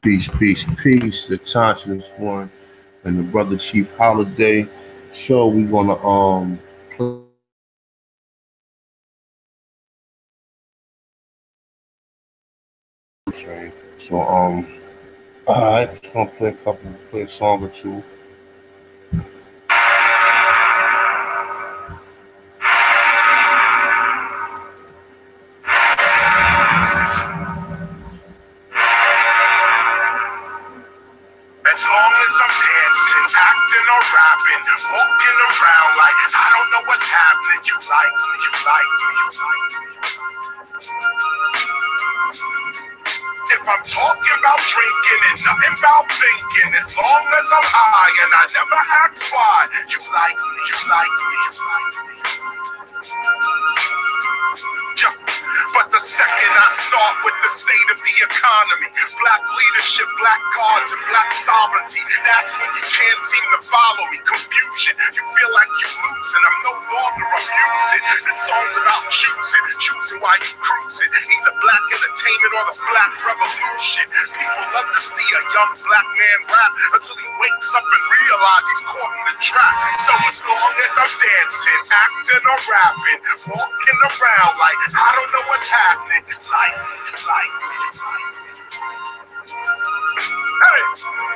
Peace, peace, peace. The Conscious One and the Brother Chief Holiday. Sure, we gonna play train. So alright, gonna play a song or two. As long as I'm dancing, acting or rapping, walking around like I don't know what's happening. You like me, you like me, you like me. If I'm talking about drinking and nothing about thinking, as long as I'm high and I never ask why, you like me, you like me, you like me. Yeah. But the second I start with the state of the economy, black leadership, black cards, and black sovereignty, that's when you can't seem to follow me. Confusion, you feel like you're losing. I'm no longer amusing. This song's about choosing while you cruising. Either black entertainment or the black revolution. People love to see a young black man rap until he wakes up and realizes he's caught in the trap. So as long as I'm dancing, acting or rapping, walking around like I don't know what's happening, you like me, you like me, you like me. Hey,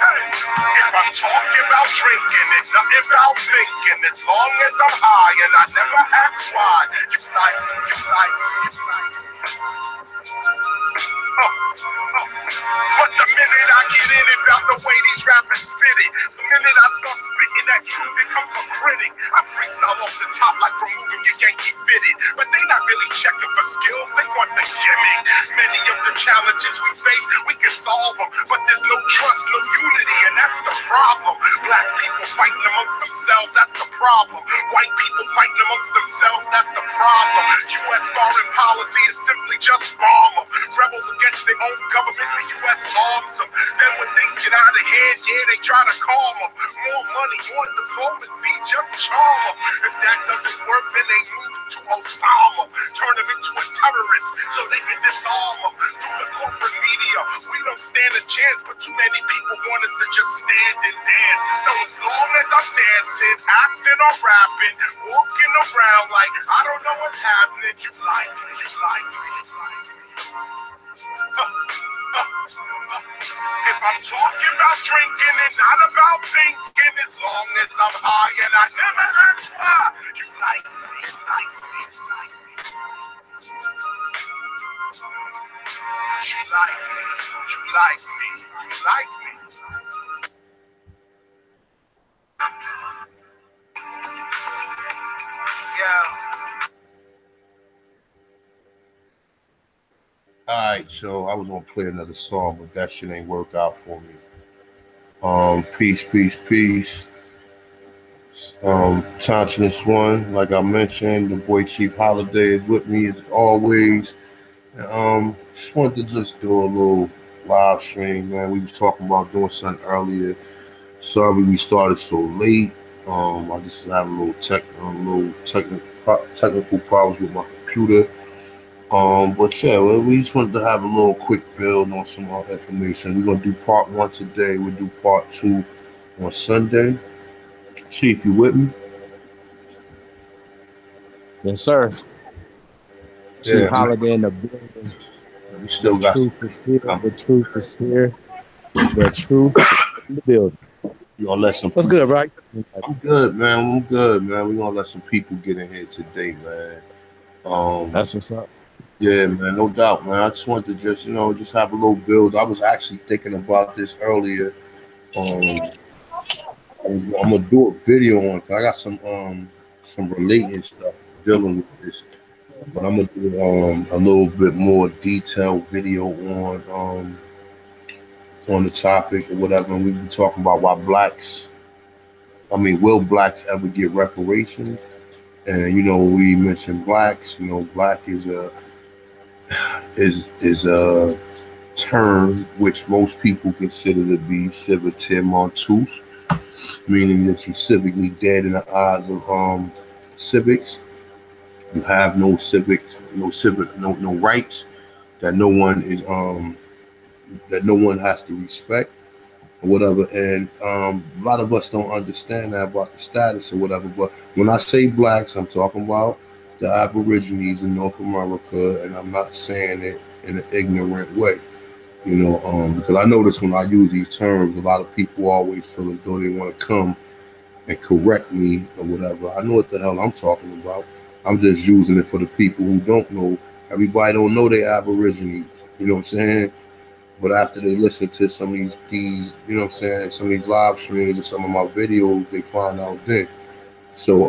hey, if I'm talking about drinking and nothing about thinking, as long as I'm high and I never ask why, you like me, you like me, you like me. But the minute I get in it about the way these rappers spit it, the minute I start spitting that truth, it comes a critic. I freestyle off the top like removing your Yankee fitted, but they not really checking for skills, they want the gimmick. Many of the challenges we face, we can solve them, but there's no trust, no unity, and that's the problem. Black people fighting amongst themselves, that's the problem. White people fighting amongst themselves, that's the problem. U.S. foreign policy is simply just bomb them. Rebels against their own government, the U.S. arms them. Then when things get out of hand, yeah, they try to calm them. More money, more diplomacy, just charm them. If that doesn't work, then they move to Osama. Turn them into a terrorist so they can disarm them. Through the corporate media, we don't stand a chance, but too many people want us to just stand and dance. So as long as I'm dancing, acting or rapping, walking around like I don't know what's happening, you like me, you like me, you like me. If I'm talking about drinking and not about thinking, as long as I'm high and I never ask why, you like me, you like me, you like me. You like me, you like me, you like me. Yeah. Alright, so I was gonna play another song, but that shit ain't work out for me. Peace, peace, peace. Conscious One, like I mentioned, the boy Chief Holiday is with me as always. Just wanted to just do a little live stream, man. We was talking about doing something earlier. Sorry we started so late. I just had a little technical problems with my computer. But yeah, well, we just wanted to have a little quick build on some more information. We're gonna do part one today. We'll do part two on Sunday. Chief, you with me? Yes, sir. Chief Yeah, Holiday in the building. we still The got truth is here. The truth is here. The truth is in the building. you gonna let some What's good, right? I'm good, man. I'm good, man. We're gonna let some people get in here today, man. That's what's up. Yeah, man, no doubt, man. I just wanted to just have a little build. I was actually thinking about this earlier. Um, I'm gonna do a video on it 'cause I got some related stuff dealing with this, but I'm gonna do a little bit more detailed video on the topic or whatever. And we be talking about will blacks ever get reparations? And when we mention blacks, black is a term which most people consider to be civitate montus, meaning that you're civically dead in the eyes of civics. You have no civics, no rights. That no one is that no one has to respect or whatever. And a lot of us don't understand that about the status or whatever. But when I say blacks, I'm talking about the Aborigines in North America, and I'm not saying it in an ignorant way. Because I notice when I use these terms, a lot of people always feel as though they want to come and correct me or whatever. I know what the hell I'm talking about. I'm just using it for the people who don't know. Everybody don't know they Aborigines. You know what I'm saying? But after they listen to some of these, you know what I'm saying, some of these live streams and some of my videos, they find out then. So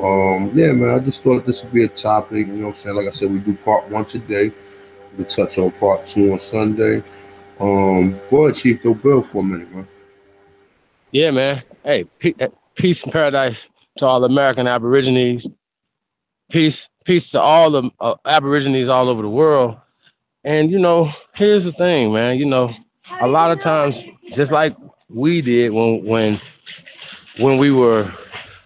yeah, man, I just thought this would be a topic. You know what I'm saying? Like I said, we do part 1 today. We'll touch on part 2 on Sunday. Go ahead, Chief, go Bill for a minute, man. Yeah, man. Hey, peace and paradise to all American Aborigines. Peace to all the Aborigines all over the world. And, here's the thing, man. A lot of times, just like we did when we were,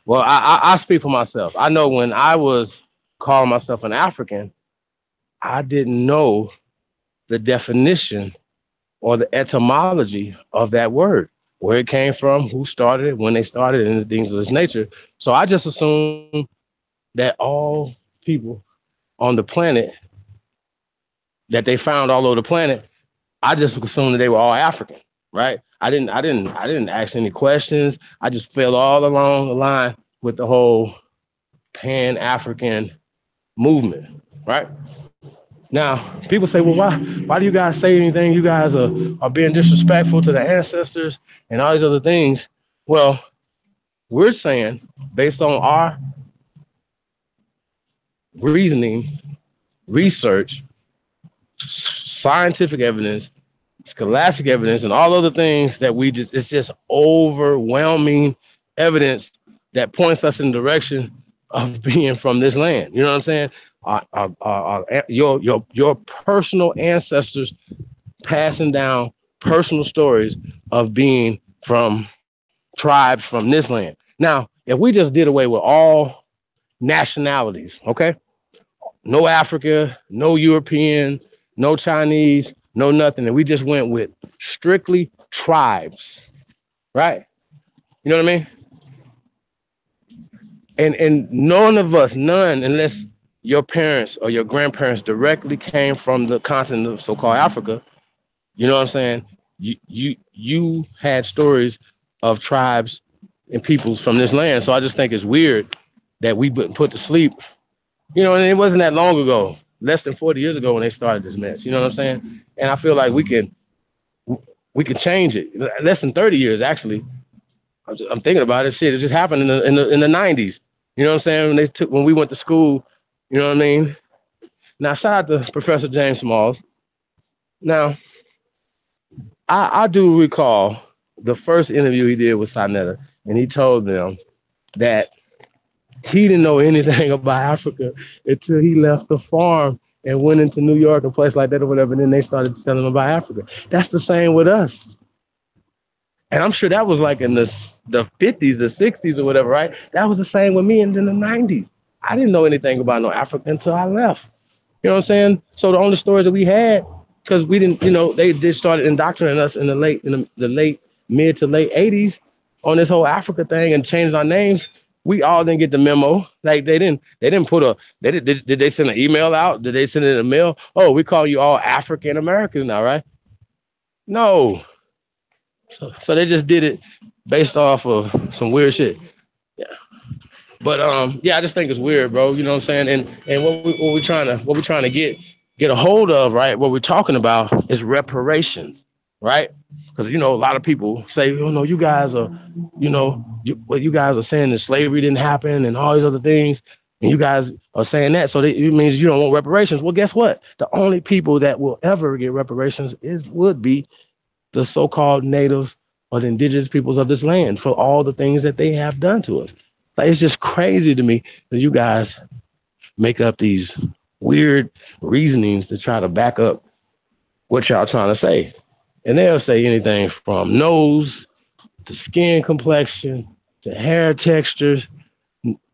well, I speak for myself. I know when I was calling myself an African, I didn't know the definition or the etymology of that word, where it came from, who started it, when they started, and things of this nature. So I just assumed that all people on the planet that they found all over the planet, I just assumed that they were all African, right? I didn't ask any questions. I just fell all along the line with the whole Pan-African movement, right? Now, people say, well, why do you guys say anything? You guys are being disrespectful to the ancestors and all these other things. Well, we're saying, based on our reasoning, research, scientific evidence, scholastic evidence, and all other things that it's just overwhelming evidence that points us in the direction of being from this land. You know what I'm saying? Your personal ancestors passing down personal stories of being from tribes from this land. Now, if we just did away with all nationalities, okay? No Africa, no European, no Chinese, no nothing. And we just went with strictly tribes, right? You know what I mean? And none of us, unless your parents or your grandparents directly came from the continent of so-called Africa, you know what I'm saying? You had stories of tribes and peoples from this land. So I just think it's weird that we put to sleep, and it wasn't that long ago, less than 40 years ago when they started this mess. You know what I'm saying? And I feel like we can change it. Less than 30 years, actually. I'm thinking about it. Shit, it just happened in the 90s. You know what I'm saying? When we went to school, you know what I mean? Now, shout out to Professor James Smalls. Now, I do recall the first interview he did with Sinetta, and he told them that he didn't know anything about Africa until he left the farm and went into New York, a place like that or whatever, and then they started telling him about Africa. That's the same with us. And I'm sure that was like in the 50s, the 60s or whatever, right? That was the same with me in the 90s. I didn't know anything about no Africa until I left. You know what I'm saying? So the only stories that we had, because we didn't, they started indoctrinating us in the late, mid to late 80s on this whole Africa thing and changed our names. We all didn't get the memo. Like did they send an email out? Did they send it in a mail? Oh, we call you all African Americans now, right? No. So they just did it based off of some weird shit. Yeah. But I just think it's weird, bro. You know what I'm saying? And what we're trying to get a hold of, right? What we're talking about is reparations, right? Because a lot of people say, oh no, you guys are, you guys are saying that slavery didn't happen and all these other things, and you guys are saying that, so it means you don't want reparations. Well, guess what? The only people that will ever get reparations would be the so-called natives or the indigenous peoples of this land for all the things that they have done to us. Like, it's just crazy to me that you guys make up these weird reasonings to try to back up what y'all trying to say. And they'll say anything from nose to skin complexion to hair textures.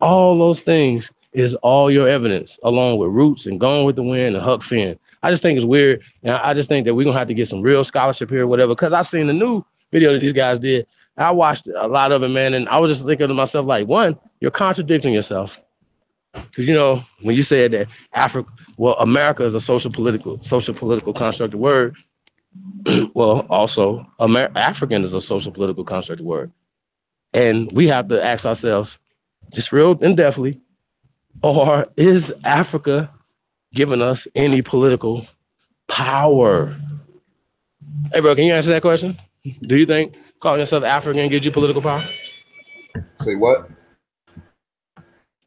All those things is all your evidence, along with roots and Gone with the Wind and Huck Finn. I just think it's weird. And I just think that we're gonna have to get some real scholarship here or whatever. Cause I seen the new video that these guys did. I watched a lot of it, man, and I was just thinking to myself, like, one, you're contradicting yourself. Because you know, when you said that America is a social political constructed word, well, also African is a social political constructed word. And we have to ask ourselves, just real and definitely, or is Africa giving us any political power? Hey, bro, can you answer that question? Do you think calling yourself African gives you political power? Say what?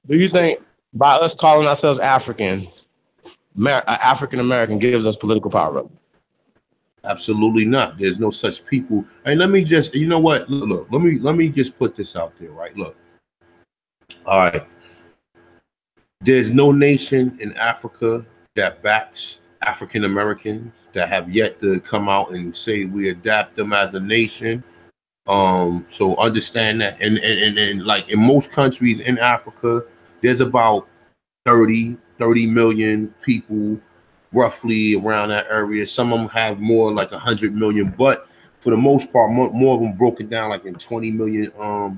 Do you think by us calling ourselves African American gives us political power? Absolutely not. There's no such people. And let me just, you know what? Look, let me just put this out there, right? Look. All right. There's no nation in Africa that backs African Americans that have yet to come out and say we adapt them as a nation. So understand that. And like in most countries in Africa, there's about 30 million people roughly around that area. Some of them have more, like 100 million, but for the most part, more of them broken down like in 20 million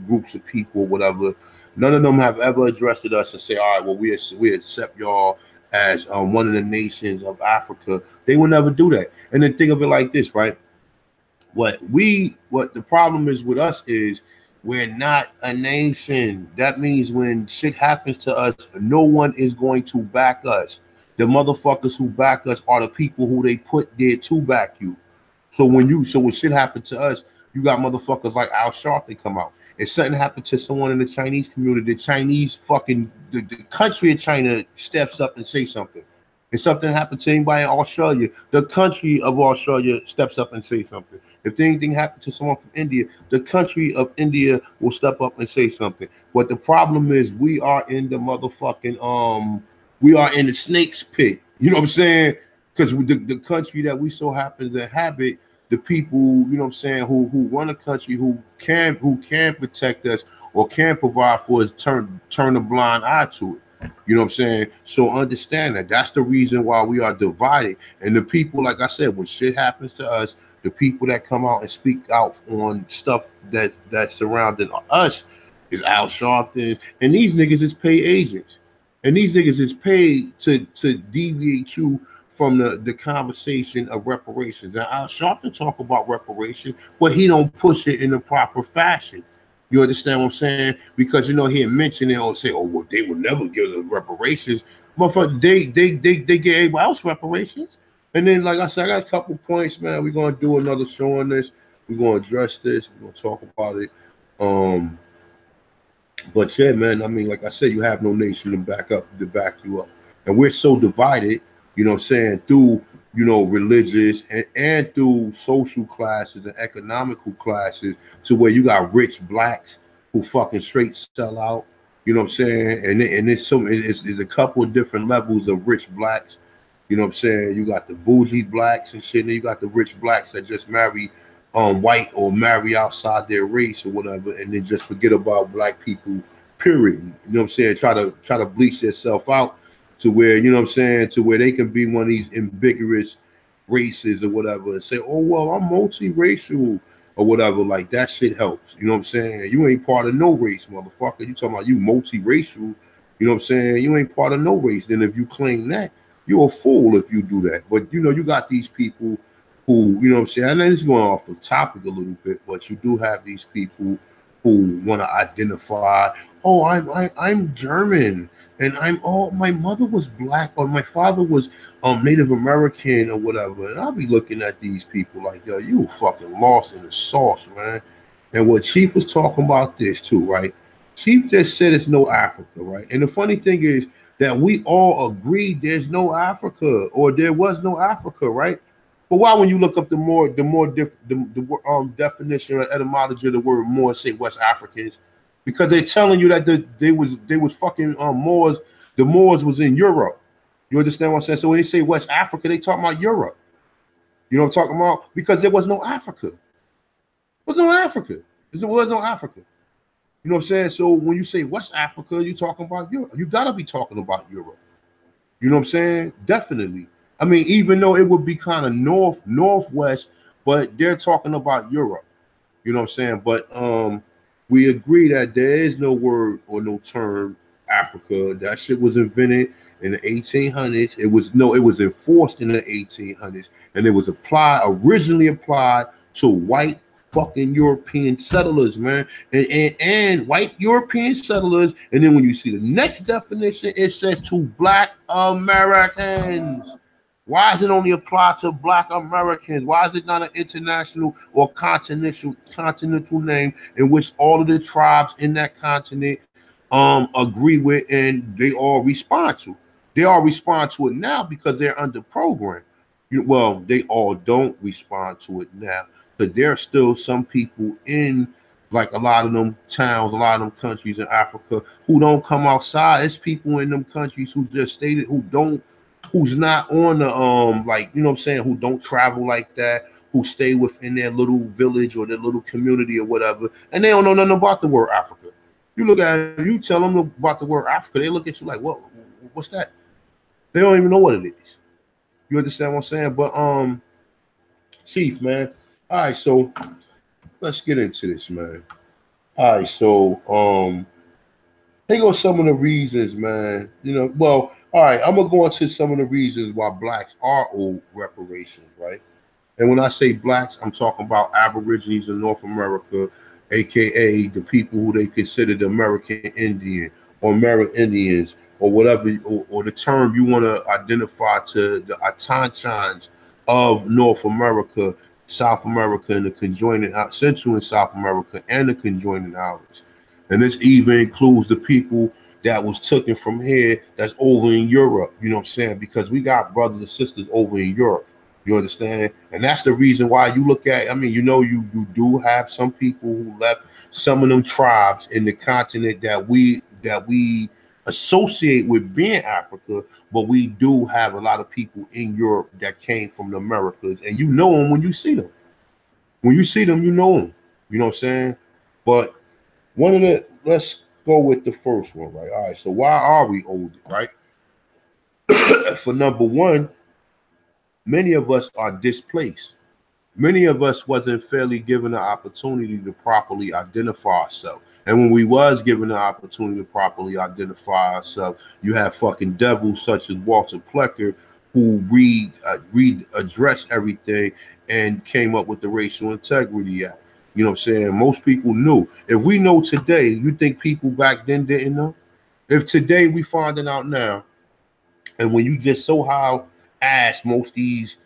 groups of people or whatever. None of them have ever addressed us and say, all right, well, we accept y'all as one of the nations of Africa. They will never do that. And then think of it like this, right? What the problem is with us is we're not a nation. That means when shit happens to us, no one is going to back us. The motherfuckers who back us are the people who they put there to back you. So when shit happened to us, you got motherfuckers like Al Sharpton come out. If something happened to someone in the Chinese community, the country of China steps up and say something. If something happened to anybody in Australia, the country of Australia steps up and say something. If anything happened to someone from India, the country of India will step up and say something. But the problem is we are in the motherfucking we are in the snake's pit. You know what I'm saying? Because the country that we so happen to inhabit, the people, you know what I'm saying, who run a country, who can protect us or can provide for us, turn a blind eye to it. You know what I'm saying? So understand that. That's the reason why we are divided. And the people, like I said, when shit happens to us, the people that come out and speak out on stuff that's surrounding us is Al Sharpton. And these niggas is paid agents. And these niggas is paid to deviate you from the conversation of reparations. Now, Al Sharpton talk about reparations, but he don't push it in the proper fashion. You understand what I'm saying? Because, you know, he'll mention it or say, oh, well, they will never give us reparations. Motherfucker, they give everybody else reparations. And then, like I said, I got a couple points, man. We're going to do another show on this. We're going to address this. We're going to talk about it. But, yeah, man, I mean, like I said, you have no nation to back you up. And we're so divided, you know what I'm saying, through, you know, religious and through social classes and economical classes, to where you got rich blacks who fucking straight sell out. You know what I'm saying? And it's a couple of different levels of rich blacks. You know what I'm saying? You got the bougie blacks and shit, and then you got the rich blacks that just marry white or marry outside their race or whatever, and then just forget about black people, period. You know what I'm saying? Try to bleach themselves out to where, you know what I'm saying, to where they can be one of these ambiguous races or whatever and say, oh, well, I'm multiracial or whatever. Like, that shit helps. You know what I'm saying? You ain't part of no race, motherfucker. You talking about you multiracial. You know what I'm saying? You ain't part of no race. Then if you claim that, you're a fool if you do that. But, you know, you got these people who, you know what I'm saying? I know this is going off the topic a little bit, but you do have these people who want to identify, oh, I'm German. And my mother was black or my father was Native American or whatever. And I'll be looking at these people like, yo, you fucking lost in the sauce, man. And what Chief was talking about this too, right? Chief just said it's no Africa, right? And the funny thing is that we all agreed there's no Africa, or there was no Africa, right? But why, when you look up the definition or etymology of the word Moor, say West Africans? Because they're telling you that they was fucking Moors. The Moors was in Europe. You understand what I'm saying? So when they say West Africa, they talking about Europe. You know what I'm talking about? Because there was no Africa. There was no Africa. There was no Africa. You know what I'm saying? So when you say West Africa, you're talking about Europe. You gotta be talking about Europe. You know what I'm saying? Definitely. I mean, even though it would be kind of northwest, but they're talking about Europe. You know what I'm saying? But we agree that there is no word or no term Africa. That shit was invented in the 1800s. It was enforced in the 1800s, and it was originally applied to white fucking European settlers, man, and white European settlers. And then when you see the next definition, it says to Black Americans. Why is it only applied to Black Americans? Why is it not an international or continental name in which all of the tribes in that continent agree with and they all respond to? They all respond to it now because they're under program. Well, they all don't respond to it now, but there are still some people in like a lot of them towns, a lot of them countries in Africa who don't come outside. It's people in them countries who just stated who's not on the like, you know what I'm saying, who don't travel like that, who stay within their little village or their little community or whatever, and they don't know nothing about the word Africa. You look at it, you tell them about the word Africa, they look at you like, what's that? They don't even know what it is. You understand what I'm saying? But Chief, man. All right, so let's get into this, man. All right, so here go some of the reasons, man. Well, all right, I'm gonna go into some of the reasons why blacks are owed reparations, right? And when I say blacks, I'm talking about Aborigines in North America, aka the people who they consider the American Indian or Amerindians or whatever, or the term you want to identify to the Atanchans of North America, South America, and the conjoining Central and South America, and the conjoining islands. And this even includes the people that was taken from here that's over in Europe, you know what I'm saying? Because we got brothers and sisters over in Europe, you understand? And that's the reason why you look at, I mean, you do have some people who left some of them tribes in the continent that we associate with being Africa, but we do have a lot of people in Europe that came from the Americas, and you know them when you see them. When you see them, you know them. You know what I'm saying? But let's go with the first one, right? All right, so why are we owed it, right? For number one, many of us are displaced. Many of us wasn't fairly given the opportunity to properly identify ourselves. And when we was given the opportunity to properly identify ourselves, you have fucking devils such as Walter Plecker who addressed everything and came up with the Racial Integrity Act. You know what I'm saying? Most people knew. If we know today, you think people back then didn't know? If today we finding out now, and when you just somehow ask most these,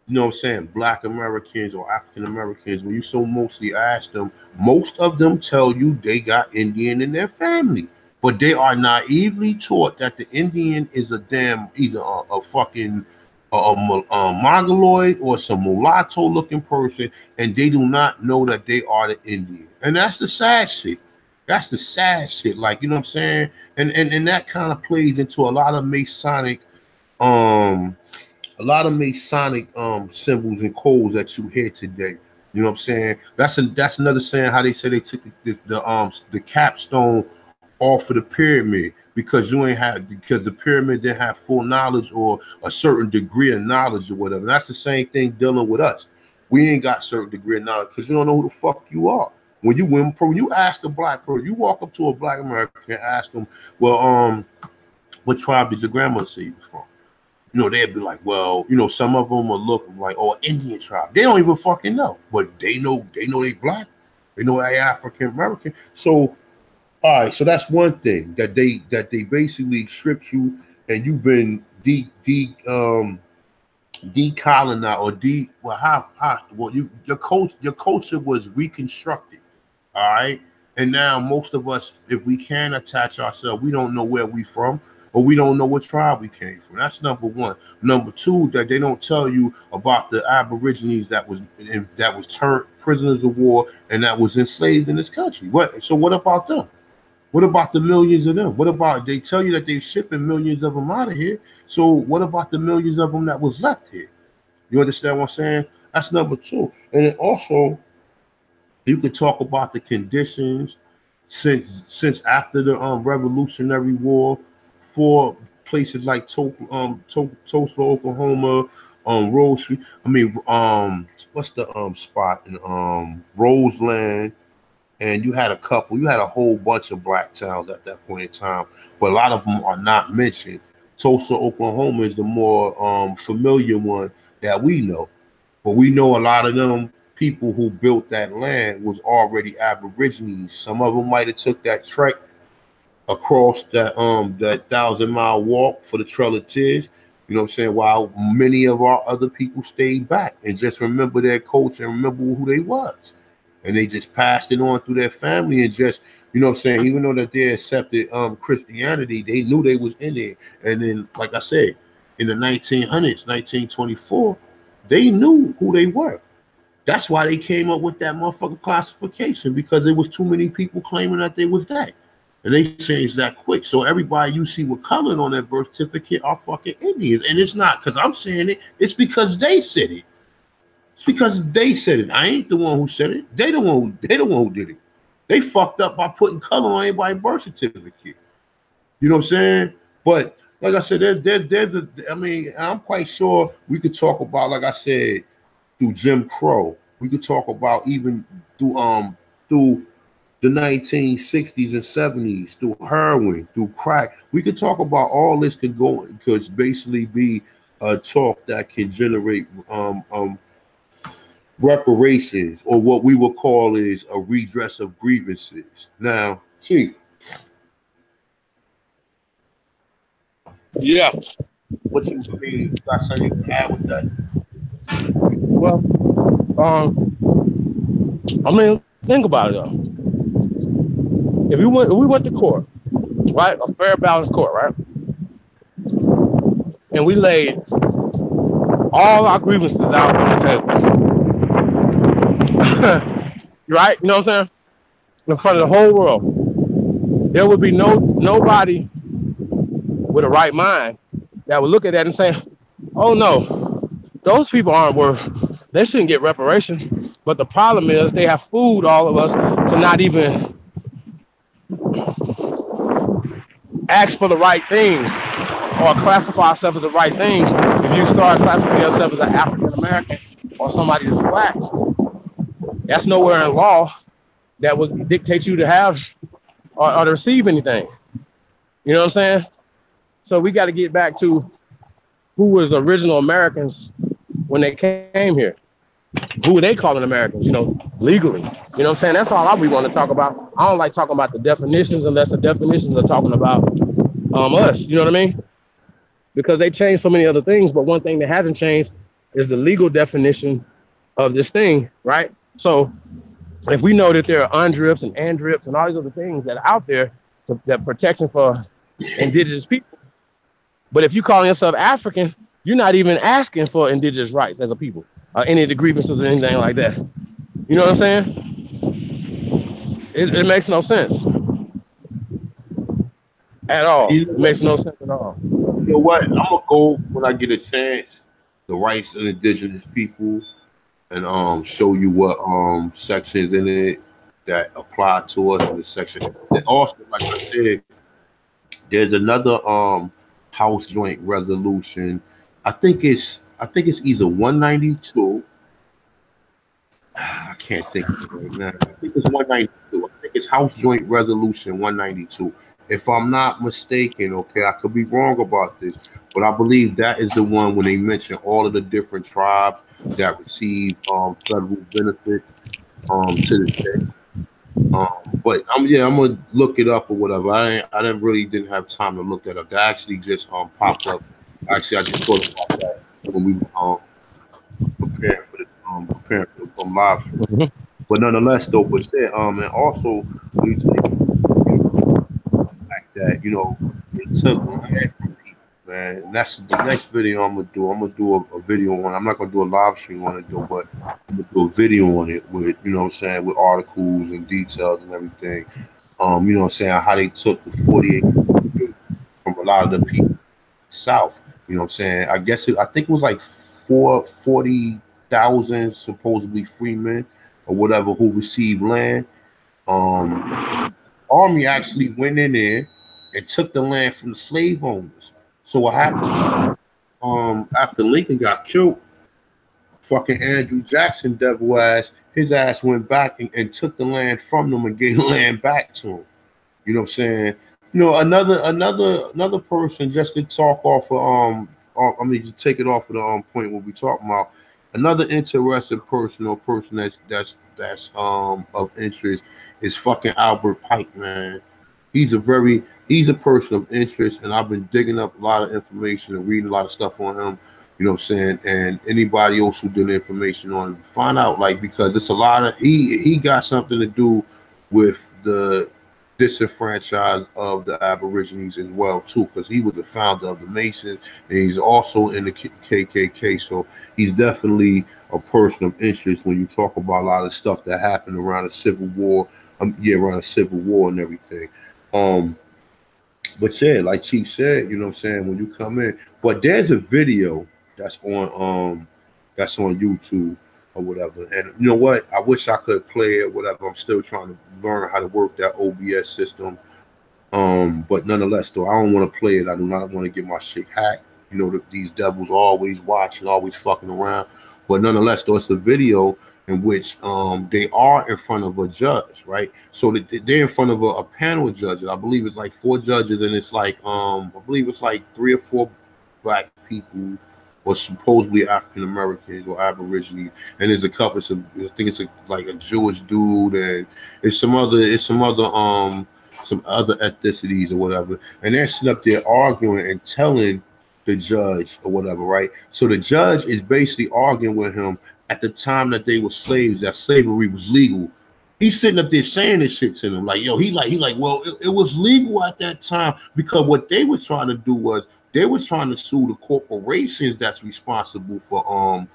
you know what I'm saying, Black Americans or African Americans, when you so mostly ask them, most of them tell you they got Indian in their family. But they are naively taught that the Indian is a damn either a fucking mongoloid or some mulatto looking person, and they do not know that they are the Indian. And that's the sad shit. That's the sad shit. Like, you know what I'm saying? And that kind of plays into a lot of Masonic symbols and codes that you hear today. You know what I'm saying? That's another saying how they say they took the capstone off of the pyramid because the pyramid didn't have full knowledge or a certain degree of knowledge or whatever. And that's the same thing dealing with us. We ain't got certain degree of knowledge because you don't know who the fuck you are. When you ask a black person, you walk up to a Black American and ask them, well, what tribe did your grandmother say you was from? You know, they'd be like, well, you know, some of them will look like, oh, Indian tribe. They don't even fucking know, but they know they black. They know they African American. So, all right, so that's one thing that they basically stripped you, and you've been decolonized or your culture was reconstructed. All right, and now most of us, if we can attach ourselves, we don't know where we from. Or we don't know what tribe we came from. That's number one. Number two, that they don't tell you about the Aborigines that was turned prisoners of war and that was enslaved in this country. So what about them? What about the millions of them? What about they tell you that they're shipping millions of them out of here? So what about the millions of them that was left here? You understand what I'm saying? That's number two. And then also, you could talk about the conditions since after the Revolutionary War for places like Tulsa, Oklahoma, Rose Street. I mean, what's the spot in Roseland? And you had a whole bunch of black towns at that point in time, but a lot of them are not mentioned. Tulsa, Oklahoma is the more familiar one that we know, but we know a lot of them people who built that land was already Aborigines. Some of them might have took that trek across that 1,000-mile walk for the Trail of Tears. You know what I'm saying? While many of our other people stayed back and just remember their culture and remember who they was. And they just passed it on through their family and just, you know what I'm saying, even though that they accepted Christianity, they knew they was in it. And then, like I said, in the 1900s, 1924, they knew who they were. That's why they came up with that motherfucking classification, because there was too many people claiming that they was that. And they changed that quick. So everybody you see with colored on their birth certificate are fucking Indians. And it's not because I'm saying it, it's because they said it. It's because they said it. I ain't the one who said it. They the one who did it. They fucked up by putting color on anybody's birth certificate. You know what I'm saying? But like I said, I mean, I'm quite sure we could talk about, like I said, through Jim Crow. We could talk about even through the 1960s and 70s, through heroin, through crack. We could talk about all this could basically be a talk that can generate reparations, or what we would call is a redress of grievances. Now, Chief. Yeah. What you mean? Got something to add with that? Well, I mean, think about it though. If we went to court, right, a fair balanced court, right, and we laid all our grievances out on the table, right? You know what I'm saying? In front of the whole world, there would be nobody with a right mind that would look at that and say, "Oh no, those people aren't worth. They shouldn't get reparations." But the problem is they have fooled all of us to not even ask for the right things or classify ourselves as the right things. If you start classifying yourself as an African American or somebody that's black, that's nowhere in law that would dictate you to have or to receive anything. You know what I'm saying? So we got to get back to who was original Americans when they came here. Who are they calling Americans, you know, legally? You know what I'm saying? That's all we want to talk about. I don't like talking about the definitions unless the definitions are talking about us, you know what I mean? Because they changed so many other things, but one thing that hasn't changed is the legal definition of this thing, right? So if we know that there are UNDRIPs and ANDRIPs and all these other things that are out there that protection for indigenous people, but if you call yourself African, you're not even asking for indigenous rights as a people, any of the grievances or anything like that. You know what I'm saying? It makes no sense at all. It makes no sense at all. You know what? I'm gonna go when I get a chance, the rights of indigenous people, and show you what sections in it that apply to us in the section. And also, like I said, there's another House Joint Resolution. I think it's either 192. I can't think of it right now. I think it's 192. I think it's House Joint Resolution 192. If I'm not mistaken, okay, I could be wrong about this, but I believe that is the one when they mention all of the different tribes that receive federal benefits to this day. But I'm gonna look it up or whatever. I didn't have time to look that up. That actually just popped up. Actually, I just thought about that when we preparing for the live stream. Mm-hmm. But nonetheless, though, but there, and also we take the fact that it took land from people, man. And that's the next video I'm gonna do. I'm gonna do a video on. I'm not gonna do a live stream on it though, but I'm gonna do a video on it with what I'm saying, with articles and details and everything. What I'm saying, how they took the 48 from a lot of the people south. You know what I'm saying? I think it was like 40,000 supposedly free men or whatever who received land. Army actually went in there and took the land from the slave owners. So what happened? After Lincoln got killed, fucking Andrew Jackson, devil ass, his ass went back and took the land from them and gave the land back to him. You know what I'm saying? You know, another person, just to talk off of I mean, to take it off of the point what we talking about. Another interested person or person that's of interest is fucking Albert Pike, man. He's a person of interest, and I've been digging up a lot of information and reading a lot of stuff on him. You know what I'm saying? And anybody else who did information on him, find out, like, because it's a lot of he got something to do with the disenfranchised of the Aborigines as well too, because he was the founder of the Masons and he's also in the KKK. So he's definitely a person of interest when you talk about a lot of stuff that happened around the Civil War. Around the Civil War and everything. Um, but yeah, like Chief said, you know what I'm saying, when you come in. But there's a video that's on YouTube or whatever. And you know what? I wish I could play it, whatever. I'm still trying to learn how to work that OBS system. But nonetheless, though, I don't want to play it. I do not want to get my shit hacked. You know, these devils are always watching, always fucking around. But nonetheless, though, it's a video in which they are in front of a judge, right? So they're in front of a panel of judges. I believe it's like 4 judges, and it's like I believe it's like 3 or 4 black people or supposedly African Americans or Aborigines, and there's a couple. I think it's like a Jewish dude, and it's some other ethnicities or whatever, and they're sitting up there arguing and telling the judge or whatever, right? So the judge is basically arguing with him at the time that they were slaves, that slavery was legal. He's sitting up there saying this shit to them, like, yo, he like, well, it was legal at that time, because what they were trying to do was they were trying to sue the corporations that's responsible for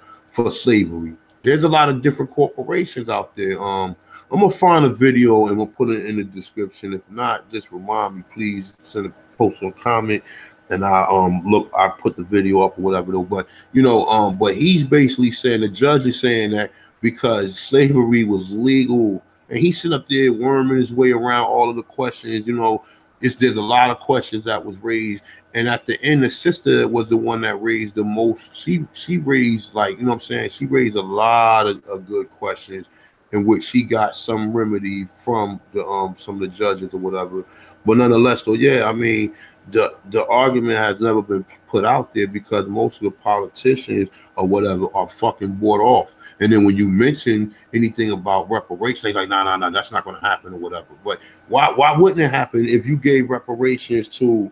slavery. There's a lot of different corporations out there. I'm gonna find a video and we'll put it in the description. If not, just remind me, please send a post or comment, and I put the video up or whatever though. But you know, but he's basically saying, the judge is saying that because slavery was legal, and he's sitting up there worming his way around all of the questions. You know, there's a lot of questions that was raised, and at the end, the sister was the one that raised the most. She raised, like, you know what I'm saying, she raised a lot of good questions, in which she got some remedy from the some of the judges or whatever. But nonetheless, though, yeah, I mean, the argument has never been put out there because most of the politicians or whatever are fucking bought off. And then when you mention anything about reparations, they like, nah, that's not going to happen or whatever. But why wouldn't it happen if you gave reparations to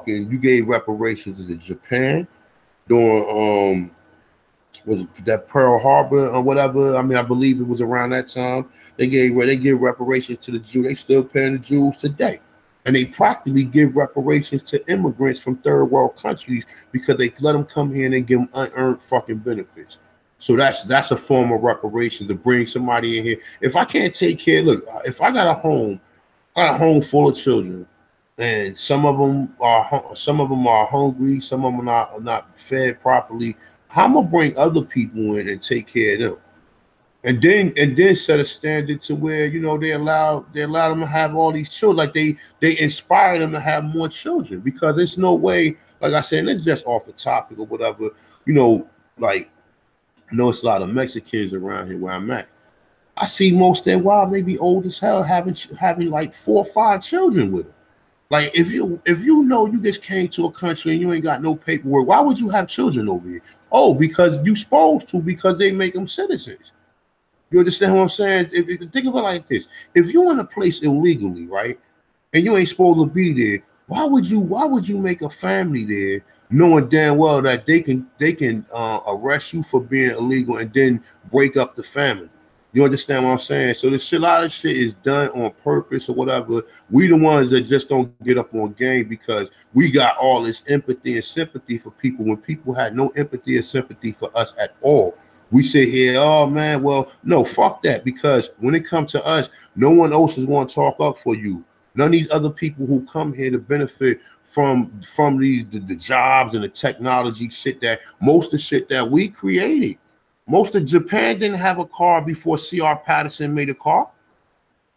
you gave reparations to Japan during was that Pearl Harbor or whatever? I mean, I believe it was around that time. They give reparations to the Jews. They still paying the Jews today. And they practically give reparations to immigrants from third world countries because they let them come here and they give them unearned fucking benefits. So that's a form of reparations, to bring somebody in here. If I can't take care, look, if I got a home full of children, and some of them are hungry, some of them are not fed properly, how am I gonna bring other people in and take care of them? And then set a standard to where, you know, they allow them to have all these children, like they inspire them to have more children, because there's no way, like I said, and it's just off the topic or whatever, you know, like, I know it's a lot of Mexicans around here where I'm at. I see most of their wives, they be old as hell, having like 4 or 5 children with them. Like, if you know you just came to a country and you ain't got no paperwork, why would you have children over here? Oh, because you supposed to, because they make them citizens. You understand what I'm saying? If think of it like this: if you're in a place illegally, right, and you ain't supposed to be there, why would you make a family there, knowing damn well that they can arrest you for being illegal and then break up the family? You understand what I'm saying? So a lot of shit is done on purpose or whatever. We the ones that just don't get up on game because we got all this empathy and sympathy for people when people had no empathy or sympathy for us at all. We sit here, oh man, well, no, fuck that, because when it comes to us, no one else is going to talk up for you. None of these other people who come here to benefit from the jobs and the technology shit, that most of the shit that we created. Most of Japan didn't have a car before C.R. Patterson made a car.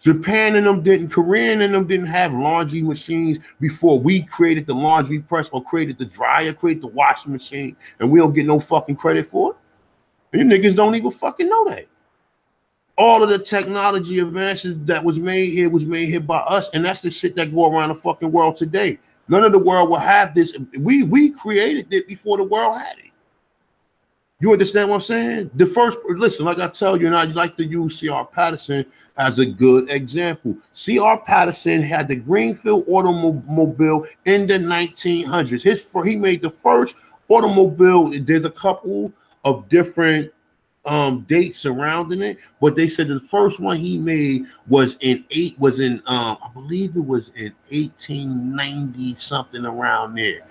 Japan and them didn't, Korean and them didn't have laundry machines before we created the laundry press or created the dryer, created the washing machine, and we don't get no fucking credit for it. And you niggas don't even fucking know that. All of the technology advances that was made here by us, and that's the shit that go around the fucking world today. None of the world will have this. We created it before the world had it. You understand what I'm saying? The first, listen, like I tell you, and I like to use C.R. Patterson as a good example. C.R. Patterson had the Greenfield automobile in the 1900s. He made the first automobile. There's a couple of different dates surrounding it, but they said the first one he made was in I believe it was in 1890 something around there.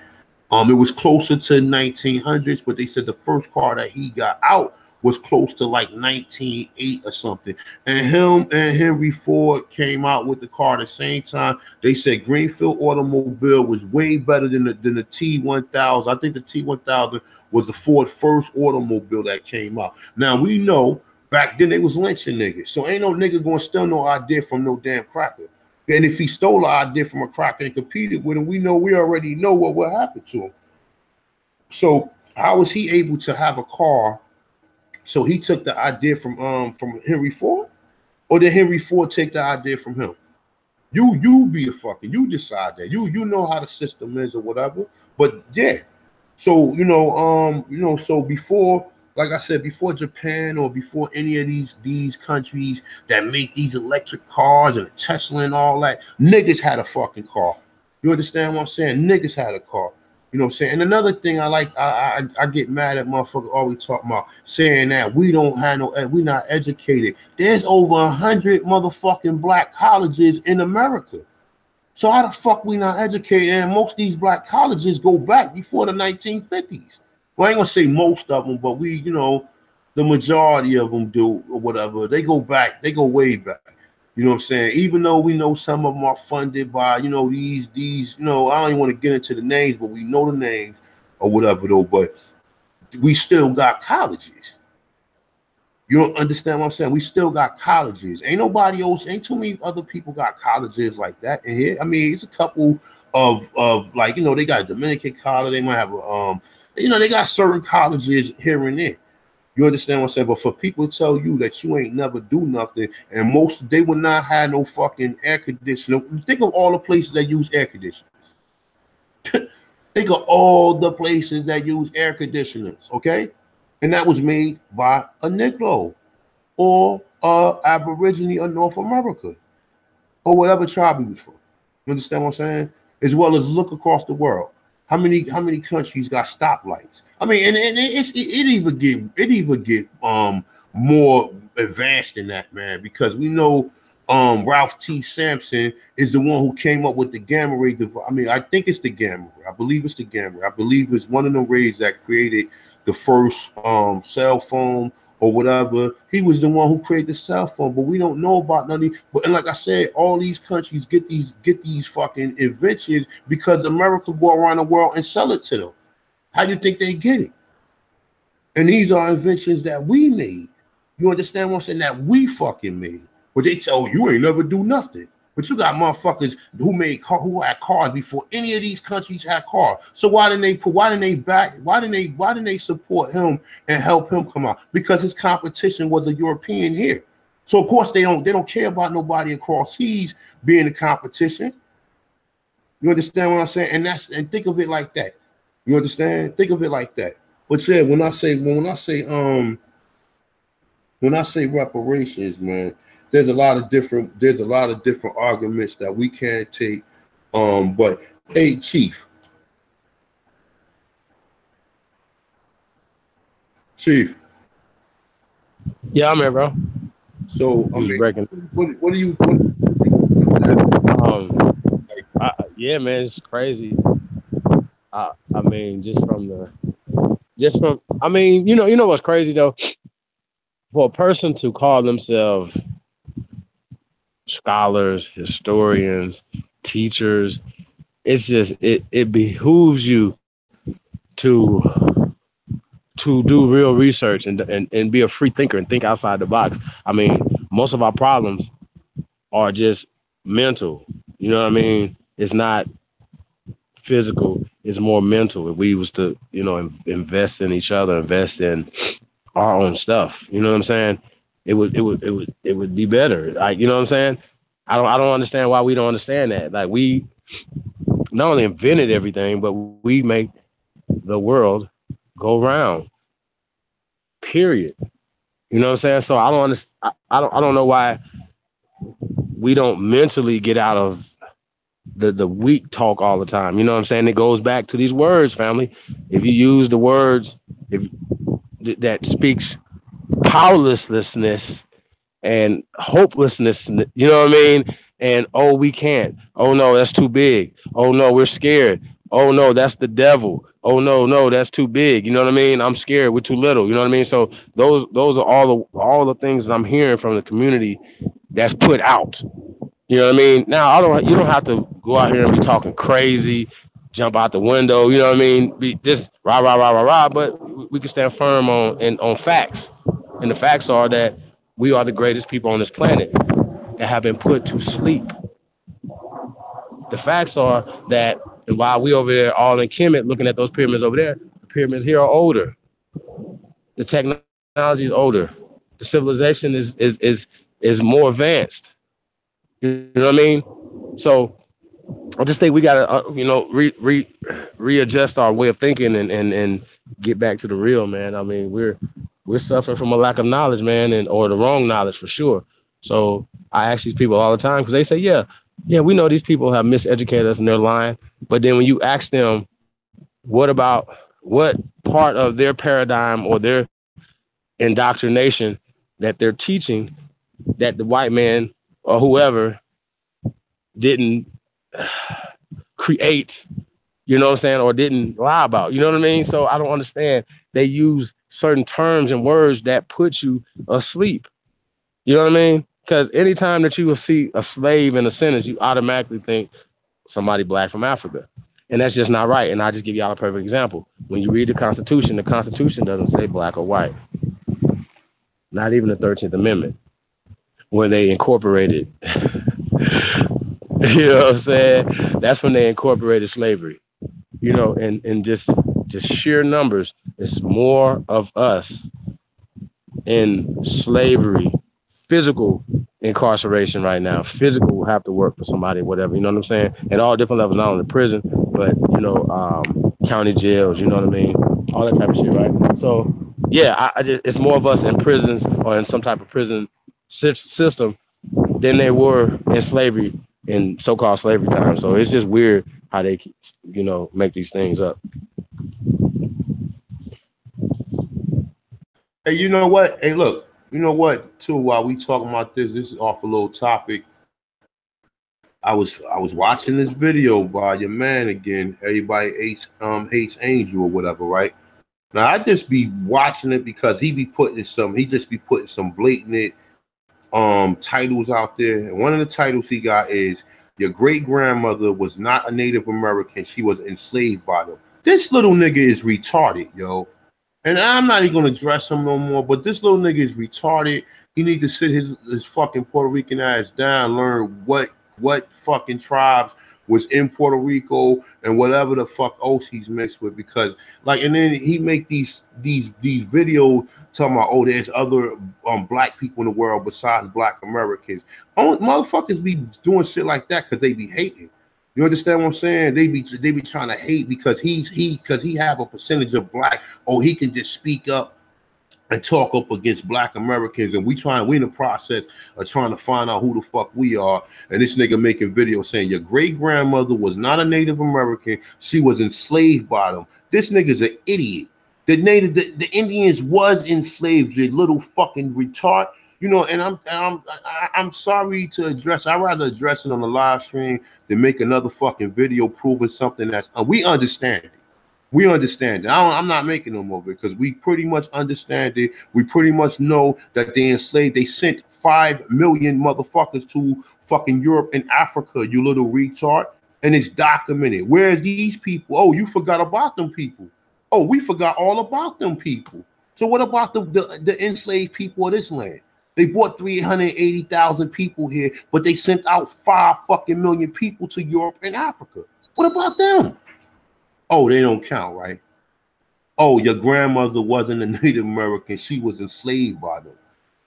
It was closer to 1900s, but they said the first car that he got out was close to like 1908 or something. And him and Henry Ford came out with the car at the same time. They said Greenfield automobile was way better than the T1000. I think the T1000 was the Ford first automobile that came out. Now we know back then they was lynching niggas, so ain't no nigga gonna steal no idea from no damn cracker. And if he stole an idea from a cracker and competed with him, we already know what will happen to him. So how was he able to have a car? So he took the idea from Henry Ford, or did Henry Ford take the idea from him? You be the fucking, you decide that. You know how the system is or whatever. But yeah. So so before, like I said, before Japan or before any of these countries that make these electric cars and Tesla and all that, niggas had a fucking car. You understand what I'm saying? Niggas had a car. You know what I'm saying? And another thing I get mad at motherfuckers always talking about saying that we not educated. There's over 100 motherfucking black colleges in America. So how the fuck we not educated? And most of these black colleges go back before the 1950s. Well, I ain't gonna say most of them, but the majority of them do or whatever. They go way back. You know what I'm saying? Even though we know some of them are funded by, these, I don't even want to get into the names, but we know the names or whatever though, but we still got colleges. You don't understand what I'm saying? We still got colleges. Ain't nobody else, ain't too many other people got colleges like that in here. I mean, it's a couple of like, they got a Dominican college, they might have they got certain colleges here and there. You understand what I'm saying? But for people to tell you that you ain't never do nothing, and they would not have no fucking air conditioning. Think of all the places that use air conditioners. Think of all the places that use air conditioners, okay? And that was made by a Negro or Aborigine of North America or whatever tribe he was from. You understand what I'm saying? As well as look across the world. How many countries got stoplights? I mean, and it even get more advanced than that, man, because we know Ralph T. Sampson is the one who came up with the gamma ray device. I mean, I think it's the gamma ray. I believe it's the gamma ray. I believe it's one of the rays that created the first cell phone or whatever. He was the one who created the cell phone, but we don't know about none of these. But and like I said, all these countries get these fucking inventions because America go around the world and sell it to them. How do you think they get it? And these are inventions that we made. You understand what I'm saying? That we fucking made. But they tell you ain't never do nothing. But you got motherfuckers who had cars before any of these countries had cars. So why didn't they support him and help him come out? Because his competition was a European here. So of course they don't care about nobody across seas being a competition. You understand what I'm saying? And think of it like that. You understand? Think of it like that. But yeah, when I say reparations, man, there's a lot of different arguments that we can't take. But hey, Chief. Yeah, I'm here, bro. So I mean, what do you yeah, man, it's crazy. I mean, I mean, you know what's crazy though? For a person to call themselves scholars, historians, teachers, it's just it behooves you to do real research and be a free thinker and think outside the box. I mean, most of our problems are just mental. You know what I mean? It's not physical, it's more mental. If we was to, you know, invest in each other, invest in our own stuff, you know what I'm saying? It would be better. Like, you know what I'm saying? I don't understand why we don't understand that. Like, we not only invented everything, but we make the world go round. Period. You know what I'm saying? So I don't understand. I don't know why we don't mentally get out of the weak talk all the time. You know what I'm saying? It goes back to these words, family. If you use the words that speaks powerlessness and hopelessness, you know what I mean? And oh, we can't. Oh no, that's too big. Oh no, we're scared. Oh no, that's the devil. Oh no, that's too big. You know what I mean? I'm scared. We're too little. You know what I mean? So those are all the things that I'm hearing from the community that's put out. You know what I mean? Now you don't have to go out here and be talking crazy, jump out the window. You know what I mean? Be just rah rah rah rah rah. But we can stand firm on facts, and the facts are that we are the greatest people on this planet that have been put to sleep. The facts are that while we over there all in Kemet looking at those pyramids over there, the pyramids here are older. The technology is older. The civilization is more advanced. You know what I mean? So I just think we gotta, readjust our way of thinking and get back to the real, man. I mean, we're suffering from a lack of knowledge, man, or the wrong knowledge for sure. So I ask these people all the time because they say, yeah, we know these people have miseducated us and they're lying. But then when you ask them, what part of their paradigm or their indoctrination that they're teaching that the white man or whoever didn't create, you know what I'm saying, or didn't lie about, you know what I mean? So I don't understand. They use certain terms and words that put you asleep. You know what I mean? Because anytime that you will see a slave in a sentence, you automatically think somebody black from Africa. And that's just not right. And I'll just give y'all a perfect example. When you read the Constitution doesn't say black or white. Not even the 13th Amendment, where they incorporated, you know what I'm saying? That's when they incorporated slavery, you know, and just sheer numbers. It's more of us in slavery, physical incarceration right now. Physical will have to work for somebody, whatever, you know what I'm saying? And all different levels, not only prison, but, you know, county jails, you know what I mean? All that type of shit, right? So, yeah, it's more of us in prisons or in some type of prison system than they were in slavery, in so-called slavery time. So it's just weird how they, you know, make these things up. Hey, you know what? Hey, look, you know what? Too, while we talking about this is off a little topic. I was watching this video by your man again. Everybody hates Angel or whatever, right? Now I just be watching it because he just be putting some blatant titles out there. And one of the titles he got is "Your great grandmother was not a Native American; she was enslaved by them." This little nigga is retarded, yo. And I'm not even gonna address him no more. But this little nigga is retarded. He need to sit his fucking Puerto Rican ass down, learn what fucking tribes was in Puerto Rico and whatever the fuck else he's mixed with, because like, and then he make these videos talking about, oh, there's other black people in the world besides black Americans. Oh, motherfuckers be doing shit like that because they be hating. You understand what I'm saying? They be trying to hate because he have a percentage of black. Oh, he can just speak up and talk up against black Americans, and we in the process of trying to find out who the fuck we are. And this nigga making videos saying your great grandmother was not a Native American; she was enslaved by them. This nigga's an idiot. The Indians was enslaved. You little fucking retard. You know, and I'm sorry to address. I'd rather address it on the live stream than make another fucking video proving something that's we understand it. We understand it. I'm not making no more because we pretty much understand it. We pretty much know that they enslaved. They sent 5 million motherfuckers to fucking Europe and Africa, you little retard. And it's documented. Whereas these people, oh, you forgot about them people. Oh, we forgot all about them people. So what about the enslaved people of this land? They brought 380,000 people here, but they sent out 5 fucking million people to Europe and Africa. What about them? Oh, they don't count, right? Oh, your grandmother wasn't a Native American. She was enslaved by them.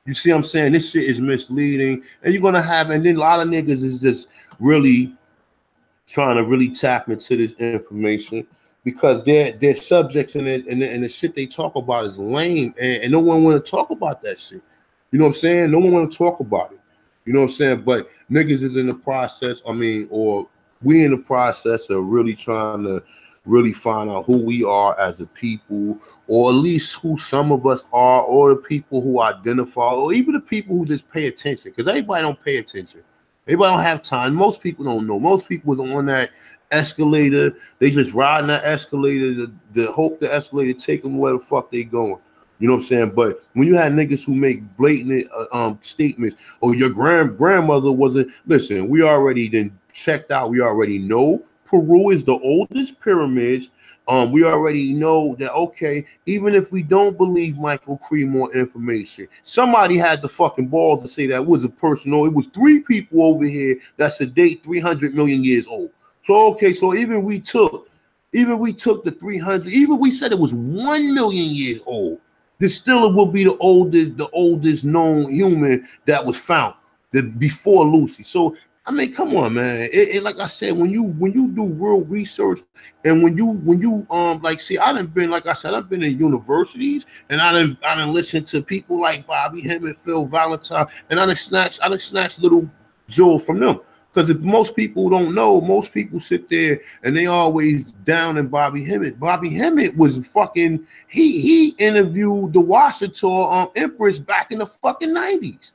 You see what I'm saying? This shit is misleading. And you're going to have, and then a lot of niggas is just really trying to really tap into this information because their subjects and the shit they talk about is lame. And no one want to talk about that shit. You know what I'm saying? No one want to talk about it. You know what I'm saying? But niggas is in the process, or we in the process of really trying to really find out who we are as a people, or at least who some of us are, or the people who identify, or even the people who just pay attention, because everybody don't pay attention. Everybody don't have time. Most people don't know. Most people is on that escalator. They just riding that escalator to hope the escalator take them where the fuck they going. You know what I'm saying? But when you have niggas who make blatant statements, oh, your grandmother wasn't, listen, we already then checked out. We already know Peru is the oldest pyramids. We already know that, okay, even if we don't believe Michael Cremore information, somebody had the fucking balls to say that it was a person, or it was 3 people over here that's a date 300 million years old. So, okay, so even we took the 300, even we said it was 1 million years old, this still it will be the oldest known human that was found before Lucy. So, I mean, come on, man. It like I said, when you do real research, and when you like, see, I done been, like I said, I've been in universities, and I done listened to people like Bobby Hemmett, Phil Valentine, and I done snatched little jewel from them. Because if most people don't know, most people sit there and they always down in Bobby Hemmett. Bobby Hemmett was fucking, he interviewed the Washington Empress back in the fucking 90s.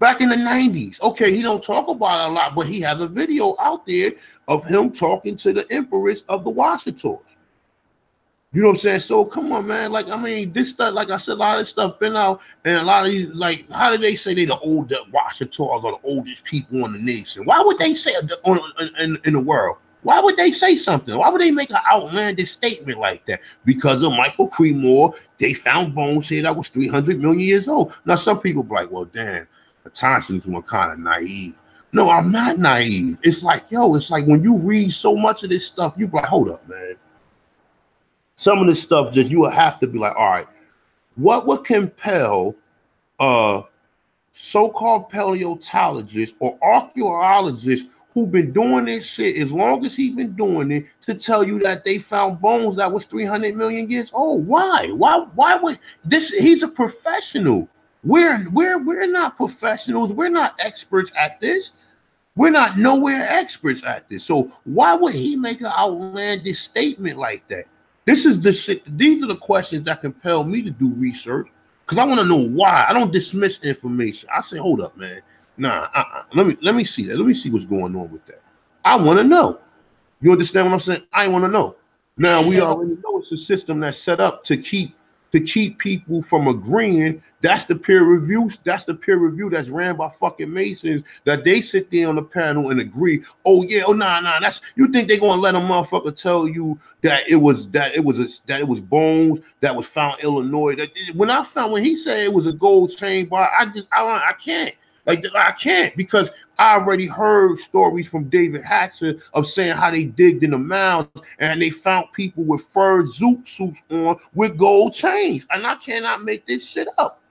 Back in the 90s. Okay, he don't talk about it a lot, but he has a video out there of him talking to the Empress of the Washington. You know what I'm saying? So come on, man. Like, I mean, this stuff, like I said, a lot of this stuff been out, and a lot of these, like, how did they say they the oldest Washingtons are the oldest people in the nation? Why would they say in the world? Why would they say something? Why would they make an outlandish statement like that? Because of Michael Cremore, they found bones here that was 300 million years old. Now, some people be like, well, damn, the Thompsons were kind of naive. No, I'm not naive. It's like, yo, it's like when you read so much of this stuff, you be like, hold up, man. Some of this stuff just you will have to be like, all right, what would compel so-called paleontologists or archaeologists who've been doing this shit as long as he's been doing it to tell you that they found bones that was 300 million years old? Why? Why would this? He's a professional. We're not professionals. We're not experts at this. We're not nowhere experts at this. So why would he make an outlandish statement like that? This is the shit. These are the questions that compel me to do research, because I want to know why. I don't dismiss information. I say, hold up, man. Nah, let me see that. Let me see what's going on with that. I want to know. You understand what I'm saying? I want to know. Now we already know it's a system that's set up to keep people from agreeing. That's the peer review. That's the peer review that's ran by fucking Masons, that they sit there on the panel and agree. Oh yeah, oh nah. That's, you think they're gonna let a motherfucker tell you that it was bones that was found in Illinois? That when he said it was a gold chain bar, I can't. Like, I can't, because I already heard stories from David Hatcher of saying how they digged in the mounds and they found people with fur zoot suits on with gold chains. And I cannot make this shit up.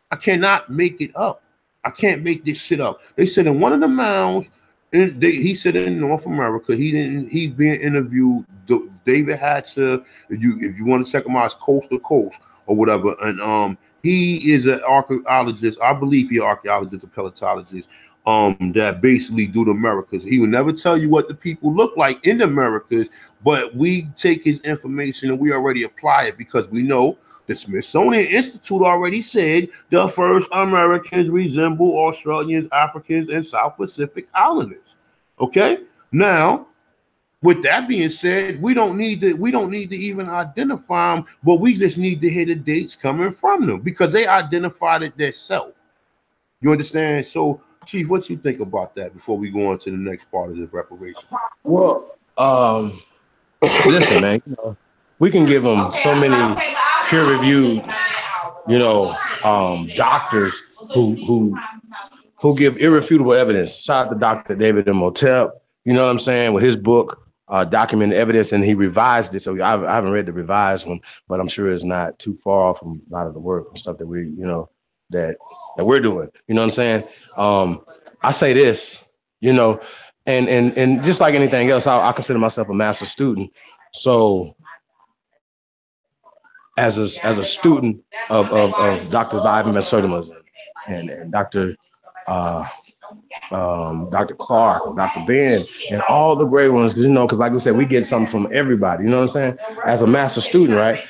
I cannot make it up. I can't make this shit up. They said in one of the mounds, he said in North America, he's being interviewed, David Hatcher. If you want to check him out, it's Coast to Coast or whatever. And he is an archaeologist. I believe he's an archaeologist, a paleontologist, that basically do the Americas. He will never tell you what the people look like in the Americas, but we take his information and we already apply it, because we know the Smithsonian Institute already said the first Americans resemble Australians, Africans, and South Pacific Islanders. Okay? Now, with that being said, we don't need to even identify them, but we just need to hear the dates coming from them, because they identified it themselves. You understand? So, Chief, what you think about that before we go on to the next part of the reparation? Well, listen, man, we can give them so many peer-reviewed, doctors who give irrefutable evidence. Shout out to Dr. David M. Motep, you know what I'm saying, with his book, Documented Evidence, and he revised it. So I haven't read the revised one, but I'm sure it's not too far off from a lot of the work and stuff that we, you know, that we're doing. You know what I'm saying? I say this, you know, and just like anything else, I consider myself a master student. So as a student of Dr. Ivan Messertimus and Dr. Dr. Clark, Dr. Ben, and all the great ones, you know, because like we said, we get something from everybody, you know what I'm saying? As a master student, right?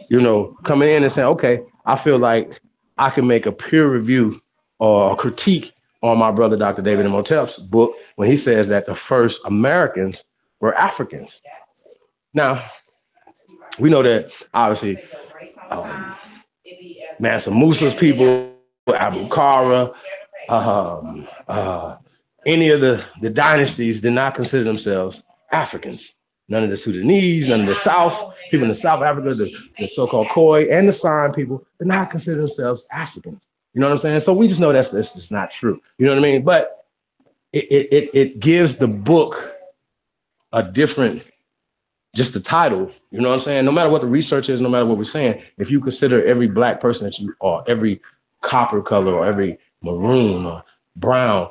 You know, coming in and saying, okay, I feel like I can make a peer review or a critique on my brother, Dr. David Imhotep's book, when he says that the first Americans were Africans. Now, we know that obviously Mansa Musa's people, Abu Kara, any of the dynasties did not consider themselves Africans. None of the Sudanese, none of the South, people in the South Africa, the so-called Khoi and the San people did not consider themselves Africans. You know what I'm saying? So we just know that's just not true. You know what I mean? But it gives the book a different, just the title, you know what I'm saying? No matter what the research is, no matter what we're saying, if you consider every black person that you are, every copper color or every maroon or brown,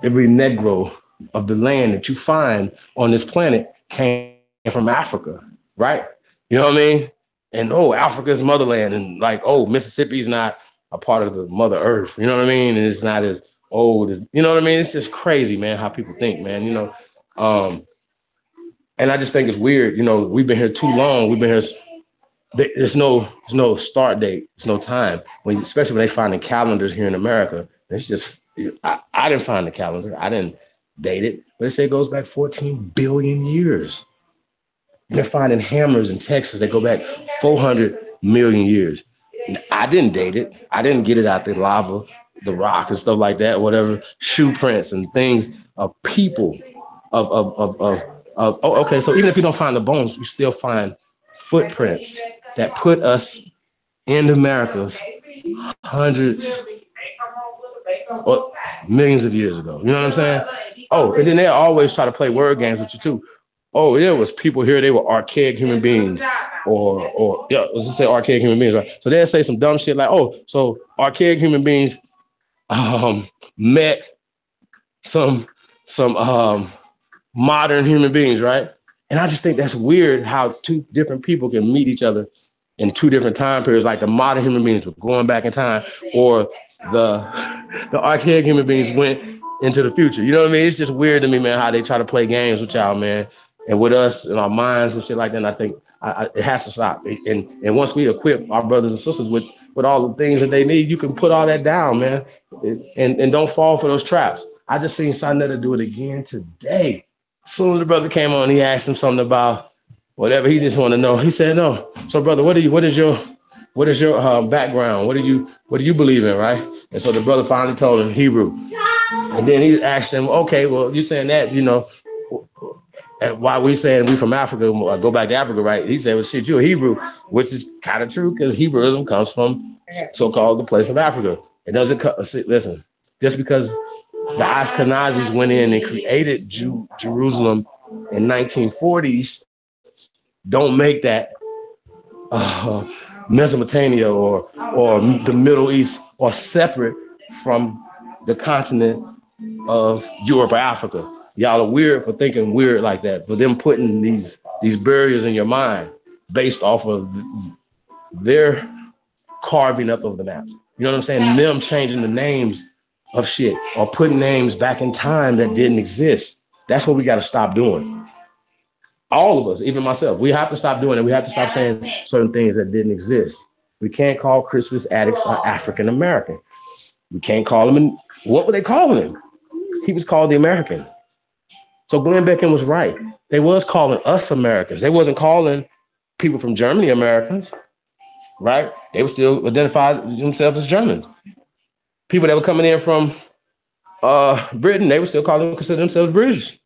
every Negro of the land that you find on this planet came from Africa, right? You know what I mean? And Africa's motherland, and like, Mississippi's not a part of the Mother Earth, you know what I mean? And it's not as old as, you know what I mean? It's just crazy, man, how people think, man, you know? And I just think it's weird, you know, we've been here too long. We've been here, there's no start date, there's no time. Especially when they find the calendars here in America, it's just, I didn't find the calendar, I didn't date it, but they say it goes back 14 billion years. And they're finding hammers in Texas that go back 400 million years. And I didn't date it. I didn't get it out the lava, the rock and stuff like that, whatever, shoe prints and things of people okay, so even if you don't find the bones, you still find footprints that put us in the Americas hundreds or millions of years ago. You know what I'm saying? And then they always try to play word games with you too. There was people here, they were archaic human beings, or let's just say archaic human beings, right? So they'll say some dumb shit like, so archaic human beings met some modern human beings, right? And I just think that's weird how two different people can meet each other in two different time periods, like the modern human beings were going back in time, or the archaic human beings went into the future. You know what I mean? It's just weird to me, man, how they try to play games with y'all, man, and with us and our minds and shit like that. And I think it has to stop. And once we equip our brothers and sisters with all the things that they need, you can put all that down, man, and don't fall for those traps. I just seen Sonetta do it again today. As soon as the brother came on, he asked him something about whatever he just wanted to know. He said, no. So, brother, what is your background? What do you believe in, right? And so the brother finally told him Hebrew. And then he asked him, okay, well, you saying that, you know, why we saying we from Africa, go back to Africa, right? He said, well, shit, you're a Hebrew, which is kind of true because Hebrewism comes from so-called the place of Africa. It doesn't, listen, just because the Ashkenazis went in and created Jerusalem in 1940s, don't make that Mesopotamia or the Middle East or separate from the continent of Europe or Africa. Y'all are weird for thinking weird like that, for them putting these barriers in your mind based off of their carving up of the maps. You know what I'm saying? Them changing the names of shit or putting names back in time that didn't exist. That's what we got to stop doing. All of us, even myself, we have to stop doing it. We have to stop saying certain things that didn't exist. We can't call Crispus Attucks African American. We can't call him, what were they calling him? He was called the American. So Glenn Beckman was right. They was calling us Americans. They wasn't calling people from Germany Americans, right? They were still identify themselves as Germans. People that were coming in from Britain, they were still consider themselves British.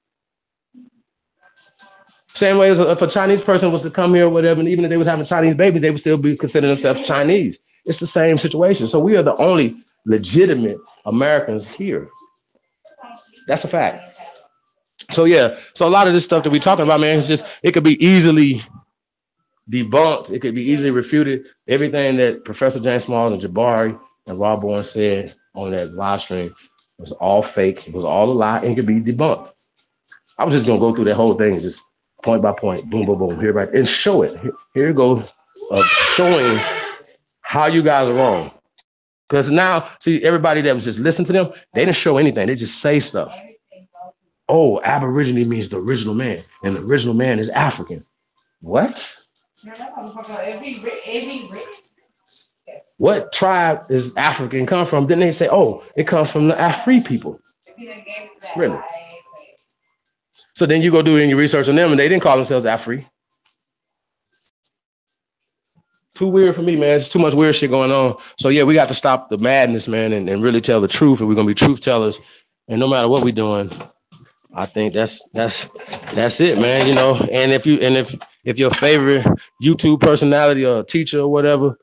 Same way as if a Chinese person was to come here or whatever, and even if they was having Chinese babies, they would still be considering themselves Chinese. It's the same situation. So we are the only legitimate Americans here. That's a fact. So yeah, so a lot of this stuff that we're talking about, man, it's just it could be easily debunked. It could be easily refuted. Everything that Professor James Smalls and Jabari and Rob Bourne said on that live stream was all fake. It was all a lie, and it could be debunked. I was just gonna go through that whole thing, just point by point, boom, boom, boom, here, right, and show it. Here you go, of showing how you guys are wrong. Because now, see, everybody that was just listening to them, they didn't show anything. They just say stuff. Oh, Aborigine means the original man, and the original man is African. What? What tribe is African come from? Then they say, oh, it comes from the Afri people. Really? So then you go do your research on them, and they didn't call themselves Afri. Too weird for me, man. It's too much weird shit going on. So yeah, we got to stop the madness, man, and really tell the truth. And we're gonna be truth tellers. And no matter what we're doing, I think that's it, man. You know, and if your favorite YouTube personality or teacher or whatever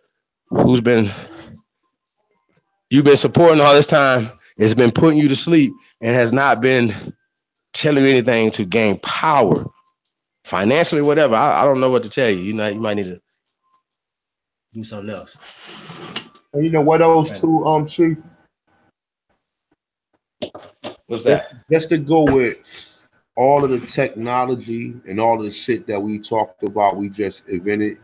you've been supporting all this time, has been putting you to sleep and has not been telling you anything to gain power financially, whatever. I don't know what to tell you. You might need to do something else. And you know what else too, Chief? What's that? Just to go with all of the technology and all of the shit that we talked about, we just invented.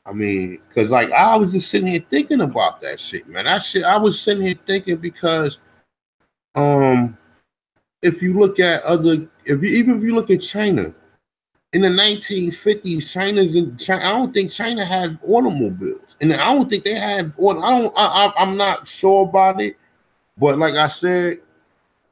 I mean, because like I was just sitting here thinking about that shit, man. I was sitting here thinking because if you look at if you look at China, in the 1950s, I don't think China had automobiles, and I don't think they have. I'm not sure about it, but like I said,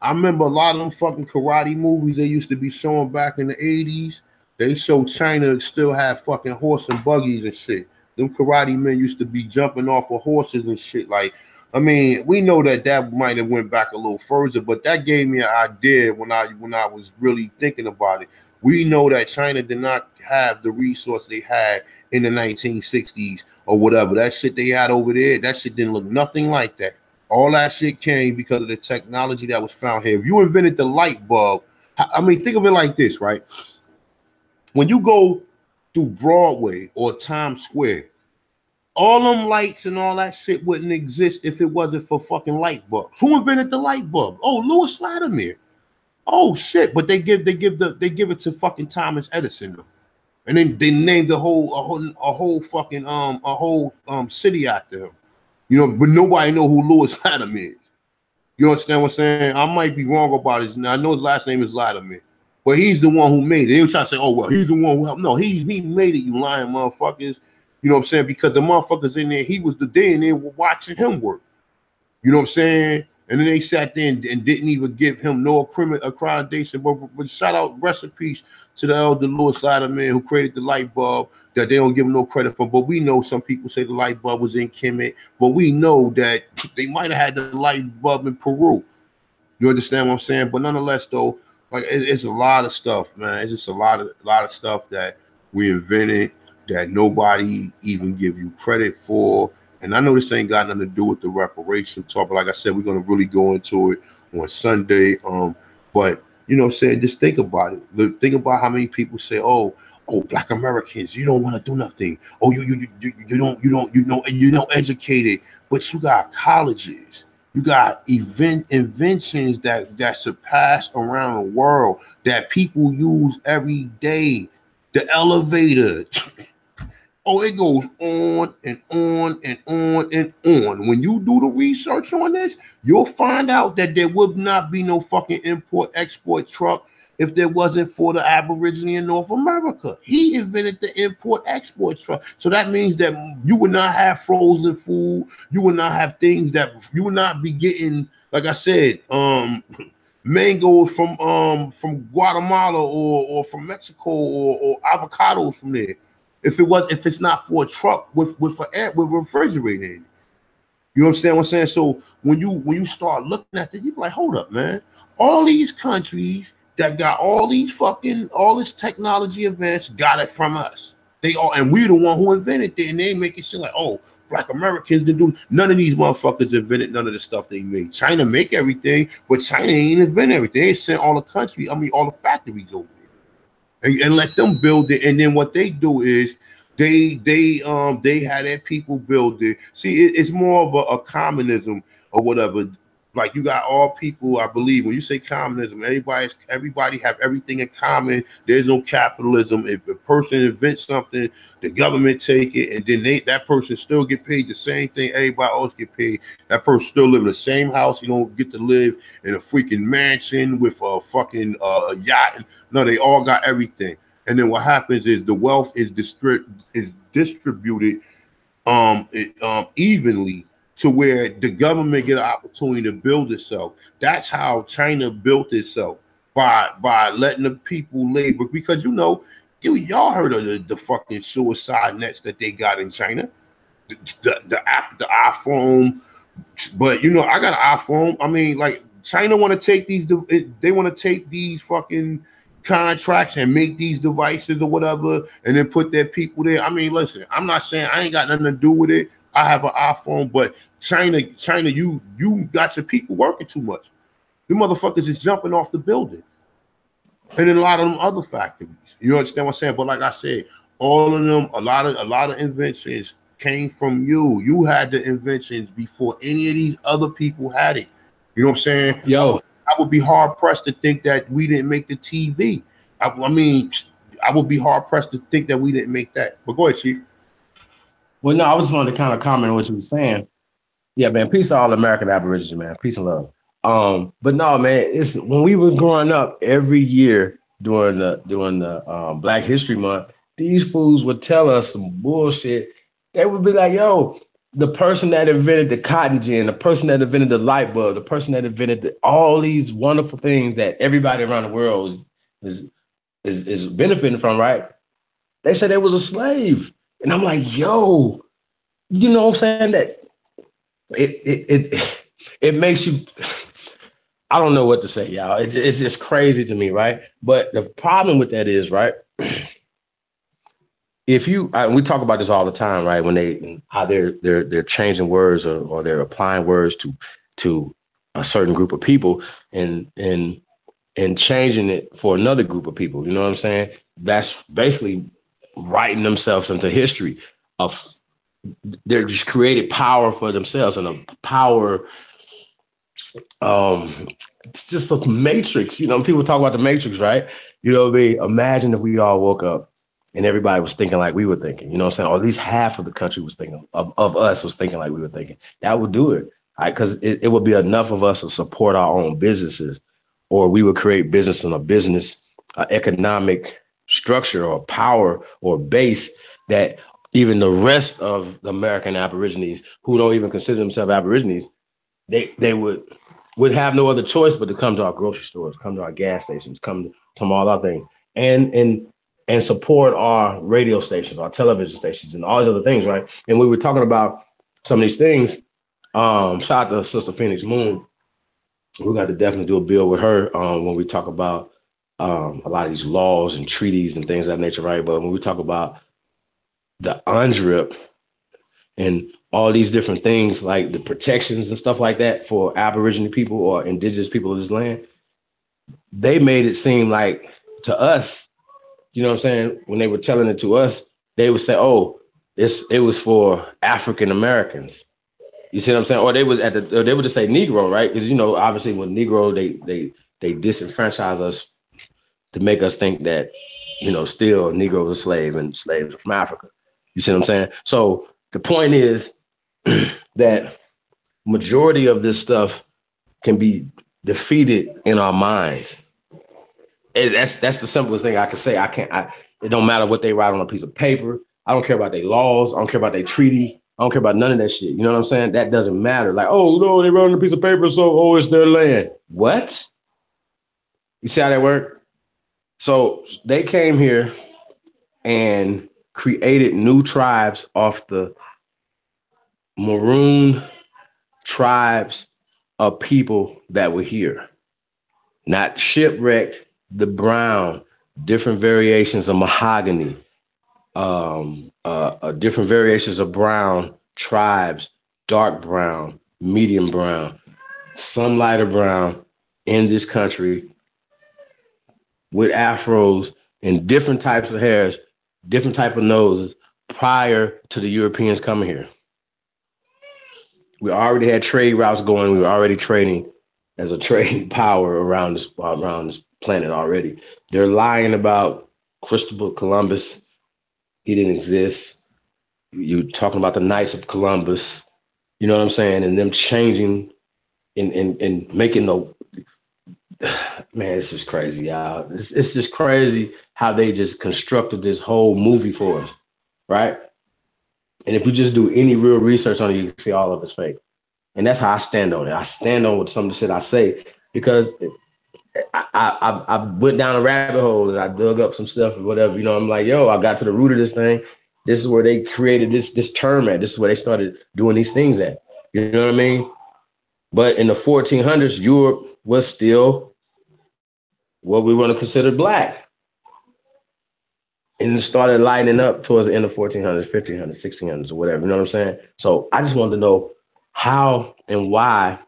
I remember a lot of them fucking karate movies they used to be showing back in the 80s. They showed China still have fucking horse and buggies and shit. Them karate men used to be jumping off of horses and shit. Like, I mean, we know that might have went back a little further, but that gave me an idea when I was really thinking about it. We know that China did not have the resource they had in the 1960s or whatever. That shit they had over there, that shit didn't look nothing like that. All that shit came because of the technology that was found here. If you invented the light bulb, I mean, think of it like this, right? When you go through Broadway or Times Square, all them lights and all that shit wouldn't exist if it wasn't for fucking light bulbs. Who invented the light bulb? Oh, Louis Latimer. Oh shit! But they give it to fucking Thomas Edison though, and then they named a whole city after him. You know, but nobody know who Louis Latimer is. You understand what I'm saying? I might be wrong about his. I know his last name is Latimer, but he's the one who made it. They were trying to say, "Oh well, he's the one who helped." No, he made it. You lying motherfuckers. You know what I'm saying? Because the motherfuckers in there, he was the day, and they were watching him work. You know what I'm saying? And then they sat there and didn't even give him no accreditation. But shout out, rest in peace to the elder Louis Latimer who created the light bulb that they don't give him no credit for. But we know some people say the light bulb was in Kemet, but we know that they might have had the light bulb in Peru. You understand what I'm saying? But nonetheless, though, like it's a lot of stuff, man. It's just a lot of stuff that we invented that nobody even give you credit for. And I know this ain't got nothing to do with the reparation talk, but like I said, we're gonna really go into it on Sunday. But you know what I'm saying, just think about it. Think about how many people say, oh, Black Americans, you don't want to do nothing. Oh, you don't educated, but you got colleges, you got inventions that surpass around the world that people use every day. The elevator. Oh, it goes on and on and on and on. When you do the research on this, you'll find out that there would not be no fucking import-export truck if there wasn't for the Aborigine in North America. He invented the import-export truck. So that means that you would not have frozen food. You would not have things that you would not be getting, like I said, mangoes from Guatemala or from Mexico or avocados from there. If it's not for a truck with refrigerator in it. You understand what I'm saying? So when you start looking at it, you're like, hold up, man. All these countries that got all this technology advance got it from us. They all, and we're the one who invented it, and they make it seem like, oh, Black Americans to do. None of these motherfuckers invented none of the stuff they made. China make everything, but China ain't invent everything. They sent all the country, all the factories over there. And let them build it. And then what they do is they had their people build it. See, it's more of a communism or whatever. Like you got all people, I believe, when you say communism, everybody have everything in common. There's no capitalism. If a person invents something, the government take it, and then that person still get paid the same thing everybody else get paid. That person still live in the same house. You don't get to live in a freaking mansion with a fucking yacht. No, they all got everything. And then what happens is the wealth is distributed evenly, to where the government get an opportunity to build itself. That's how China built itself, by letting the people labor. Because y'all heard of the fucking suicide nets that they got in China, the iPhone. But I got an iPhone. I mean, like China want to take they want to take these fucking contracts and make these devices or whatever, and then put their people there. I mean, listen, I'm not saying I ain't got nothing to do with it. I have an iPhone, but China, you got your people working too much. The motherfuckers is jumping off the building, and then a lot of them other factories. You understand what I'm saying? But like I said, all of them, a lot of inventions came from you. You had the inventions before any of these other people had it. You know what I'm saying? Yo, I would be hard pressed to think that we didn't make the TV. I would be hard pressed to think that we didn't make that. But go ahead, Chief. Well, no, I just wanted to kind of comment on what you were saying. Yeah, man, peace to all American Aborigines, man. Peace and love. But no, man, it's when we were growing up every year during the Black History Month, these fools would tell us some bullshit. They would be like, yo, the person that invented the cotton gin, the person that invented the light bulb, the person that invented all these wonderful things that everybody around the world is benefiting from, right? They said they was a slave. And I'm like, yo, you know what I'm saying? That it makes you, I don't know what to say, y'all. It's just crazy to me, right? But the problem with that is, right, if we talk about this all the time, right? When how they're changing words or they're applying words to a certain group of people and changing it for another group of people, you know what I'm saying? That's basically writing themselves into history of they're just created power for themselves and a power. It's just a matrix, people talk about the matrix, right? You know what I mean? Imagine if we all woke up and everybody was thinking like we were thinking, you know what I'm saying? Or at least half of the country was thinking of us was thinking like we were thinking. That would do it, right? Because it would be enough of us to support our own businesses, or we would create business on a business economic structure or power or base that even the rest of the American Aborigines who don't even consider themselves Aborigines, they would have no other choice but to come to our grocery stores, come to our gas stations, come to all our things, and support our radio stations, our television stations, and all these other things, right? And we were talking about some of these things. Shout out to Sister Phoenix Moon. We got to definitely do a bill with her when we talk about a lot of these laws and treaties and things of that nature, right? But when we talk about the UNDRIP and all these different things like the protections and stuff like that for Aboriginal people or indigenous people of this land, they made it seem like to us, you know what I'm saying? When they were telling it to us, they would say, oh, it was for African Americans. You see what I'm saying? Or they would just say Negro, right? Because, obviously with Negro, they disenfranchise us to make us think that, still Negro was a slave and slaves are from Africa. You see what I'm saying? So the point is that majority of this stuff can be defeated in our minds. That's the simplest thing I can say. It don't matter what they write on a piece of paper. I don't care about their laws. I don't care about their treaties. I don't care about none of that shit. You know what I'm saying? That doesn't matter. Like, oh, no, they wrote on a piece of paper, so, it's their land. What? You see how that works? So they came here and created new tribes off the maroon tribes of people that were here. Not shipwrecked, the brown, different variations of mahogany, different variations of brown tribes, dark brown, medium brown, some lighter brown in this country with afros and different types of hairs, different type of noses prior to the Europeans coming here. We already had trade routes going. We were already trading as a trading power around this planet already. They're lying about Christopher Columbus. He didn't exist. You talking about the Knights of Columbus, you know what I'm saying? And them changing and making the, man, it's just crazy, y'all. It's just crazy how they just constructed this whole movie for us, right? And if you just do any real research on it, you can see all of it's fake. And that's how I stand on it. I stand on with some of the shit I say because I've went down a rabbit hole and I dug up some stuff or whatever. You know, I'm like, yo, I got to the root of this thing. This is where they created this term at. This is where they started doing these things at. You know what I mean? But in the 1400s, Europe was still what we want to consider black. And it started lighting up towards the end of 1400s, 1500s, 1600s, or whatever. You know what I'm saying? So I just wanted to know how and why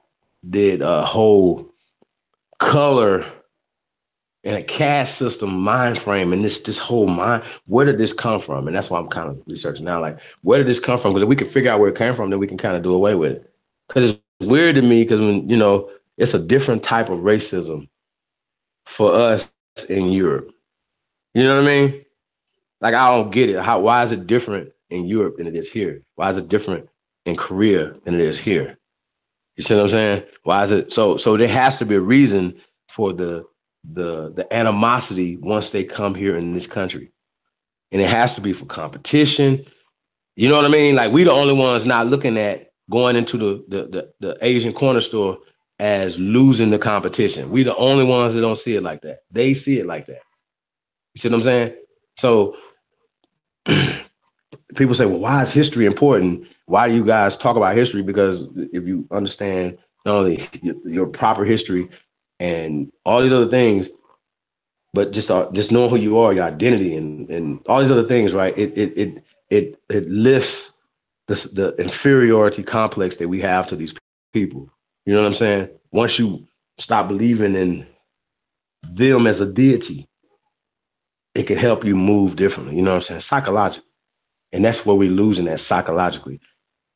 did a whole color and a caste system mind frame and this whole mind, where did this come from? And that's why I'm kind of researching now, like, where did this come from? Because if we can figure out where it came from, then we can kind of do away with it. Because it's weird to me because when, you know, it's a different type of racism for us in Europe. You know what I mean? Like, I don't get it. Why is it different in Europe than it is here? Why is it different in Korea than it is here? You see what I'm saying? Why is it so there has to be a reason for the animosity once they come here in this country. And it has to be for competition. You know what I mean? Like, we the only ones not looking at going into the Asian corner store as losing the competition. We the only ones that don't see it like that. They see it like that. You see what I'm saying? So people say, well, why is history important? Why do you guys talk about history? Because if you understand not only your proper history and all these other things, but just knowing who you are, your identity, and all these other things, right? It lifts the inferiority complex that we have to these people. You know what I'm saying? Once you stop believing in them as a deity, it can help you move differently. You know what I'm saying? Psychologically. And that's where we're losing that psychologically.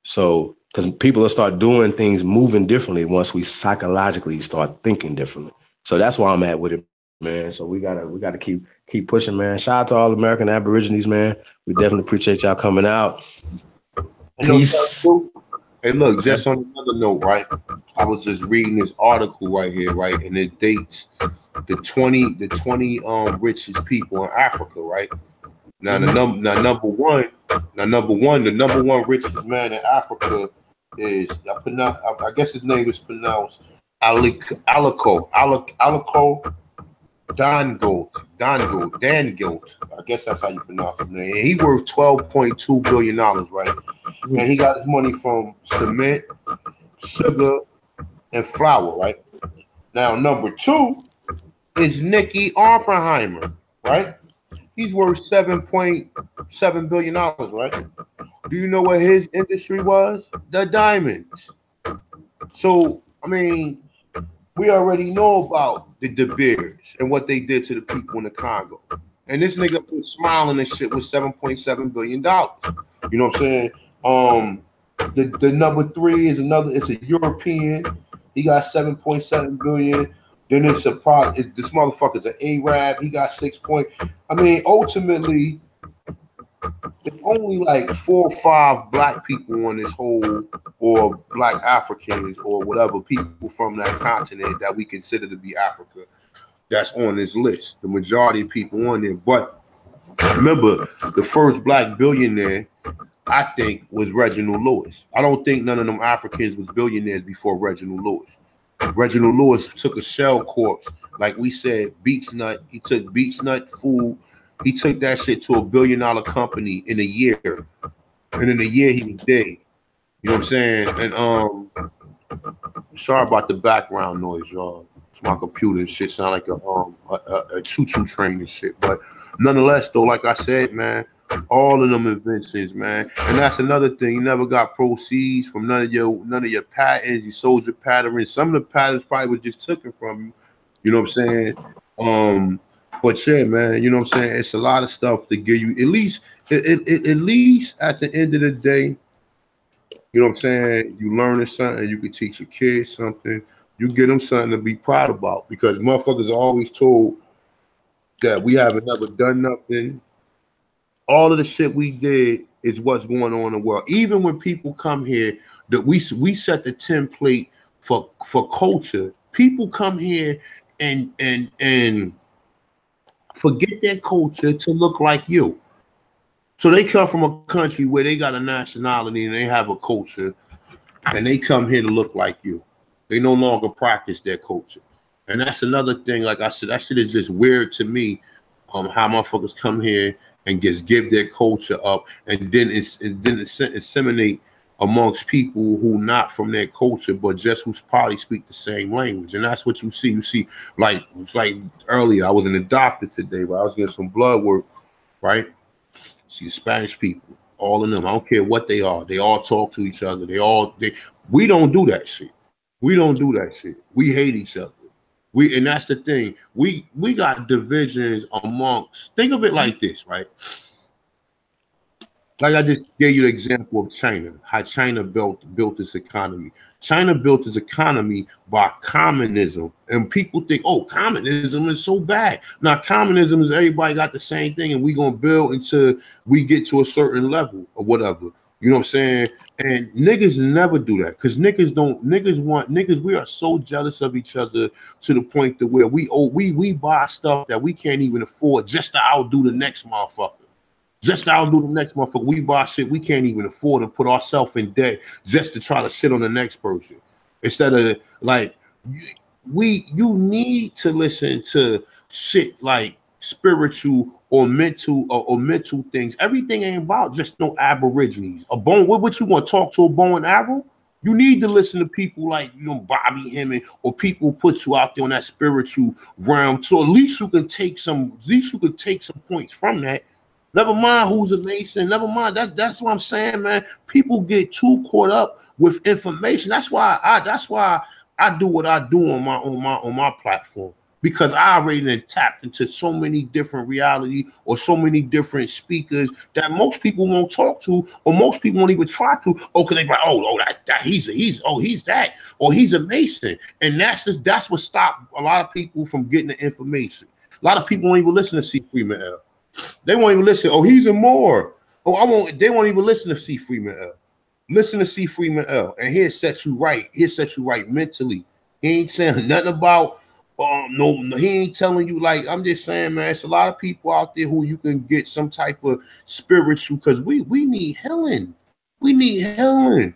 So, because people will start doing things, moving differently once we psychologically start thinking differently. So that's why I'm at with it, man. So we gotta keep pushing, man. Shout out to all American Aborigines, man. We definitely appreciate y'all coming out. Peace. Hey, look, just on another note, right? I was just reading this article right here, right? And it dates the 20 richest people in Africa, right? Now the number one richest man in Africa is I guess his name is pronounced Aliko Dangote. I guess that's how you pronounce his name. And he worth $12.2 billion, right? And he got his money from cement, sugar, and flour, right? Now number two is Nicky Oppenheimer, right? He's worth $7.7 billion, right? Do you know what his industry was? The diamonds. So, I mean, we already know about the De Beers and what they did to the people in the Congo. And this nigga was smiling and shit with $7.7 billion. You know what I'm saying? The number three is it's a European. He got 7.7 billion. Then it's this motherfucker's an Arab. He got 6 point. I mean, ultimately, there's only like 4 or 5 black people on this whole, or black Africans, or whatever people from that continent that we consider to be Africa, that's on this list. The majority of people on there. But remember, the first black billionaire, I think, was Reginald Lewis. I don't think none of them Africans was billionaires before Reginald Lewis. Reginald Lewis took a shell corpse, like we said, Beach Nut. He took Beach Nut food. He took that shit to $1 billion company in a year. And in a year, he was dead. You know what I'm saying? And sorry about the background noise, y'all. It's my computer and shit. Sound like a choo-choo train and shit. But nonetheless, though, like I said, man, All of them inventions, man. And that's another thing. You never got proceeds from none of your patents. You sold your patents. Some of the patents probably was just taken from you. You know what I'm saying? But yeah, man, you know what I'm saying? It's a lot of stuff to give you at least at the end of the day, you know what I'm saying? You learning something, you can teach your kids something, you get them something to be proud about because motherfuckers are always told that we haven't never done nothing. All of the shit we did is what's going on in the world. Even when people come here, that we set the template for culture. People come here and forget their culture to look like you. So they come from a country where they got a nationality and they have a culture, and they come here to look like you. They no longer practice their culture. And that's another thing, like I said, that shit is just weird to me, how motherfuckers come here and just give their culture up and then inseminate amongst people who not from their culture, but just who probably speak the same language. And that's what you see. You see, like earlier, I was in the doctor today, but I was getting some blood work, right? See the Spanish people, all of them. I don't care what they are. They all talk to each other. We don't do that shit. We don't do that shit. We hate each other. And that's the thing. We got divisions amongst. Think of it like this, right? Like I just gave you the example of China, how China built its economy. China built its economy by communism. And people think, oh, communism is so bad. Now, communism is everybody got the same thing, and we're going to build until we get to a certain level or whatever. You know what I'm saying? And niggas never do that because niggas, we are so jealous of each other to the point to where we buy stuff that we can't even afford just to outdo the next motherfucker. Just to outdo the next motherfucker. We buy shit we can't even afford and put ourselves in debt just to try to shit on the next person. Instead of like, you need to listen to shit like spiritual or mental things. Everything ain't about just no aborigines. A bone, what you want to talk to a bone and arrow? You need to listen to people like, you know, Bobby Hemming or people who put you out there on that spiritual realm. So at least you can take some points from that. Never mind who's a Mason. Never mind. That's what I'm saying, man. People get too caught up with information. That's why I do what I do on my platform, because I already tapped into so many different reality or so many different speakers that most people won't talk to, or most people won't even try to. Oh, because they be like, he's that, or he's a Mason, and that's what stopped a lot of people from getting the information. A lot of people won't even listen to C. Freeman L. They won't even listen. Oh, he's a Moore. Oh, I won't. They won't even listen to C. Freeman L. Listen to C. Freeman L. And he'll set you right. He'll set you right mentally. He ain't saying nothing about. No, he ain't telling you. Like, I'm just saying, man. It's a lot of people out there who you can get some type of spiritual, because we need healing. We need healing.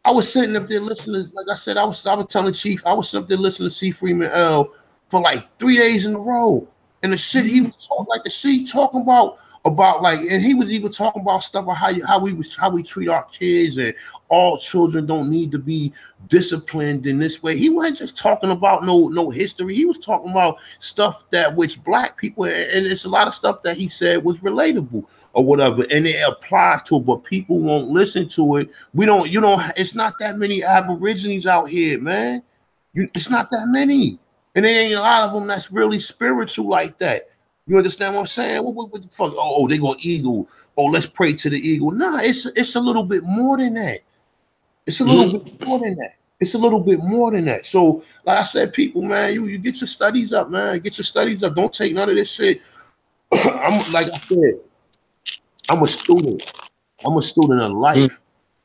I was sitting up there listening. Like I said, I was telling Chief. I was up there listening to C. Freeman L. for like 3 days in a row. And the shit he was talking, like the shit he talking about like, and he was even talking about stuff about how we treat our kids, and all children don't need to be disciplined in this way. He wasn't just talking about no history. He was talking about stuff that which black people, and it's a lot of stuff that he said was relatable or whatever, and it applies to it, but people won't listen to it. It's not that many Aborigines out here, man. It's not that many. And there ain't a lot of them that's really spiritual like that. You understand what I'm saying? What the fuck? Oh, they go eagle. Oh, let's pray to the eagle. Nah, it's a little bit more than that. It's a little bit more than that. It's a little bit more than that. So, like I said, people, man, you get your studies up, man. Get your studies up. Don't take none of this shit. Like I said, I'm a student. I'm a student of life.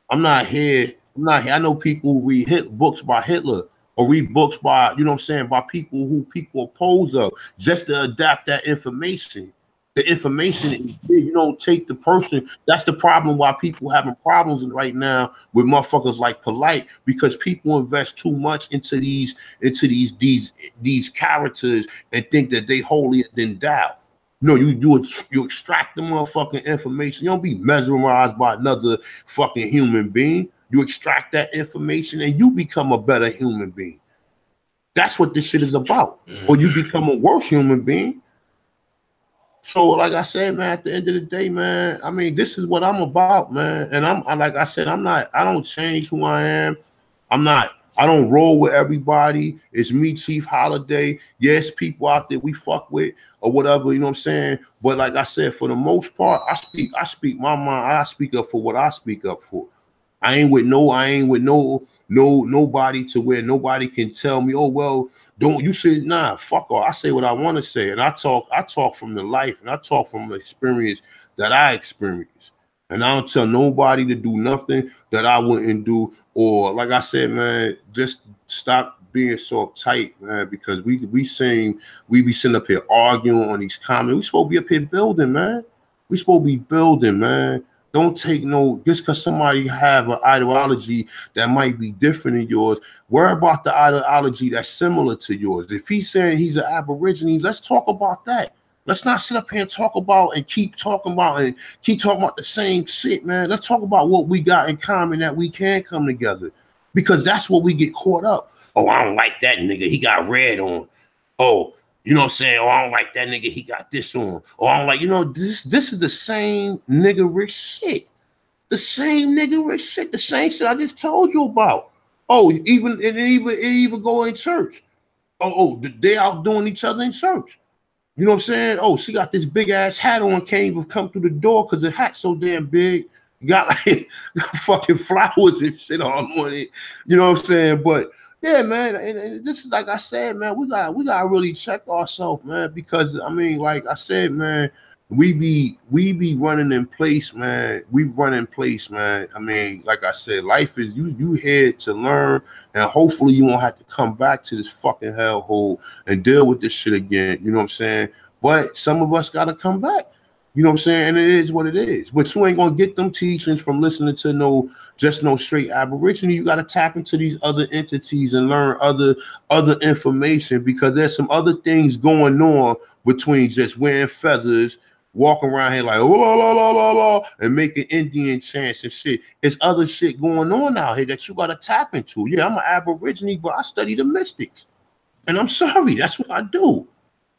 I'm not here. I know people read books by Hitler, or read books by, you know what I'm saying, by people who people oppose of, just to adapt that information. The information is big. You don't take the person. That's the problem why people having problems right now with motherfuckers like Polite, because people invest too much into these characters and think that they holier than thou. No, you extract the motherfucking information. You don't be mesmerized by another fucking human being. You extract that information and you become a better human being. That's what this shit is about. Or you become a worse human being. So, like I said, man, at the end of the day, man, I mean, this is what I'm about, man. And like I said, I don't change who I am. I don't roll with everybody. It's me, Chief Holiday. Yes, people out there we fuck with or whatever, you know what I'm saying? But like I said, for the most part, I speak my mind. I speak up for what I speak up for. I ain't with nobody to where nobody can tell me, oh well, don't you say nah, fuck off. I say what I want to say. And I talk from the life and I talk from the experience that I experienced. And I don't tell nobody to do nothing that I wouldn't do. Or like I said, man, just stop being so uptight, man, because we be sitting up here arguing on these comments. We supposed to be up here building, man. We supposed to be building, man. Don't take no, just because somebody have an ideology that might be different than yours, worry about the ideology that's similar to yours. If he's saying he's an Aborigine, let's talk about that. Let's not sit up here and talk about and keep talking about the same shit, man. Let's talk about what we got in common that we can come together. Because that's what we get caught up. Oh, I don't like that nigga. He got red on. Oh, you know what I'm saying? Oh, I don't like that nigga. He got this on. Oh, I don't like, this is the same nigga rich shit. The same nigga rich shit. The same shit I just told you about. Oh, it even go in church. Oh, they outdoing each other in church. You know what I'm saying? Oh, she got this big ass hat on, can't even come through the door because the hat's so damn big. Got like fucking flowers and shit on it. You know what I'm saying? But yeah, man, and this is like I said, man, we gotta really check ourselves, man, because I mean, like I said, man, we be running in place, man. We run in place, man. I mean, like I said, life is you here to learn, and hopefully you won't have to come back to this fucking hellhole and deal with this shit again. You know what I'm saying? But some of us gotta come back. You know what I'm saying? And it is what it is. But you ain't gonna get them teachings from listening to no straight Aboriginal. You gotta tap into these other entities and learn other information, because there's some other things going on between just wearing feathers, walking around here like oh la la la la la and making Indian chants and shit. It's other shit going on out here that you gotta tap into. Yeah, I'm an Aborigine, but I study the mystics. And I'm sorry, that's what I do.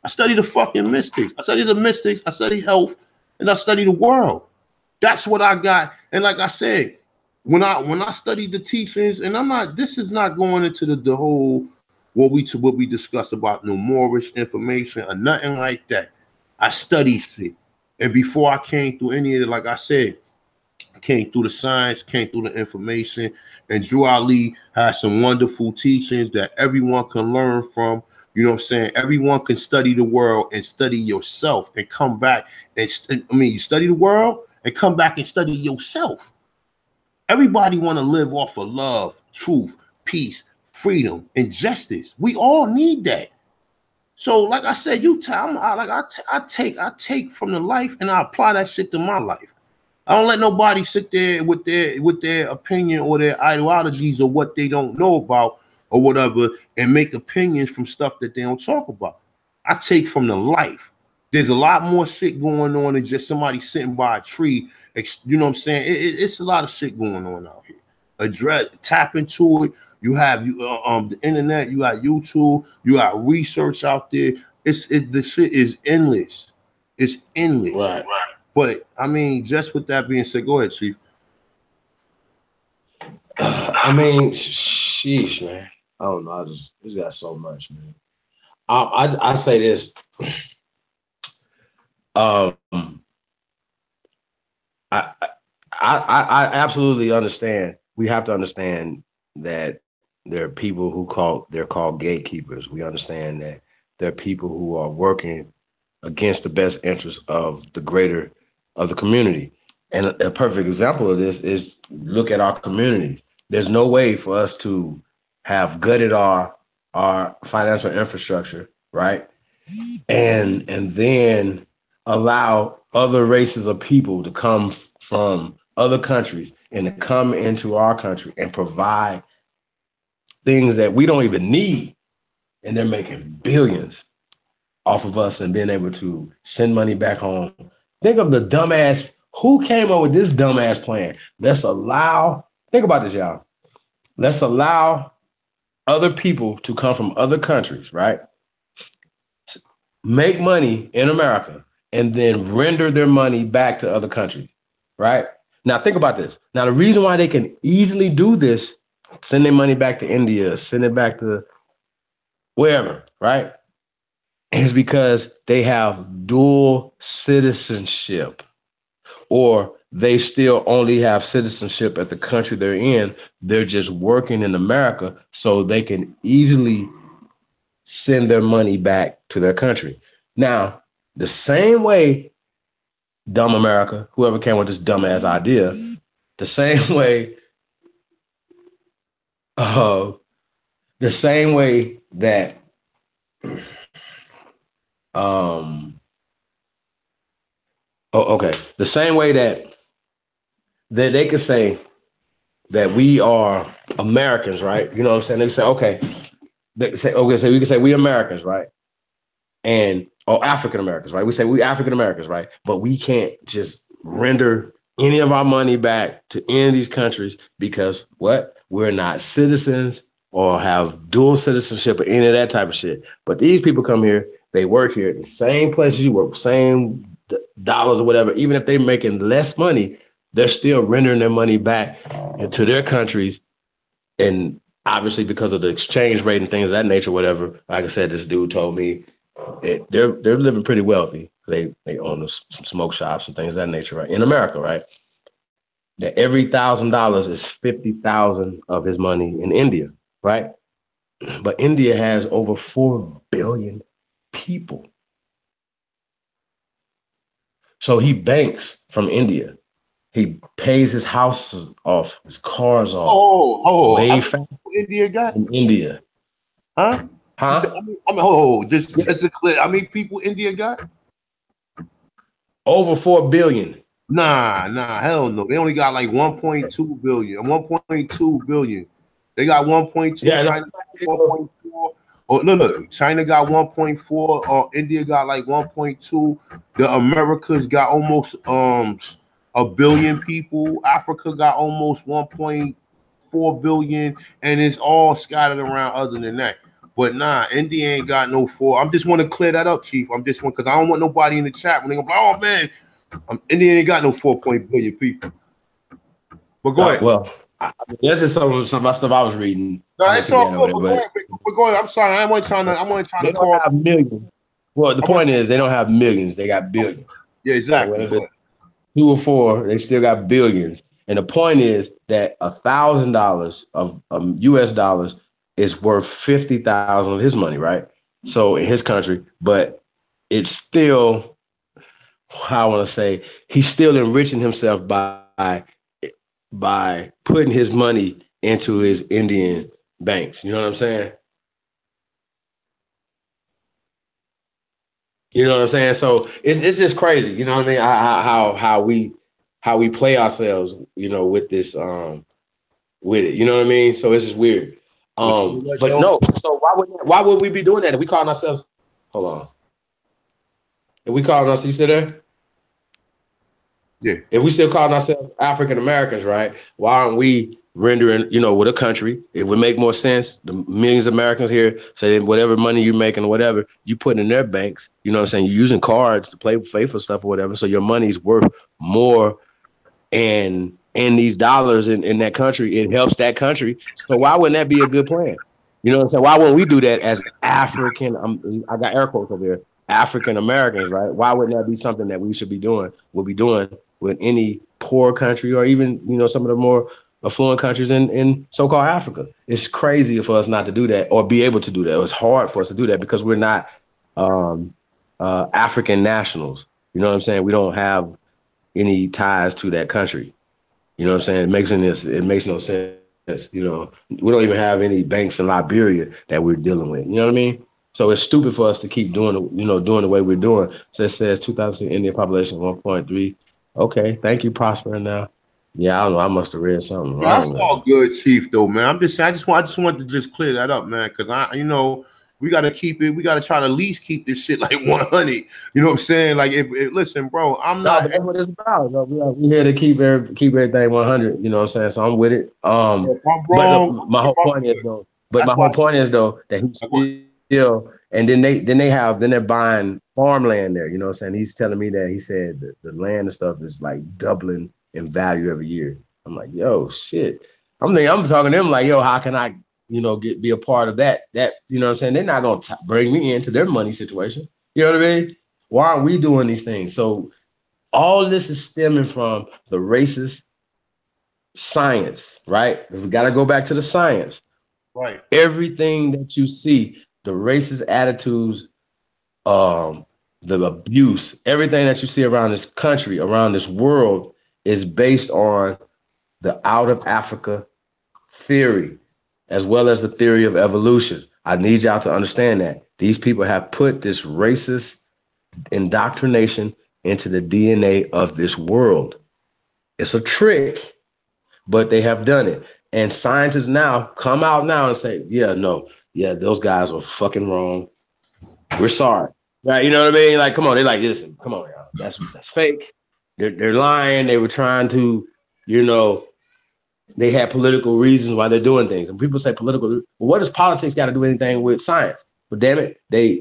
I study the fucking mystics. I study the mystics, I study health, and I study the world. That's what I got. And like I said, when I study the teachings, and this is not going into the whole what we discussed about no Moorish information or nothing like that. I study shit. And before I came through any of it, like I said, I came through the science, came through the information, and Drew Ali has some wonderful teachings that everyone can learn from. You know what I'm saying? Everyone can study the world and study yourself and come back and you study the world and come back and study yourself. Everybody want to live off of love, truth, peace, freedom, and justice. We all need that. So, like I said, I take from the life and I apply that shit to my life. I don't let nobody sit there with their opinion or their ideologies or what they don't know about or whatever and make opinions from stuff that they don't talk about. I take from the life. There's a lot more shit going on than just somebody sitting by a tree. You know what I'm saying? It's a lot of shit going on out here. Tap into it. You have the internet. You got YouTube. You got research out there. The shit is endless. It's endless. Right. But I mean, just with that being said, go ahead, Chief. I mean, sheesh, man. I don't know. I just got so much, man. I say this. I absolutely understand. We have to understand that there are people they're called gatekeepers. We understand that there are people who are working against the best interests of the community. And a perfect example of this is look at our communities. There's no way for us to have gutted our financial infrastructure, right? And then allow other races of people to come from other countries and to come into our country and provide things that we don't even need. And they're making billions off of us and being able to send money back home. Think of the dumbass, who came up with this dumbass plan? Think about this, y'all. Let's allow other people to come from other countries, right? Make money in America and then render their money back to other countries, right? Now think about this. Now the reason why they can easily do this, send their money back to India, send it back to wherever, right? Is because they have dual citizenship, or they still only have citizenship at the country they're in. They're just working in America, so they can easily send their money back to their country. Now, the same way, dumb America, whoever came with this dumbass idea, the same way, the same way that the same way that they could say that we are Americans, right? You know what I'm saying? They say, okay, so we can say we Americans, right? And African Americans, right? We say we African Americans, right? But we can't just render any of our money back to any of these countries because what? We're not citizens or have dual citizenship or any of that type of shit. But these people come here, they work here at the same places you work, same dollars or whatever. Even if they're making less money, they're still rendering their money back into their countries. And obviously because of the exchange rate and things of that nature, whatever, like I said, this dude told me they're living pretty wealthy. They own some smoke shops and things of that nature, right? In America, right? That every $1,000 is 50,000 of his money in India, right? But India has over 4 billion people. So he banks from India. He pays his houses off, his cars off. Way faster India got in India. Huh? Huh? Just to clear, how many people India got? Over 4 billion. Nah, hell no. They only got like 1.2 billion. 1.2 billion. They got 1.2. Yeah, China 1.4. Oh, look. China got 1.4. Or India got like 1.2. The Americas got almost a billion people. Africa got almost 1.4 billion, and it's all scattered around. Other than that. But nah, India ain't got no 4. I just want to clear that up, Chief. Because I don't want nobody in the chat when they go, oh man, India ain't got no 4 billion people. But go ahead. Well, this is some of my stuff I was reading. No, that's all good. But go ahead. I'm sorry. I'm only trying to call. Have millions. Well, the point is they don't have millions. They got billions. Yeah, exactly. So 2 or 4, they still got billions. And the point is that $1,000 of US dollars is worth 50,000 of his money, right? So in his country, but it's still, how I want to say, he's still enriching himself by putting his money into his Indian banks. You know what I'm saying? You know what I'm saying? So it's just crazy. You know what I mean? How we play ourselves, you know, with this with it. You know what I mean? So it's just weird. But no. So why would we be doing that? If we calling ourselves, hold on. If we calling us, you still there? Yeah. If we still calling ourselves African Americans, right? Why aren't we rendering, you know, with a country? It would make more sense. The millions of Americans here say that whatever money you're making or whatever, you put in their banks, you know what I'm saying? You're using cards to pay for stuff or whatever. So your money's worth more and these dollars in that country, it helps that country. So why wouldn't that be a good plan? You know what I'm saying? Why wouldn't we do that as African? I got air quotes over there. African Americans, right? Why wouldn't that be something that we should be doing? We'll be doing with any poor country or even, you know, some of the more affluent countries in so-called Africa. It's crazy for us not to do that or be able to do that. It's hard for us to do that because we're not African nationals. You know what I'm saying? We don't have any ties to that country. You know what I'm saying? It makes no sense. You know, we don't even have any banks in Liberia that we're dealing with. You know what I mean? So it's stupid for us to keep doing the way we're doing. So it says 2000 Indian population 1.3. Okay, thank you, Prosper. Now, yeah, I don't know. I must have read something wrong. That's all good, Chief. Though, man. I just wanted to just clear that up, man, because we got to keep it. We got to try to at least keep this shit like 100. You know what I'm saying? Like, listen, bro, that's what it's about. We here to keep everything 100. You know what I'm saying? So I'm with it. If I'm wrong, my whole point is though that he still, and then they're buying farmland there. You know what I'm saying? He's telling me that he said the land and stuff is like doubling in value every year. I'm like, yo, shit. I'm talking to them like, yo, how can I, be a part of that? That, you know what I'm saying? They're not gonna bring me into their money situation. You know what I mean? Why aren't we doing these things? So all this is stemming from the racist science, right? Because we got to go back to the science. Right. Everything that you see, the racist attitudes, the abuse, everything that you see around this country, around this world, is based on the out of Africa theory, as well as the theory of evolution. I need y'all to understand that. These people have put this racist indoctrination into the DNA of this world. It's a trick, but they have done it. And scientists now come out now and say, those guys were fucking wrong. We're sorry. Right? You know what I mean? Like, come on. They're like, listen, come on, y'all. That's fake. They're lying. They were trying to, they had political reasons why they're doing things. And people say political, well, what does politics got to do anything with science? But damn it, they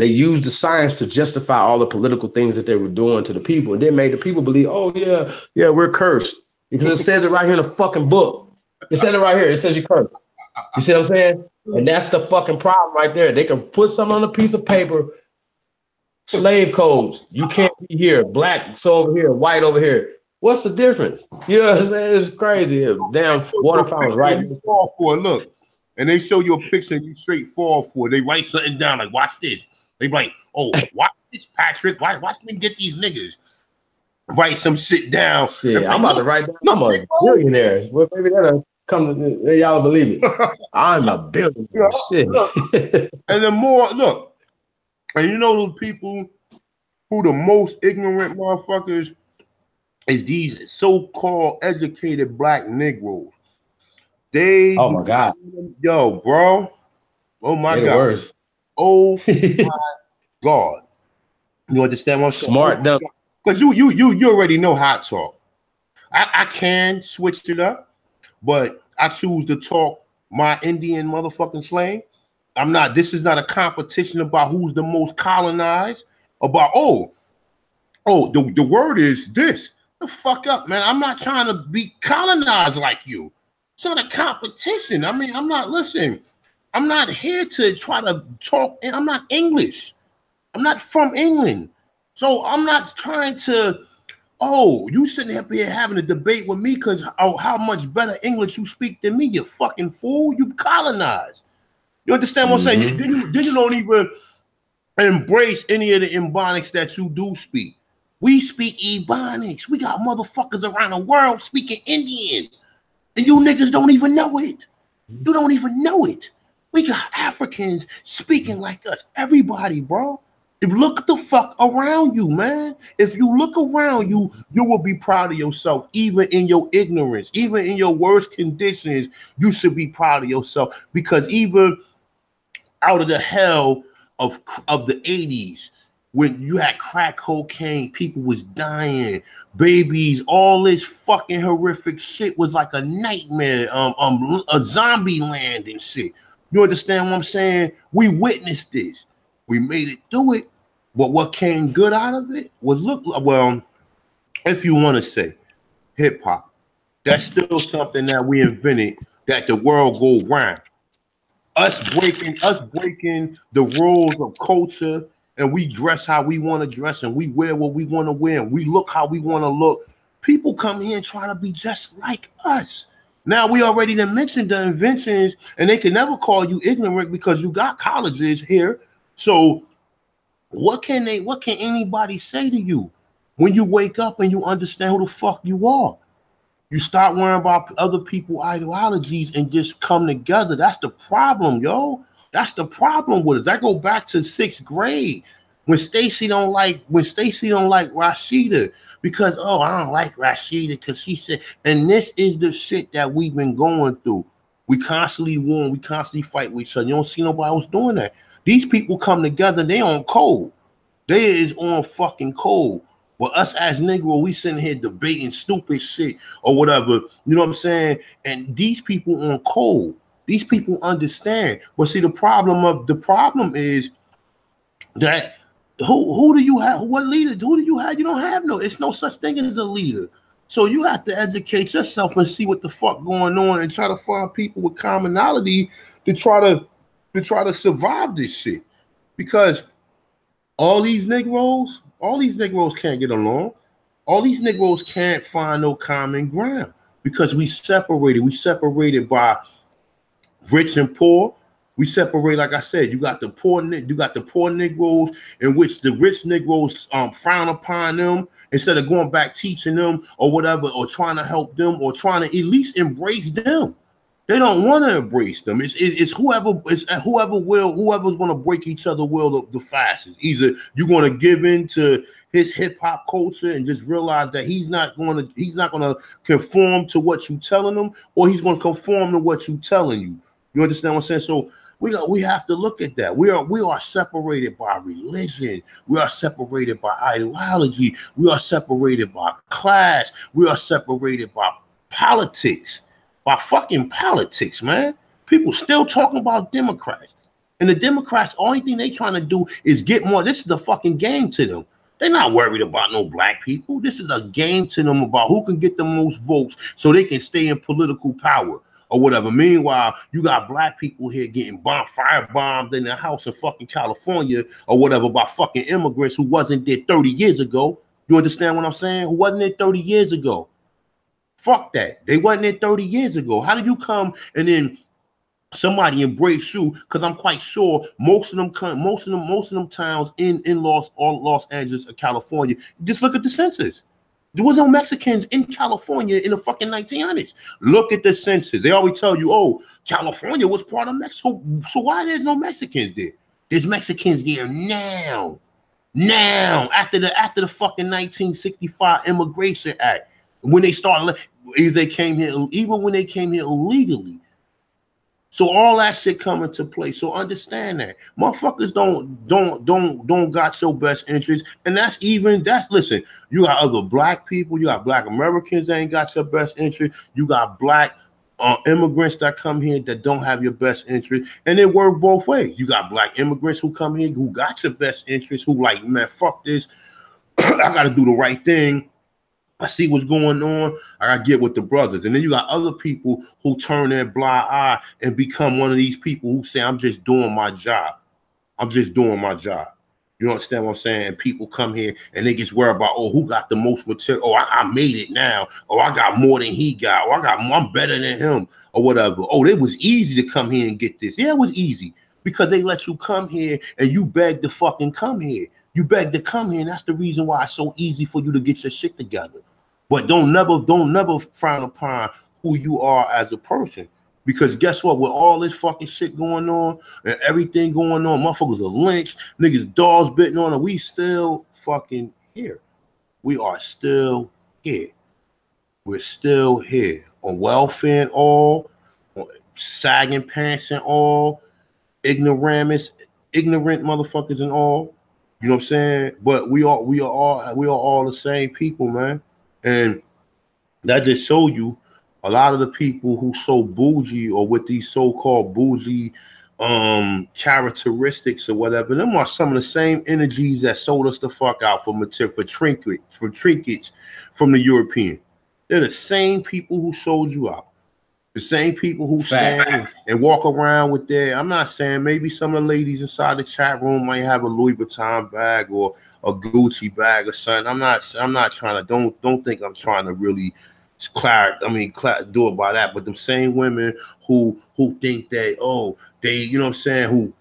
used the science to justify all the political things that they were doing to the people, and then made the people believe, oh yeah, we're cursed. Because it says it right here in the fucking book. It says it right here. It says you're cursed. You see what I'm saying? And that's the fucking problem right there. They can put something on a piece of paper, slave codes. You can't be here. Black, so over here, white over here. What's the difference? You know what I'm saying? It's crazy. Damn water fountains, right? You fall for it, look. And they show you a picture and you straight fall for it. They write something down like, watch this. They be like, oh, watch this, Patrick. Watch me get these niggas. Write some shit down. Shit, I'm about to write down. I'm a billionaire. Well, maybe that'll come to y'all believe it. I'm a billionaire. Shit. And the more, look, and you know those people who the most ignorant motherfuckers is these so-called educated black Negroes. They, oh my God, yo, bro, oh my God, worse. Oh my God, you understand what I'm saying? Smart dumb. Because you already know how to talk. I can switch it up, but I choose to talk my Indian motherfucking slang. I'm not. This is not a competition about who's the most colonized. About the word is this. The fuck up, man. I'm not trying to be colonized like you. It's not a competition. I mean, I'm not here to try to talk. I'm not English. I'm not from England. So I'm not trying to, you sitting up here having a debate with me because how much better English you speak than me, you fucking fool. You colonized. You understand what I'm saying? Then you don't even embrace any of the Ebonics that you do speak. We speak Ebonics. We got motherfuckers around the world speaking Indian. And you niggas don't even know it. You don't even know it. We got Africans speaking like us. Everybody, bro. Look the fuck around you, man. If you look around you, you will be proud of yourself, even in your ignorance, even in your worst conditions. You should be proud of yourself, because even out of the hell of the 80s, when you had crack cocaine, people was dying, babies, all this fucking horrific shit was like a nightmare, a zombie land and shit. You understand what I'm saying? We witnessed this. We made it through it, but what came good out of it was, if you want to say hip hop, that's still something that we invented, that the world go round. Us breaking the rules of culture, and we dress how we want to dress, and we wear what we want to wear, and we look how we want to look. People come here and try to be just like us. Now we already done mentioned the inventions, and they can never call you ignorant because you got colleges here. So what can anybody say to you when you wake up and you understand who the fuck you are? You start worrying about other people's ideologies and just come together. That's the problem, yo. That's the problem with us. I go back to 6th grade when Stacy don't like Rashida because, I don't like Rashida because she said, and this is the shit that we've been going through. We constantly won, we constantly fight with each other. You don't see nobody else doing that. These people come together, they on cold. They is on fucking cold. Well, us as Negro, we sitting here debating stupid shit or whatever. You know what I'm saying? And these people on cold. These people understand. But see, the problem is that who do you have? What leader? Who do you have? You don't have no. It's no such thing as a leader. So you have to educate yourself and see what the fuck going on and try to find people with commonality to try to survive this shit. Because all these Negroes can't get along. All these Negroes can't find no common ground because we separated. We separated by rich and poor. We separate, like I said, you got the poor Negroes in which the rich Negroes frown upon them instead of going back teaching them or whatever, or trying to help them or trying to at least embrace them. They don't want to embrace them. It's whoever's going to break each other will the fastest. Either you're going to give in to his hip hop culture and just realize that he's not going to conform to what you're telling him, or he's going to conform to what you're telling you. You understand what I'm saying? So we have to look at that. We are separated by religion. We are separated by ideology. We are separated by class. We are separated by politics. By fucking politics, man. People still talking about Democrats. And the Democrats, only thing they trying to do is get more. This is a fucking game to them. They're not worried about no black people. This is a game to them about who can get the most votes so they can stay in political power or whatever. Meanwhile, you got black people here getting firebombed in the house in fucking California or whatever by fucking immigrants who wasn't there 30 years ago. You understand what I'm saying? Who wasn't there 30 years ago? Fuck that. They wasn't there 30 years ago. How do you come and then somebody embrace you? Because I'm quite sure most of them towns in Los Angeles or California, just look at the census. There was no Mexicans in California in the fucking 1900s. Look at the census. They always tell you, oh, California was part of Mexico. So why there's no Mexicans there? There's Mexicans there now. Now, after the fucking 1965 Immigration Act. When they started, even when they came here illegally. So all that shit come into play. So understand that motherfuckers don't got your best interest, and listen. You got other black people, you got black Americans that ain't got your best interest. You got black immigrants that come here that don't have your best interest, and it work both ways. You got black immigrants who come here who got your best interest, who like, man, fuck this, I got to do the right thing. I see what's going on. I gotta get with the brothers. And then you got other people who turn their blind eye and become one of these people who say, I'm just doing my job. I'm just doing my job. You understand what I'm saying? And people come here and they just worry about, oh, who got the most material? Oh, I made it now. Oh, I got more than he got. Oh, I'm better than him or whatever. Oh, it was easy to come here and get this. Yeah, it was easy because they let you come here and you beg to fucking come here. You beg to come here, and that's the reason why it's so easy for you to get your shit together. But don't never frown upon who you are as a person. Because guess what? With all this fucking shit going on and everything going on, motherfuckers are lynched, niggas dogs bitten on, and we still fucking here. We are still here. We're still here. On welfare and all, on sagging pants and all, ignorant motherfuckers and all. You know what I'm saying? But we are all the same people, man. And that just show you a lot of the people who so bougie or with these so-called bougie characteristics or whatever, them are some of the same energies that sold us the fuck out for trinkets from the European. They're the same people who sold you out. The same people who stand and walk around with their, I'm not saying, maybe some of the ladies inside the chat room might have a Louis Vuitton bag or a Gucci bag or something. I'm not trying to, don't think I'm trying to really do it by that. But them same women who think that, oh, they, you know what I'm saying, who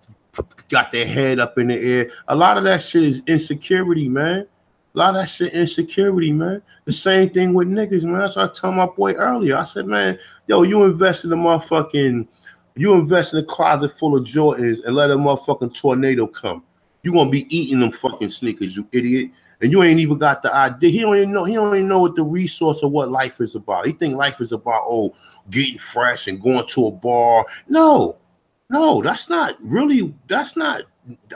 got their head up in the air. A lot of that shit is insecurity, man. A lot of that shit insecurity, man. The same thing with niggas, man. That's what I told my boy earlier. I said, man, yo, you invest in a closet full of Jordans and let a motherfucking tornado come. You gonna be eating them fucking sneakers, you idiot. And you ain't even got the idea. He don't even know what the resource of what life is about. He think life is about, oh, getting fresh and going to a bar. No, that's not.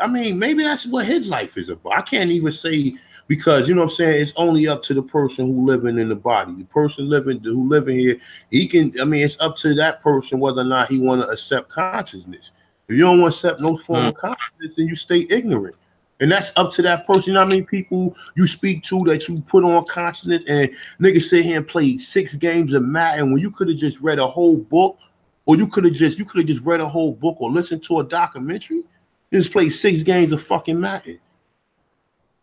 I mean, maybe that's what his life is about. I can't even say because you know what I'm saying, it's only up to the person who living in the body. The person who living here, he can. I mean, it's up to that person whether or not he want to accept consciousness. If you don't want to accept no form of consciousness, then you stay ignorant. And that's up to that person. You know how many people you speak to that you put on consciousness and niggas sit here and play 6 games of Madden when you could have just read a whole book, or you could have just read a whole book or listened to a documentary. You just play 6 games of fucking Madden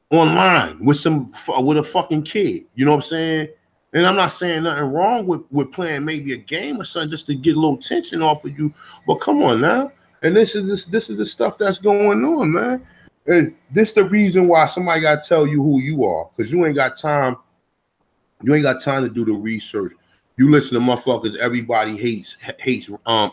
online with a fucking kid. You know what I'm saying? And I'm not saying nothing wrong with playing maybe a game or something just to get a little tension off of you. But come on now. And this is the stuff that's going on, man. And this the reason why somebody gotta tell you who you are, because you ain't got time. You ain't got time to do the research. You listen to motherfuckers. Everybody hates Angel, and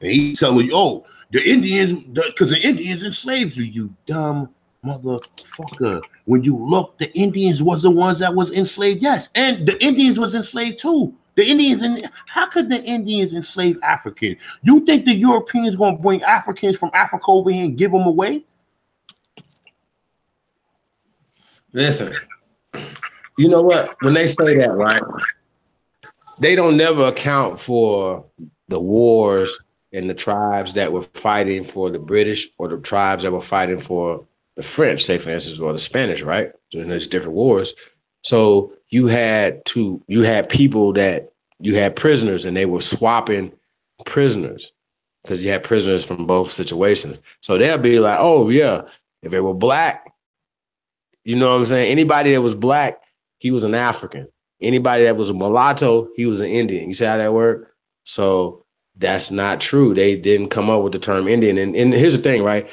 he telling you, oh, the Indians, because the Indians enslaved you. You dumb motherfucker. When you look, the Indians was the ones that was enslaved. Yes, and the Indians was enslaved too. The Indians, how could the Indians enslave Africans? You think the Europeans gonna bring Africans from Africa over here and give them away? Listen, you know what? When they say that, right, they don't never account for the wars and the tribes that were fighting for the British or the tribes that were fighting for the French, say for instance, or the Spanish, right? During those different wars. So you had people that you had prisoners and they were swapping prisoners because you had prisoners from both situations. So they'll be like, oh yeah, if they were black, you know what I'm saying? Anybody that was black, he was an African. Anybody that was a mulatto, he was an Indian. You see how that worked? So that's not true. They didn't come up with the term Indian. And here's the thing, right?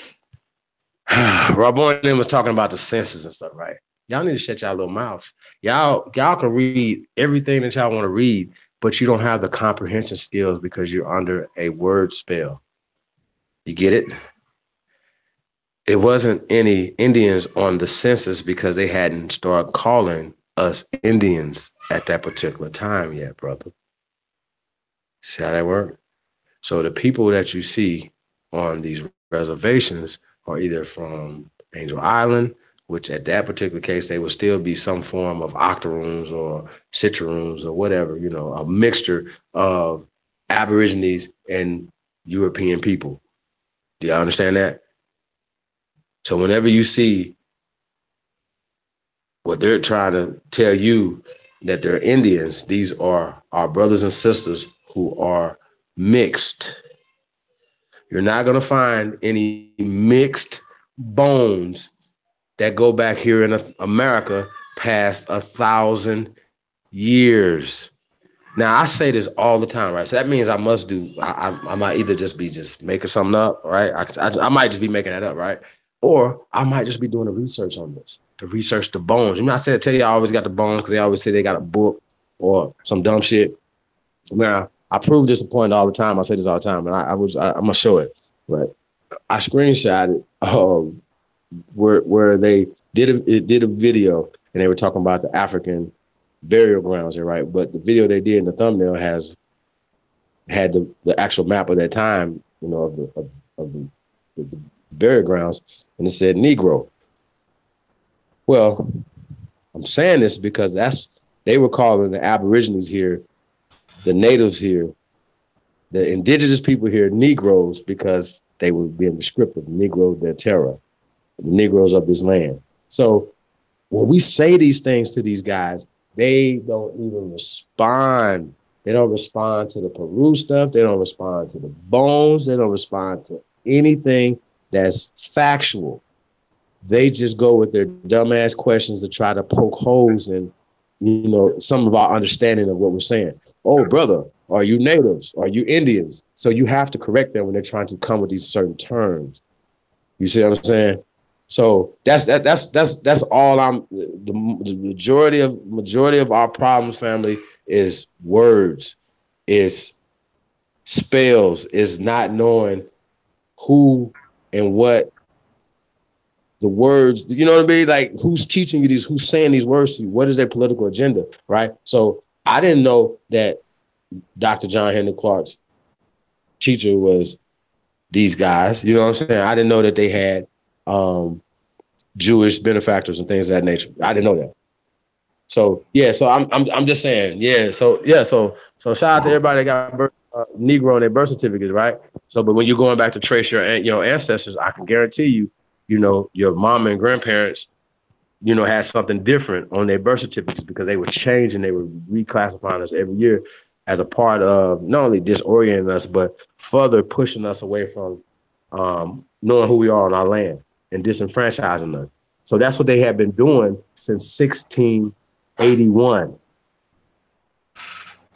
Rob Boylan was talking about the census and stuff, right? Y'all need to shut y'all little mouths. Y'all can read everything that y'all want to read, but you don't have the comprehension skills because you're under a word spell. You get it? It wasn't any Indians on the census because they hadn't started calling us Indians at that particular time yet, brother. See how that works? So the people that you see on these reservations are either from Angel Island, which at that particular case, they would still be some form of octoroons or citroons or whatever, you know, a mixture of Aborigines and European people. Do you understand that? So whenever you see what they're trying to tell you that they're Indians, these are our brothers and sisters who are mixed. You're not going to find any mixed bones that go back here in America past 1,000 years. Now, I say this all the time, right? So that means I might either just be making something up, right? I might just be making that up, right? Or I might just be doing the research on this, to research the bones. You know, tell you I always got the bones because they always say they got a book or some dumb shit. Now, I prove this point all the time. I say this all the time, and I'm gonna show it. But I screenshotted where they did a video and they were talking about the African burial grounds here, right? But the video they did in the thumbnail had the actual map of that time, you know, of the burial grounds, and it said Negro. Well, I'm saying this because they were calling the Aborigines here, the natives here, the indigenous people here, Negroes, because they were being descriptive. Negro, their terror, the Negroes of this land. So when we say these things to these guys, they don't even respond. They don't respond to the Peru stuff. They don't respond to the bones. They don't respond to anything that's factual. They just go with their dumbass questions to try to poke holes in, you know, some of our understanding of what we're saying. Oh, brother, are you natives? Are you Indians? So you have to correct them when they're trying to come with these certain terms. You see what I'm saying? So that's all the majority of our problems, family, is words, is spells, is not knowing who and what the words, you know what I mean? Like, who's teaching you these, who's saying these words to you? What is their political agenda, right? So I didn't know that Dr. John Henry Clark's teacher was these guys, you know what I'm saying? I didn't know that they had Jewish benefactors and things of that nature. I didn't know that. So yeah, so I'm just saying, yeah. So yeah, so shout out to everybody that got Negro on their birth certificates, right? So, but when you're going back to trace your ancestors, I can guarantee you, your mom and grandparents, had something different on their birth certificates because they were changing, they were reclassifying us every year as a part of not only disorienting us, but further pushing us away from knowing who we are on our land and disenfranchising us. So that's what they have been doing since 1681.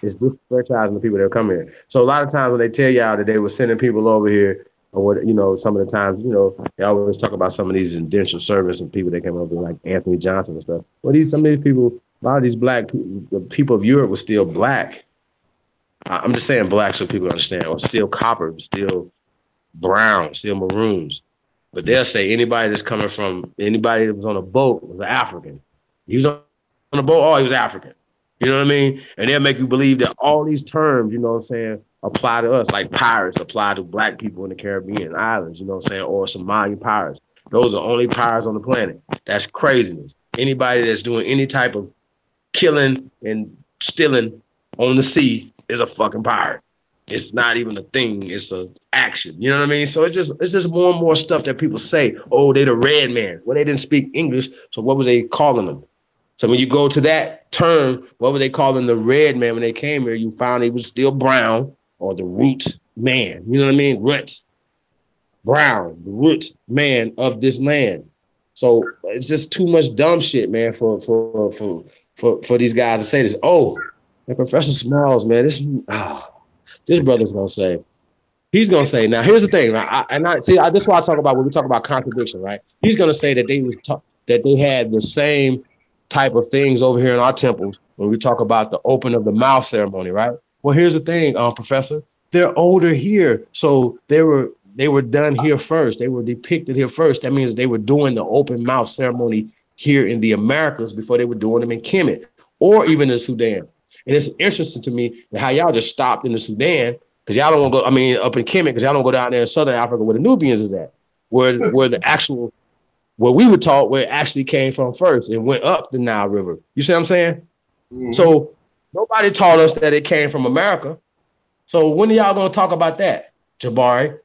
Is disenfranchising the people that come here. So a lot of times when they tell y'all that they were sending people over here, or what, some of the times, they always talk about some of these indentured servants and people that came over like Anthony Johnson and stuff. Well, some of these people, a lot of these black people, the people of Europe were still black. I'm just saying black so people understand, or still copper, still brown, still maroons. But they'll say anybody that was on a boat was an African. He was on a boat, oh, he was African. You know what I mean? And they'll make you believe that all these terms, apply to us, like pirates apply to black people in the Caribbean islands, or Somalian pirates. Those are only pirates on the planet. That's craziness. Anybody that's doing any type of killing and stealing on the sea is a fucking pirate. It's not even a thing. It's an action. You know what I mean? So it's just more and more stuff that people say, oh, they the red man. Well, they didn't speak English, so what was they calling them? So when you go to that term, what were they calling the red man when they came here? You found he was still brown, or the root man. You know what I mean? Root, brown, the root man of this land. So it's just too much dumb shit, man, for these guys to say this. Oh, and Professor Smalls, man, this brother's gonna say. He's gonna say. Now, here's the thing. This is why I talk about when we talk about contradiction, right? He's gonna say that that they had the same type of things over here in our temples when we talk about the open of the mouth ceremony, right? Well, here's the thing, Professor. They're older here, so they were done here first. They were depicted here first. That means they were doing the open mouth ceremony here in the Americas before they were doing them in Kemet or even in Sudan. And it's interesting to me how y'all just stopped in the Sudan because y'all don't want to go. I mean, up in Kemet because y'all don't go down there in Southern Africa where the Nubians is at, where the actual. Where we were taught where it actually came from first and went up the Nile River. You see what I'm saying? Mm-hmm. So nobody taught us that it came from America. So when are y'all going to talk about that? Jabari,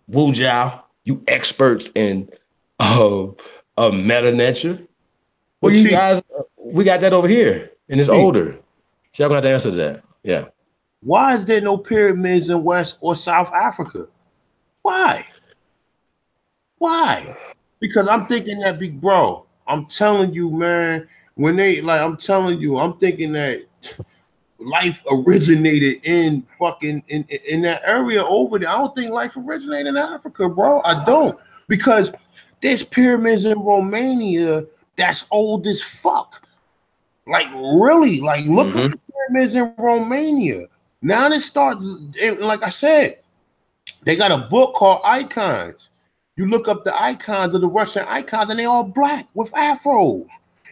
Wu Jiao, you experts in meta nature. Well, you guys, we got that over here and it's older. So y'all going to have to answer to that. Yeah. Why is there no pyramids in West or South Africa? Why? Because I'm thinking that, big bro, I'm telling you, man, I'm thinking that life originated in that area over there. I don't think life originated in Africa, bro. I don't. Because there's pyramids in Romania that's old as fuck. Like, really, like, look at the pyramids in Romania. Now they start, like I said, they got a book called Icons. You look up the icons of the Russian icons, and they all black with afros.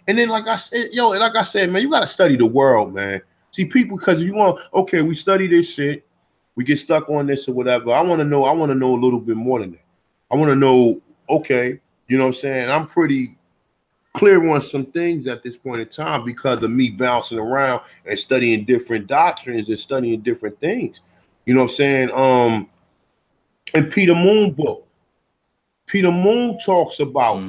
And then, like I said, man, you gotta study the world, man. See, people, because we study this shit, we get stuck on this or whatever. I want to know a little bit more than that. I want to know, okay, you know what I'm saying? I'm pretty clear on some things at this point in time because of me bouncing around and studying different doctrines and studying different things. You know what I'm saying? And Peter Moon book. Peter Moon talks about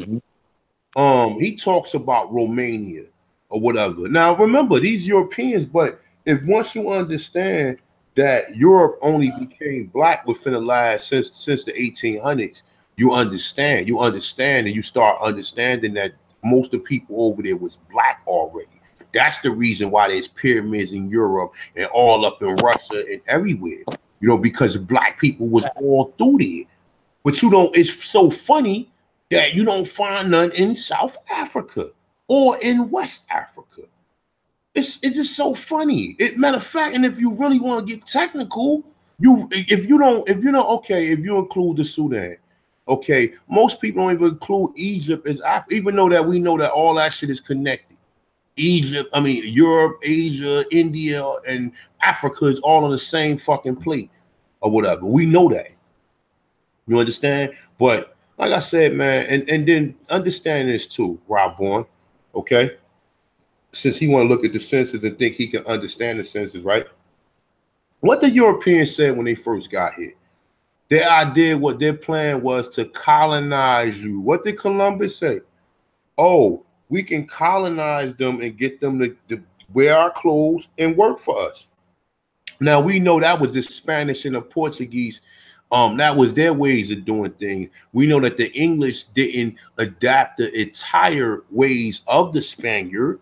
he talks about Romania or whatever. Now remember, these Europeans, but if once you understand that Europe only became black within the last since the 1800s, you understand and you start understanding that most of the people over there was black already. That's the reason why there's pyramids in Europe and all up in Russia and everywhere, because black people was all through there. But it's so funny that you don't find none in South Africa or in West Africa. It's just so funny. Matter of fact, and if you really want to get technical, if you include the Sudan, okay, most people don't even include Egypt as Africa, even though that we know that all that shit is connected. Europe, Asia, India, and Africa is all on the same fucking plate or whatever. We know that. You understand? But like I said, man, and then understand this too, Rob Bourne, okay? Since he want to look at the census and think he can understand the census, right? What the Europeans said when they first got here, their idea, what their plan was to colonize you. What did Columbus say? Oh, we can colonize them and get them to wear our clothes and work for us. Now we know that was the Spanish and the Portuguese. That was their ways of doing things. We know that the English didn't adapt the entire ways of the Spaniard,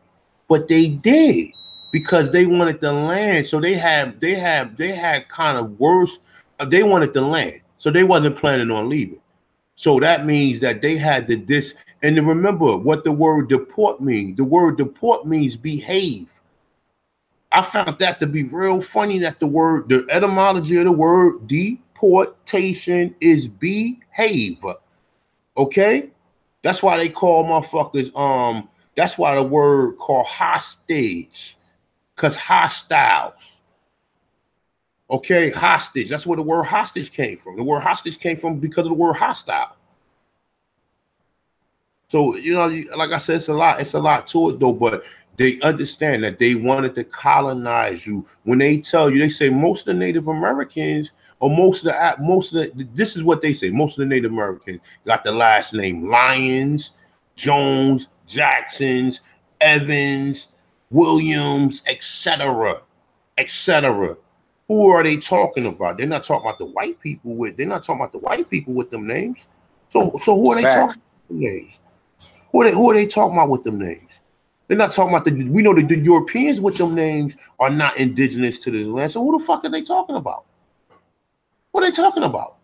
but they did because they wanted the land. So they had kind of worse. They wanted the land, so they wasn't planning on leaving. So that means that they had to this. And to remember what the word deport means. The word deport means behave. I found that to be real funny that the etymology of the word deportation is behave. Okay? That's why they call motherfuckers, that's why the word called hostage. Because hostiles. Okay, hostage. That's where the word hostage came from. The word hostage came from because of the word hostile. So, you know, like I said, it's a lot to it though, but they understand that they wanted to colonize you. When they tell you, they say most of the Native Americans, or this is what they say, most of the Native Americans got the last name Lyons, Jones, Jacksons, Evans, Williams, etc., etc. Who are they talking about? They're not talking about the white people they're not talking about the white people with them names. So who are they talking about with them names? Who are they talking about with them names? They're not talking about we know the Europeans with them names are not indigenous to this land. So who the fuck are they talking about? What are they talking about?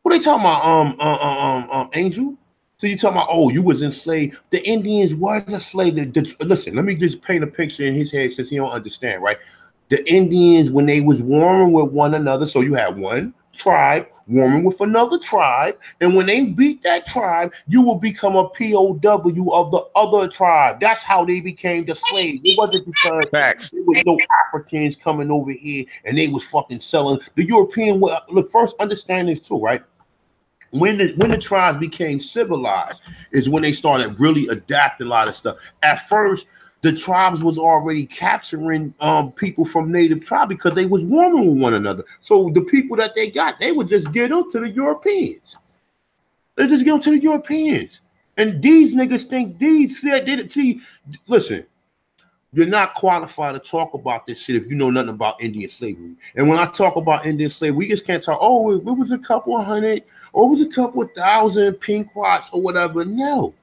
What are they talking about? Angel? So you talking about, oh, you was enslaved. The Indians were enslaved. Listen, let me just paint a picture in his head since he don't understand, right? The Indians, when they was warring with one another, so you had one tribe warring with another tribe, and when they beat that tribe, you will become a POW of the other tribe. That's how they became the slaves. It wasn't because there was no Africans coming over here and they was fucking selling. The European, look, first understand this too, right? When the tribes became civilized is when they started really adapting a lot of stuff. At first, the tribes was already capturing people from native tribe because they was warring with one another. So the people that they got, they would just give them to the Europeans. They just give them to the Europeans. And these niggas think listen, you're not qualified to talk about this shit if you know nothing about Indian slavery. And when I talk about Indian slavery, we just can't talk, oh, it was a couple of hundred, or it was a couple of thousand Pequots or whatever. No.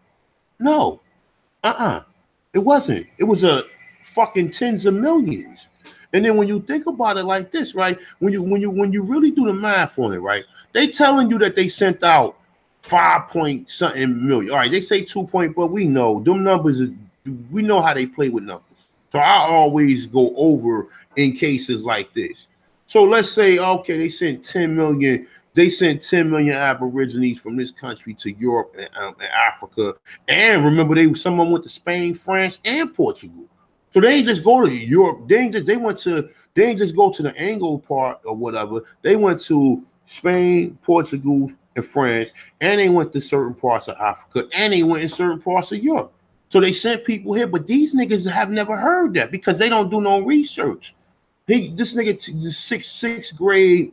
It wasn't. It was a fucking tens of millions. And then when you think about it like this, right? When you really do the math on it, right? They telling you that they sent out 5 point something million. All right, they say 2 point, but we know them numbers. We know how they play with numbers. So I always go over in cases like this. So let's say, okay, they sent 10 million. They sent 10 million Aborigines from this country to Europe and Africa. And remember, someone went to Spain, France, and Portugal. So they ain't just go to Europe. They ain't just go to the Anglo part or whatever. They went to Spain, Portugal, and France, and they went to certain parts of Africa, and they went in certain parts of Europe. So they sent people here, but these niggas have never heard that because they don't do no research. This nigga, the sixth grade,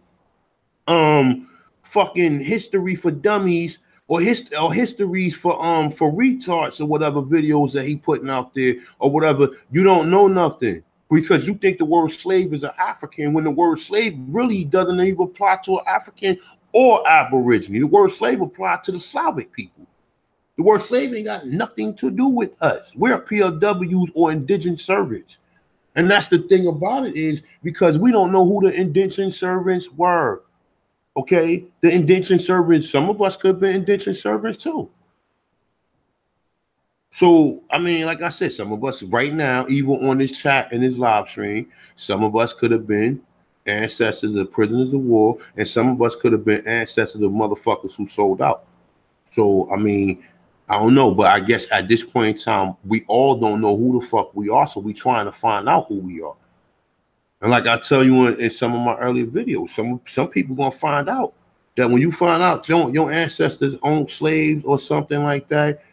fucking history for dummies or histories for retards or whatever videos that he putting out there or whatever. You don't know nothing because you think the word slave is an African when the word slave really doesn't even apply to an African or Aborigine. The word slave applies to the Slavic people. The word slave ain't got nothing to do with us. We're POWs or indentured servants. And that's the thing about it is because we don't know who the indentured servants were. Okay, the indentured servants, some of us could have been indentured servants too. So, I mean, like I said, some of us right now, even on this chat and this live stream, some of us could have been ancestors of prisoners of war, and some of us could have been ancestors of motherfuckers who sold out. So, I mean, I don't know, but I guess at this point in time, we all don't know who the fuck we are, so we trying to find out who we are. And like I tell you in some of my earlier videos, some people gonna find out. that when you find out your ancestors owned slaves or something like that,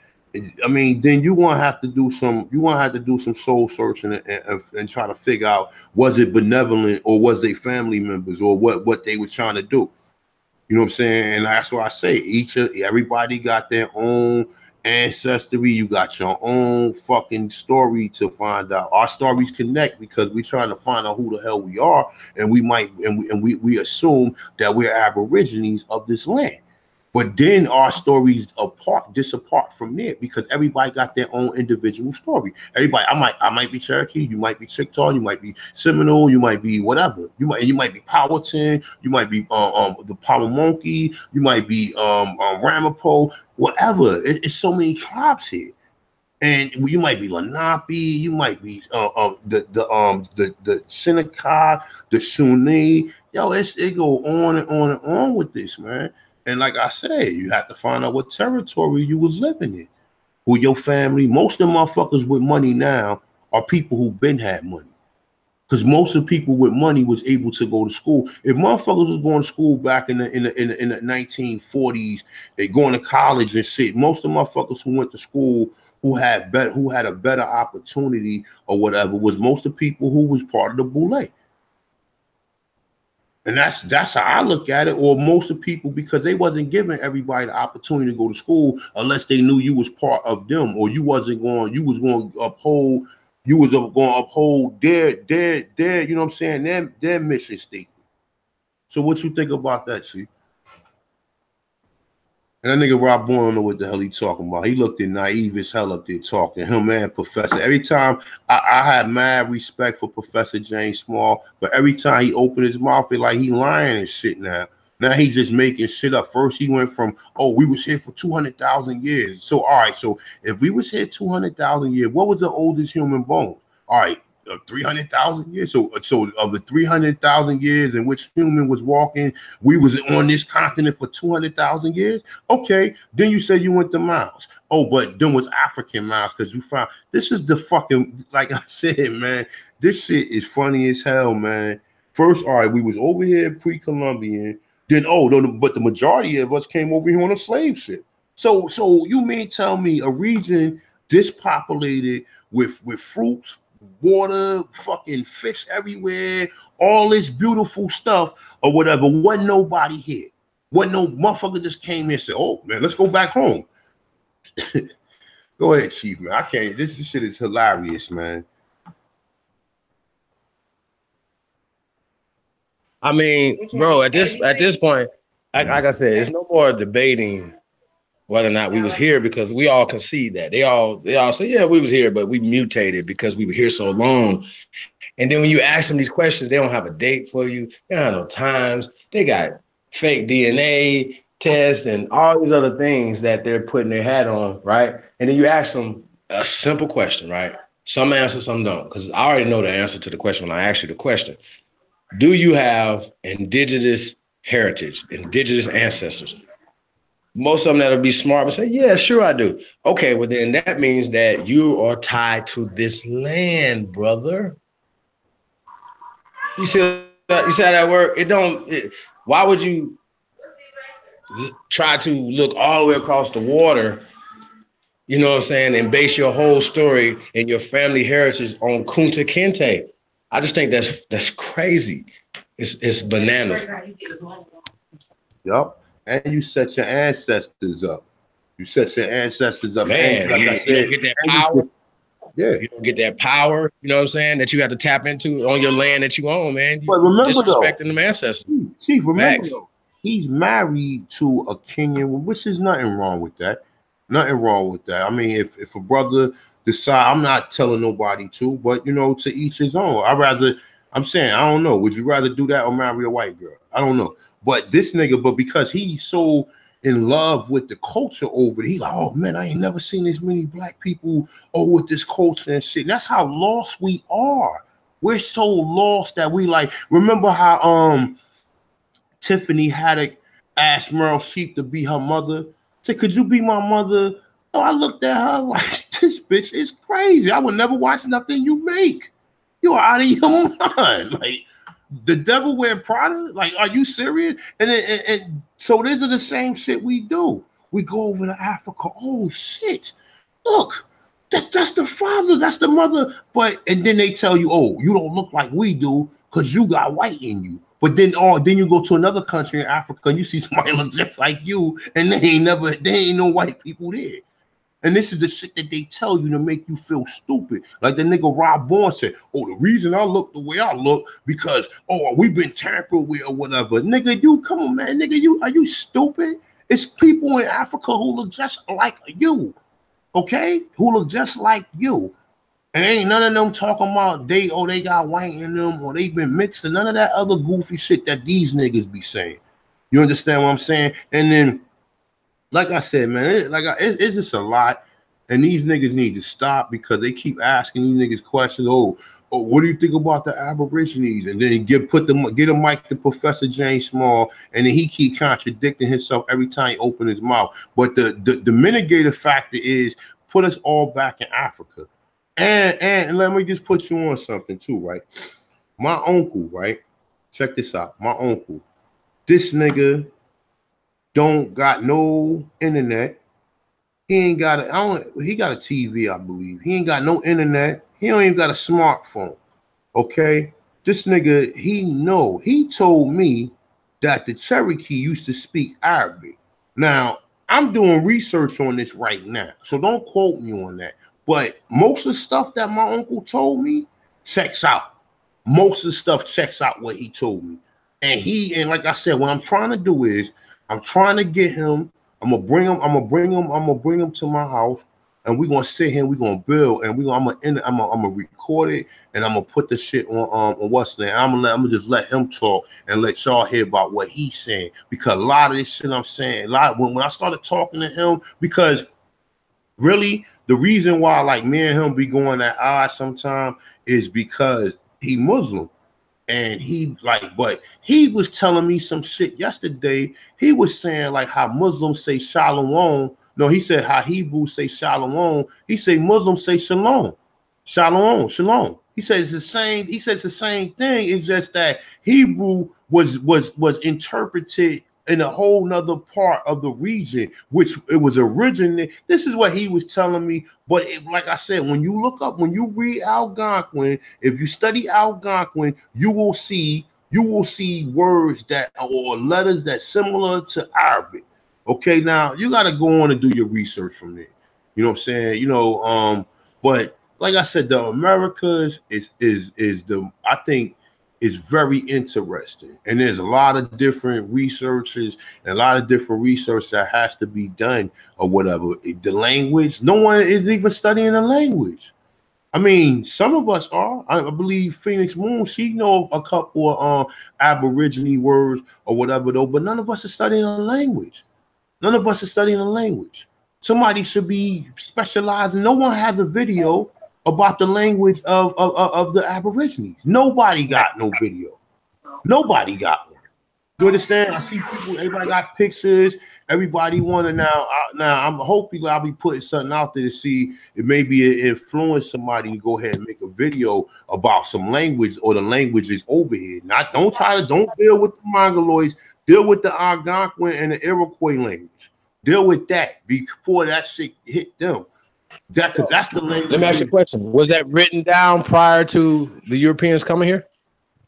I mean, then you want to have to do some. You want to have to do some soul searching and try to figure out, was it benevolent or was they family members or what they were trying to do. You know what I'm saying? And that's why I say everybody got their own ancestry. You got your own fucking story to find out. Our stories connect because we're trying to find out who the hell we are, and we assume that we're aborigines of this land. But then our stories disapart from there because everybody got their own individual story. Everybody, I might be Cherokee, you might be Chickasaw, you might be Seminole, you might be whatever. You might be Powhatan, you might be the Powhatan, you might be Ramapo, whatever. It's so many tribes here. And you might be Lenape, you might be the Seneca, the Sunni. Yo, it go on and on and on with this, man. And like I said, you have to find out what territory you was living in, who your family. Most of the motherfuckers with money now are people who been had money, because most of the people with money was able to go to school. If motherfuckers was going to school back in the 1940s, they going to college and shit. Most of the motherfuckers who went to school who had a better opportunity or whatever was most of the people who was part of the boule. And that's how I look at it, or most of the people, because they wasn't giving everybody the opportunity to go to school unless they knew you was part of them, or you was going to uphold their you know what I'm saying, their mission statement. So what you think about that, Chief? And that nigga Rob Boyle don't know what the hell he talking about. He looked at naive as hell up there talking. Him and Professor. Every time I had mad respect for Professor James Small, but every time he opened his mouth, it's like he lying and shit now. Now he's just making shit up. First he went from, oh, we was here for 200,000 years. So all right, so if we was here 200,000 years, what was the oldest human bone? All right, 300,000 years. So of the 300,000 years in which human was walking, we was on this continent for 200,000 years. Okay, then you said you went to Mars. Oh, but then was African Mars because you found this is the fucking, like I said, man. This shit is funny as hell, man. First, all right, we was over here pre-Columbian. Then but the majority of us came over here on a slave ship. So you mean tell me a region dispopulated with fruits, water, fucking fish everywhere, all this beautiful stuff or whatever, wasn't nobody here. Wasn't no motherfucker just came here and said, oh man, let's go back home. Go ahead, Chief, man. I can't, this shit is hilarious, man. I mean, bro, at this point, like I said, it's no more debating whether or not we was here, because we all concede that. They all say, yeah, we was here, but we mutated because we were here so long. And then when you ask them these questions, they don't have a date for you. They don't have no times. They got fake DNA tests and all these other things that they're putting their hat on, right? And then you ask them a simple question, right? Some answer, some don't, because I already know the answer to the question when I ask you the question. Do you have indigenous heritage, indigenous ancestors? Most of them that'll be smart will say, yeah, sure I do. Okay, well then that means that you are tied to this land, brother. You see how that work? Why would you try to look all the way across the water, you know what I'm saying, and base your whole story and your family heritage on Kunta Kinte? I just think that's crazy. It's bananas. Yup. And you set your ancestors up. You set your ancestors up. Man, like I said, you don't get that power. Yeah. You don't get that power, you know what I'm saying, that you have to tap into on your land that you own, man. But remember, disrespecting them ancestors. Chief, remember, though, he's married to a Kenyan, which is nothing wrong with that. Nothing wrong with that. I mean, if a brother decide, I'm not telling nobody to, but, you know, to each his own. I'm saying, I don't know. Would you rather do that or marry a white girl? I don't know. But this nigga, because he's so in love with the culture over there, he like, oh man, I ain't never seen as many black people with this culture and shit. And that's how lost we are. We're so lost that we like, remember how Tiffany Haddock asked Meryl Streep to be her mother? Said, could you be my mother? Oh, I looked at her like, this bitch is crazy. I would never watch nothing you make. You are out of your mind. Like, The devil wear Prada? Like, are you serious? And so these are the same shit we do. We go over to Africa. Oh shit! Look, that's the father, that's the mother. But and then they tell you, oh, you don't look like we do because you got white in you. But then then you go to another country in Africa and you see somebody look just like you, and they ain't no white people there. And this is the shit that they tell you to make you feel stupid. Like the nigga Rob Bourne said, oh, the reason I look the way I look because, oh, we've been tampered with or whatever. Nigga, you, come on, man. Nigga, are you stupid? It's people in Africa who look just like you, okay? Who look just like you. And ain't none of them talking about they got white in them or they been mixed and none of that other goofy shit that these niggas be saying. You understand what I'm saying? And then, like I said, man, it's just a lot, and these niggas need to stop because they keep asking these niggas questions. Oh, what do you think about the Aborigines? And then get a mic to Professor James Small, and then he keep contradicting himself every time he open his mouth. But the mitigator factor is put us all back in Africa, and let me just put you on something too, right? My uncle, right? Check this out. My uncle, this nigga don't got no internet. He ain't got he got a TV, I believe. He ain't got no internet. He don't even got a smartphone. Okay? This nigga, he told me that the Cherokee used to speak Arabic. Now, I'm doing research on this right now, so don't quote me on that. But most of the stuff that my uncle told me checks out. Most of the stuff checks out what he told me. And like I said, what I'm trying to do is I'm trying to get him. I'm gonna bring him to my house, and we're gonna sit here. We're gonna build, and I'm gonna record it, and I'm gonna put the shit on what's there. I'm gonna just let him talk and let y'all hear about what he's saying, because a lot of this shit I'm saying, when I started talking to him, because really the reason why like me and him be going at odds sometimes is because he Muslim. And but he was telling me some shit yesterday. He was saying like how Muslims say shalom. No, he said how Hebrews say shalom. He say Muslims say shalom. Shalom, shalom. He says it's the same. He says the same thing. It's just that Hebrew was interpreted in a whole nother part of the region, which it was originally. This is what he was telling me. But like I said, when you read Algonquin, if you study Algonquin, you will see words that or letters that similar to Arabic. Okay, now you got to go on and do your research from there. You know what I'm saying? But like I said, the Americas I think is very interesting, and there's a lot of different researches and a lot of different research that has to be done or whatever. The language, no one is even studying the language. I mean, some of us are. I believe Phoenix Moon, she know a couple of Aborigine words or whatever though, but none of us are studying the language. None of us are studying the language. Somebody should be specializing. No one has a video about the language of the Aborigines. Nobody got no video. Nobody got one. You understand? I see people, everybody got pictures. Everybody want to now I'm hoping I'll be putting something out there to see if maybe it influence somebody to go ahead and make a video about some language or the languages over here. Don't deal with the Mongoloids, deal with the Algonquin and the Iroquois language. Deal with that before that shit hit them. Because that's the language. Let me ask you a question. Was that written down prior to the Europeans coming here?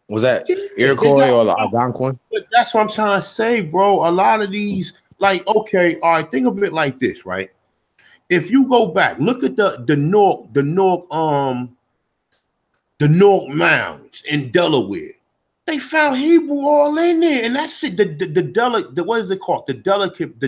Was that Iroquois or the Algonquin? But that's what I'm trying to say, bro. A lot of these, like, okay, all right, think of it like this, right? If you go back, look at the Newark mounds in Delaware. They found Hebrew all in there, and that's it. The what is it called? The delicate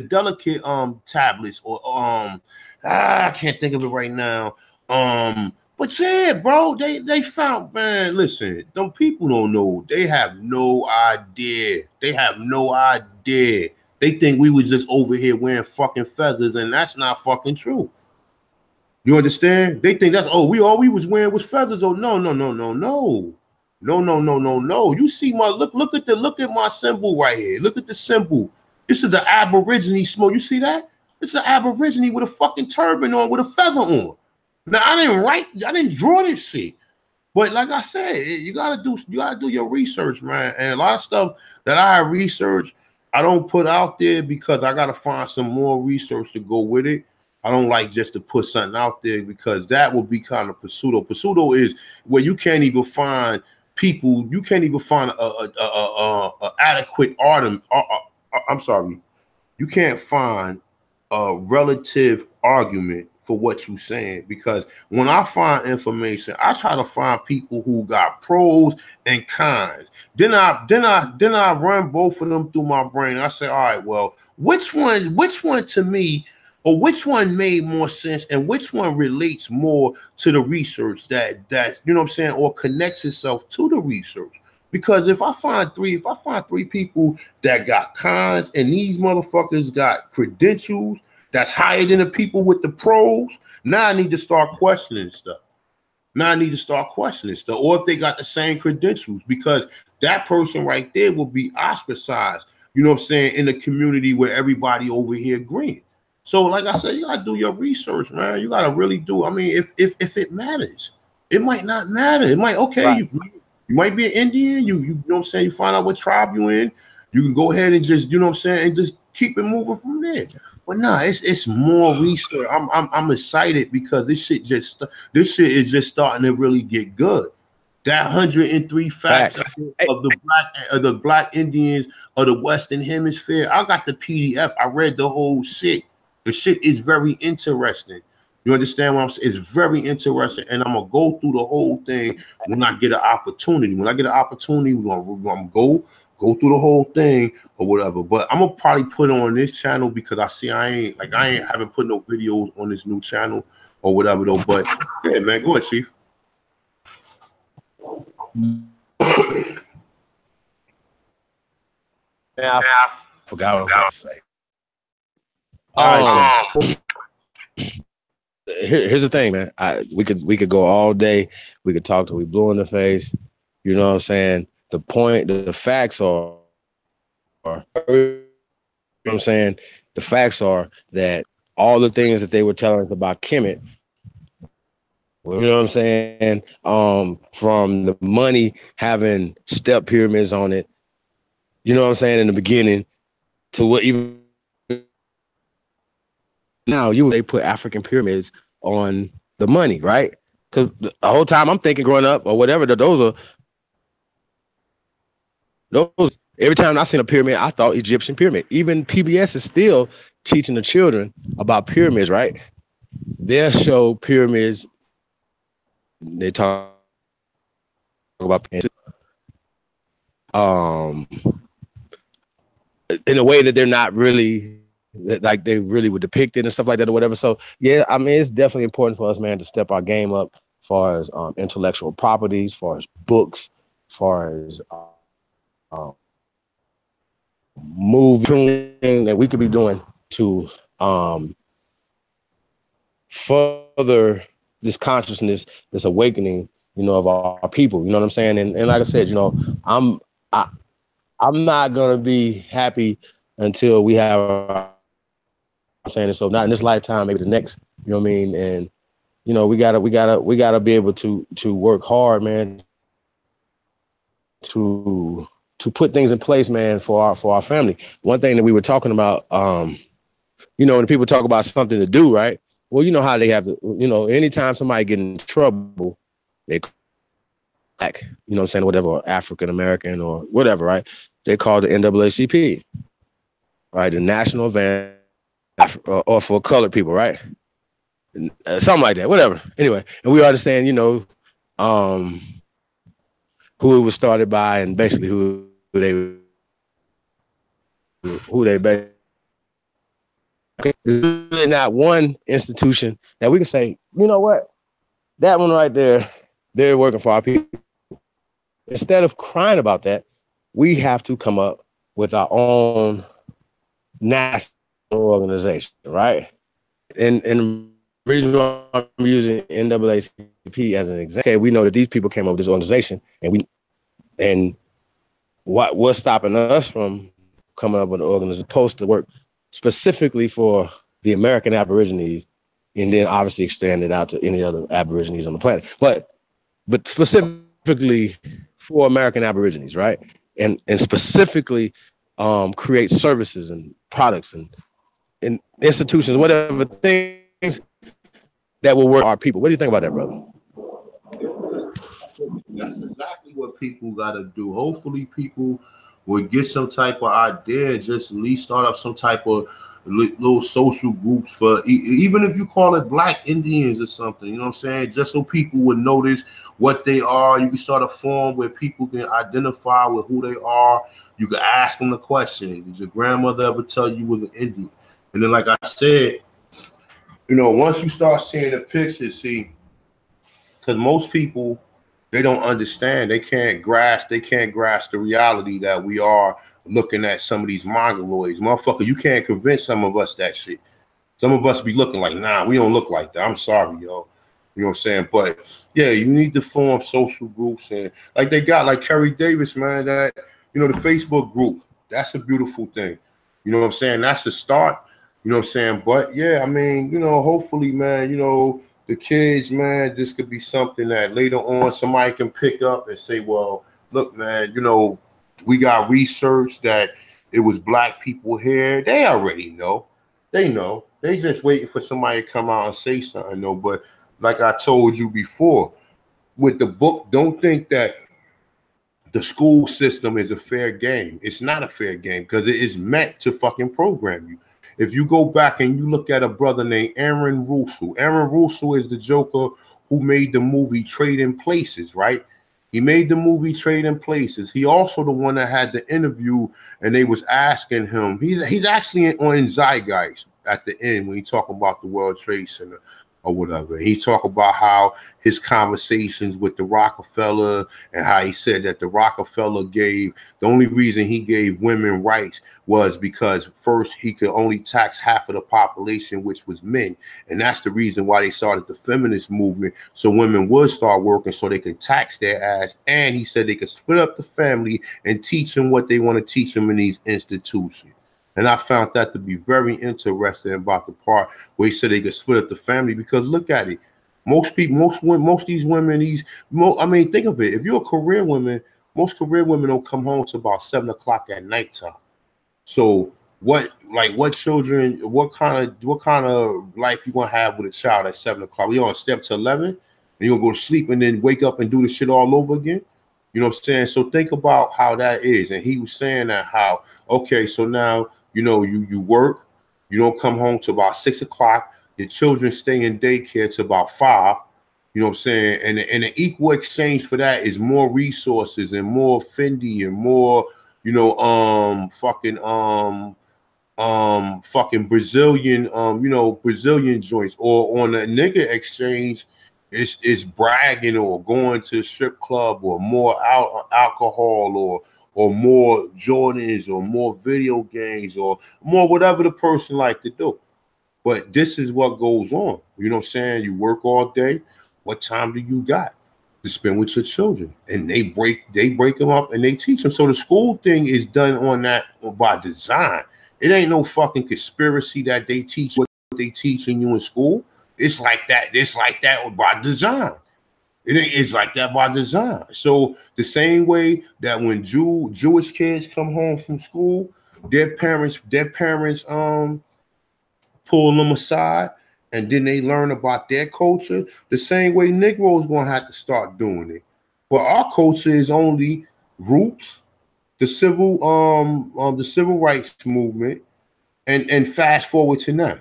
tablets or I can't think of it right now. But yeah, bro, they found, man. Listen, them people don't know. They have no idea. They have no idea. They think we was just over here wearing fucking feathers, and that's not fucking true. You understand? They think that's all we was wearing was feathers. Oh no. No. You see my look at my symbol right here. Look at the symbol. This is an Aborigine smoke. You see that? This is an Aborigine with a fucking turban on with a feather on. Now I didn't draw this shit. But like I said, you gotta do your research, man. And a lot of stuff that I research, I don't put out there because I gotta find some more research to go with it. I don't like just to put something out there because that will be kind of pseudo. Pseudo is where you can't even find people. You can't even find a adequate I'm sorry. You can't find a relative argument for what you're saying, because when I find information, I try to find people who got pros and cons. Then I run both of them through my brain. I say, all right, well, which one to me, or which one made more sense, and which one relates more to the research that's you know what I'm saying, or connects itself to the research. Because if I find three people that got cons, and these motherfuckers got credentials that's higher than the people with the pros, now I need to start questioning stuff. Or if they got the same credentials, because that person right there will be ostracized, you know what I'm saying, in the community where everybody over here agreeing. So, like I said, you gotta do your research, man. You gotta really do. I mean, if it matters, it might not matter. It might Right. you might be an Indian. You know what I'm saying. You find out what tribe you in. You can go ahead and just, you know what I'm saying, and just keep it moving from there. But nah, it's more research. I'm excited because this shit is just starting to really get good. That 103 facts of the black Indians of the Western Hemisphere. I got the PDF. I read the whole shit. The shit is very interesting. You understand what I'm saying? It's very interesting, and I'm gonna go through the whole thing when I get an opportunity. When I get an opportunity, we're gonna go through the whole thing or whatever. But I'm gonna probably put it on this channel because I see I haven't put no videos on this new channel or whatever though. But yeah, man, go ahead, Chief. Yeah, I forgot what I was going to say. Here's the thing, man. We could go all day. We could talk till we blue in the face. You know what I'm saying? The point, the facts are, you know what I'm saying? The facts are that all the things that they were telling us about Kemet, you know what I'm saying? From the money having step pyramids on it, you know what I'm saying, in the beginning, to what even now they put African pyramids on the money, right? Because the whole time I'm thinking growing up or whatever, that those every time I seen a pyramid, I thought Egyptian pyramid. Even PBS is still teaching the children about pyramids, right? They'll show pyramids. They talk about in a way that they're not really like they really were depicted and stuff like that or whatever. So yeah, I mean, it's definitely important for us, man, to step our game up as far as intellectual properties, as far as books, as far as moving that we could be doing to further this consciousness, this awakening, you know, of our people. You know what I'm saying? And like I said, you know, I'm not gonna be happy until we have. I'm saying it, so not in this lifetime, maybe the next. You know what I mean? And you know, we gotta be able to work hard, man, to put things in place, man, for our family. One thing that we were talking about, you know, when people talk about something to do, right? Well, you know how they have to, you know, anytime somebody get in trouble, they back, you know what I'm saying, whatever, African American or whatever, right? They call the NAACP, right? The National Event or for colored people, right? Something like that, whatever. Anyway, and we understand, you know, who it was started by and basically who they basically. There's really not one institution that we can say, you know what, that one right there, they're working for our people. Instead of crying about that, we have to come up with our own national organization, right? And the reason why I'm using NAACP as an example, okay, we know that these people came up with this organization, and what's stopping us from coming up with an organization supposed to work specifically for the American Aborigines, and then obviously extend it out to any other Aborigines on the planet. But but specifically for American Aborigines, right? And specifically create services and products and institutions, whatever things that will work for our people. What do you think about that, brother? That's exactly what people got to do. Hopefully, people will get some type of idea and just at least start up some type of little social groups for even if you call it Black Indians or something. You know what I'm saying? Just so people would notice what they are. You can start a forum where people can identify with who they are. You can ask them the question: did your grandmother ever tell you was an Indian? And then, like I said, you know, once you start seeing the pictures, see, because most people, they don't understand. They can't grasp the reality that we are looking at some of these mongoloids. Motherfucker, you can't convince some of us that shit. Some of us be looking like, nah, we don't look like that. I'm sorry, yo. You know what I'm saying? But yeah, you need to form social groups, and like they got like Kerry Davis, man, that, you know, the Facebook group, that's a beautiful thing. You know what I'm saying? That's a start. You know what I'm saying? But yeah, I mean, you know, hopefully, man, you know, the kids, man, this could be something that later on somebody can pick up and say, well, look, man, you know, we got research that it was Black people here. They already know. They know. They just waiting for somebody to come out and say something, though. But like I told you before, with the book, don't think that the school system is a fair game. It's not a fair game because it is meant to fucking program you. If you go back and you look at a brother named Aaron Russell is the Joker who made the movie Trading Places, right? He made the movie Trading Places. He also the one that had the interview, and they was asking him. He's actually on Zeitgeist at the end when he talk about the World Trade Center or whatever. He talk about how his conversations with the Rockefeller and how he said that the Rockefeller gave, the only reason he gave women rights was because first he could only tax half of the population, which was men. And that's the reason why they started the feminist movement, so women would start working so they could tax their ass. And he said they could split up the family and teach them what they want to teach them in these institutions. And I found that to be very interesting about the part where he said they could split up the family, because look at it. Most people, most of these women, I mean, think of it. If you're a career woman, most career women don't come home till about 7 o'clock at nighttime. So what children, what kind of life you gonna have with a child at 7 o'clock? You gonna step to 11 and you're gonna go to sleep and then wake up and do the shit all over again? You know what I'm saying? So think about how that is. And he was saying that how, okay, so now, you know, you work, you don't come home till about 6 o'clock. Your children stay in daycare till about 5. You know what I'm saying? And an equal exchange for that is more resources and more Fendi and more, you know, fucking Brazilian, you know, Brazilian joints. Or on a nigga exchange, it's bragging or going to a strip club or more alcohol or more Jordans or more video games or more whatever the person like to do. But this is what goes on. You know what I'm saying? You work all day. What time do you got to spend with your children? And they break them up and they teach them. So the school thing is done on that by design. It ain't no fucking conspiracy that they teach what they teaching you in school. It's like that. It's like that by design. It's like that by design. So the same way that when Jewish kids come home from school, their parents pull them aside, and then they learn about their culture. The same way Negroes gonna have to start doing it. But our culture is only roots, the civil rights movement, and fast forward to now.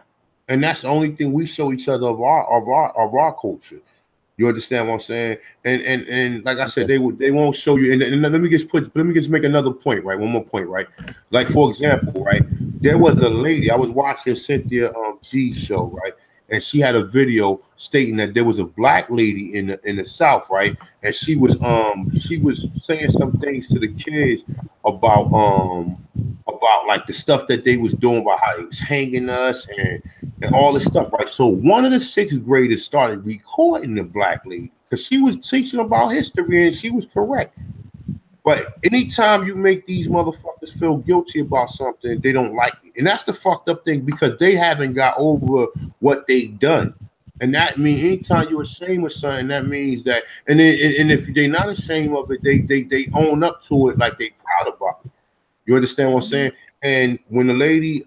And that's the only thing we show each other of our culture. You understand what I'm saying? And like I said, they won't show you. And let me just make another point, right? One more point, right? Like for example, right? There was a lady I was watching Cynthia G's show, right? And she had a video stating that there was a black lady in the South, right? And she was saying some things to the kids about like the stuff that they was doing, about how they was hanging us and all this stuff, right? So one of the 6th graders started recording the black lady because she was teaching about history and she was correct. But anytime you make these motherfuckers feel guilty about something, they don't like it. And that's the fucked up thing, because they haven't got over what they've done. And that means anytime you're ashamed of something, that means that, and if they're not ashamed of it, they own up to it like they proud about it. You understand what I'm saying? And when the lady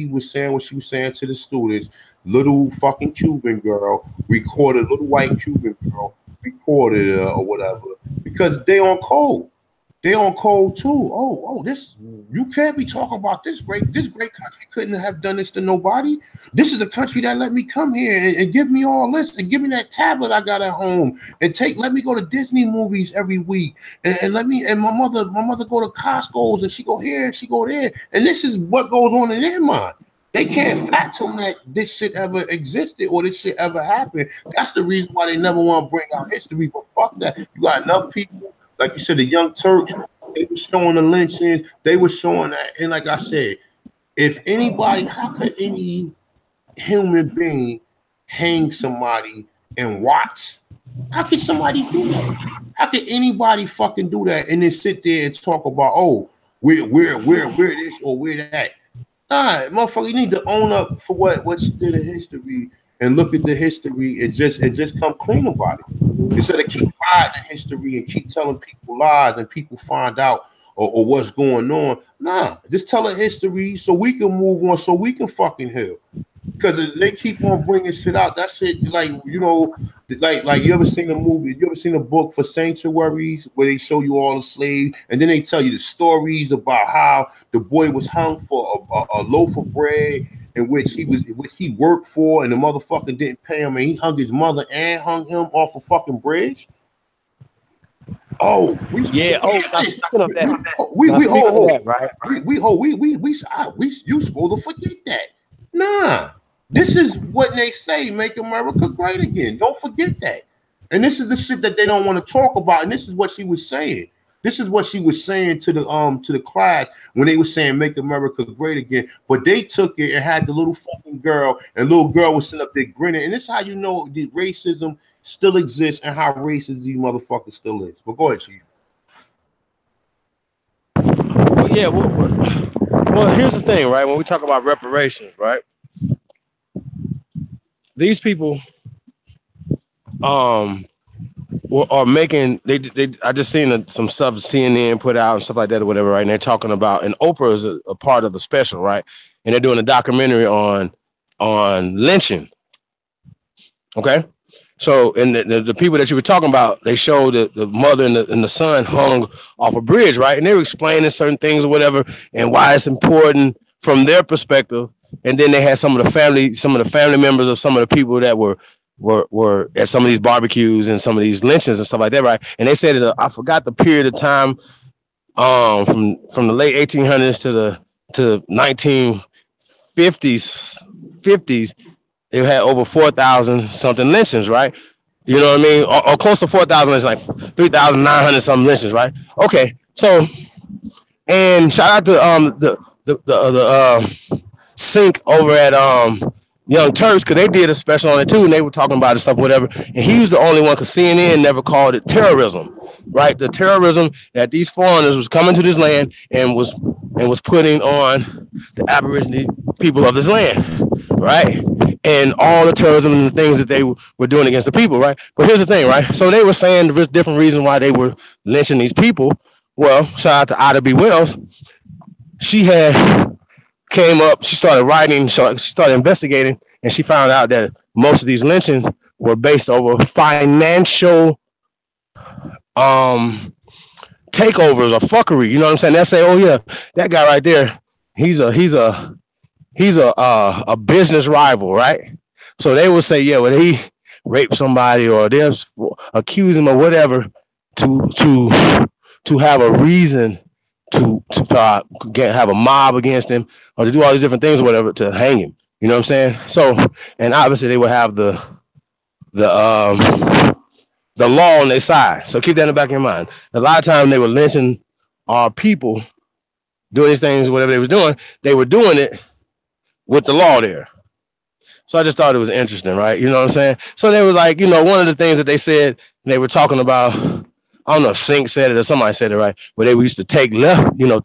was saying what she was saying to the students, little fucking Cuban girl recorded, little white Cuban girl recorded or whatever, because they on code. They on code too. This, you can't be talking about this great country couldn't have done this to nobody. This is the country that let me come here and give me all this and give me that tablet I got at home and let me go to Disney movies every week and let me and my mother go to Costco's and she go here and she go there, and this is what goes on in their mind. They can't fathom that this shit ever existed or this shit ever happened. That's the reason why they never want to bring out history. But fuck that. You got enough people. Like you said, the Young Turks, they were showing the lynchings. They were showing that. And like I said, if anybody, how could any human being hang somebody and watch? How could somebody do that? How could anybody fucking do that and then sit there and talk about, oh, we're this or we're that? Nah, motherfucker, you need to own up for what you did in history and look at the history and just come clean about it. Instead of keep hiding the history and keep telling people lies and people find out or what's going on. Nah, just tell a history so we can move on, so we can fucking heal. Because if they keep on bringing shit out, that shit, like, you know, like you ever seen a movie, you ever seen a book for Sanctuaries where they show you all the slaves and then they tell you the stories about how the boy was hung for a loaf of bread in which he worked for, and the motherfucker didn't pay him, and he hung his mother and hung him off a fucking bridge. Oh, we yeah. Oh, speaking of that, you supposed to forget that. Nah, this is what they say: make America great again. Don't forget that. And this is the shit that they don't want to talk about. And this is what she was saying. This is what she was saying to the class when they were saying make America great again. But they took it and had the little fucking girl, and little girl was sitting up there grinning. And this is how you know the racism still exists and how racist these motherfuckers still is. But go ahead, Chief. Well, yeah. Well, here's the thing, right? When we talk about reparations, right? These people, are making they I just seen some stuff CNN put out and stuff like that or whatever, right? And they're talking about, and Oprah is a part of the special, right? And they're doing a documentary on lynching. Okay, so and the people that you were talking about, they showed the mother and the son hung off a bridge, right? And they were explaining certain things or whatever and why it's important from their perspective. And then they had some of the family members of some of the people that were at some of these barbecues and some of these lynchings and stuff like that, right? And they said that I forgot the period of time from the late 1800s to 1950s, they had over 4,000 something lynchings, right? You know what I mean? Or close to 4,000, it's like 3,900 something lynchings, right? Okay, so and shout out to the Sync over at Young Turks, because they did a special on it too, and they were talking about the stuff, whatever. And he was the only one, because CNN never called it terrorism, right? The terrorism that these foreigners was coming to this land and was putting on the Aboriginal people of this land, right? And all the terrorism and the things that they were doing against the people, right? But here's the thing, right? So they were saying the different reasons why they were lynching these people. Well, shout out to Ida B. Wells. She came up, she started writing, she started investigating, and she found out that most of these lynchings were based over financial takeovers or fuckery. You know what I'm saying? They'll say, oh yeah, that guy right there, he's a business rival, right? So they will say, yeah, well, he raped somebody, or they'll accuse him of whatever to have a reason to have a mob against him, or to do all these different things or whatever to hang him. You know what I'm saying? So, and obviously they will have the law on their side. So keep that in the back of your mind. A lot of times they were lynching our people, doing these things, whatever they was doing, they were doing it with the law there. So I just thought it was interesting, right? You know what I'm saying? So they was like, you know, one of the things that they said, they were talking about, I don't know if Sync said it or somebody said it, right? Where they used to take body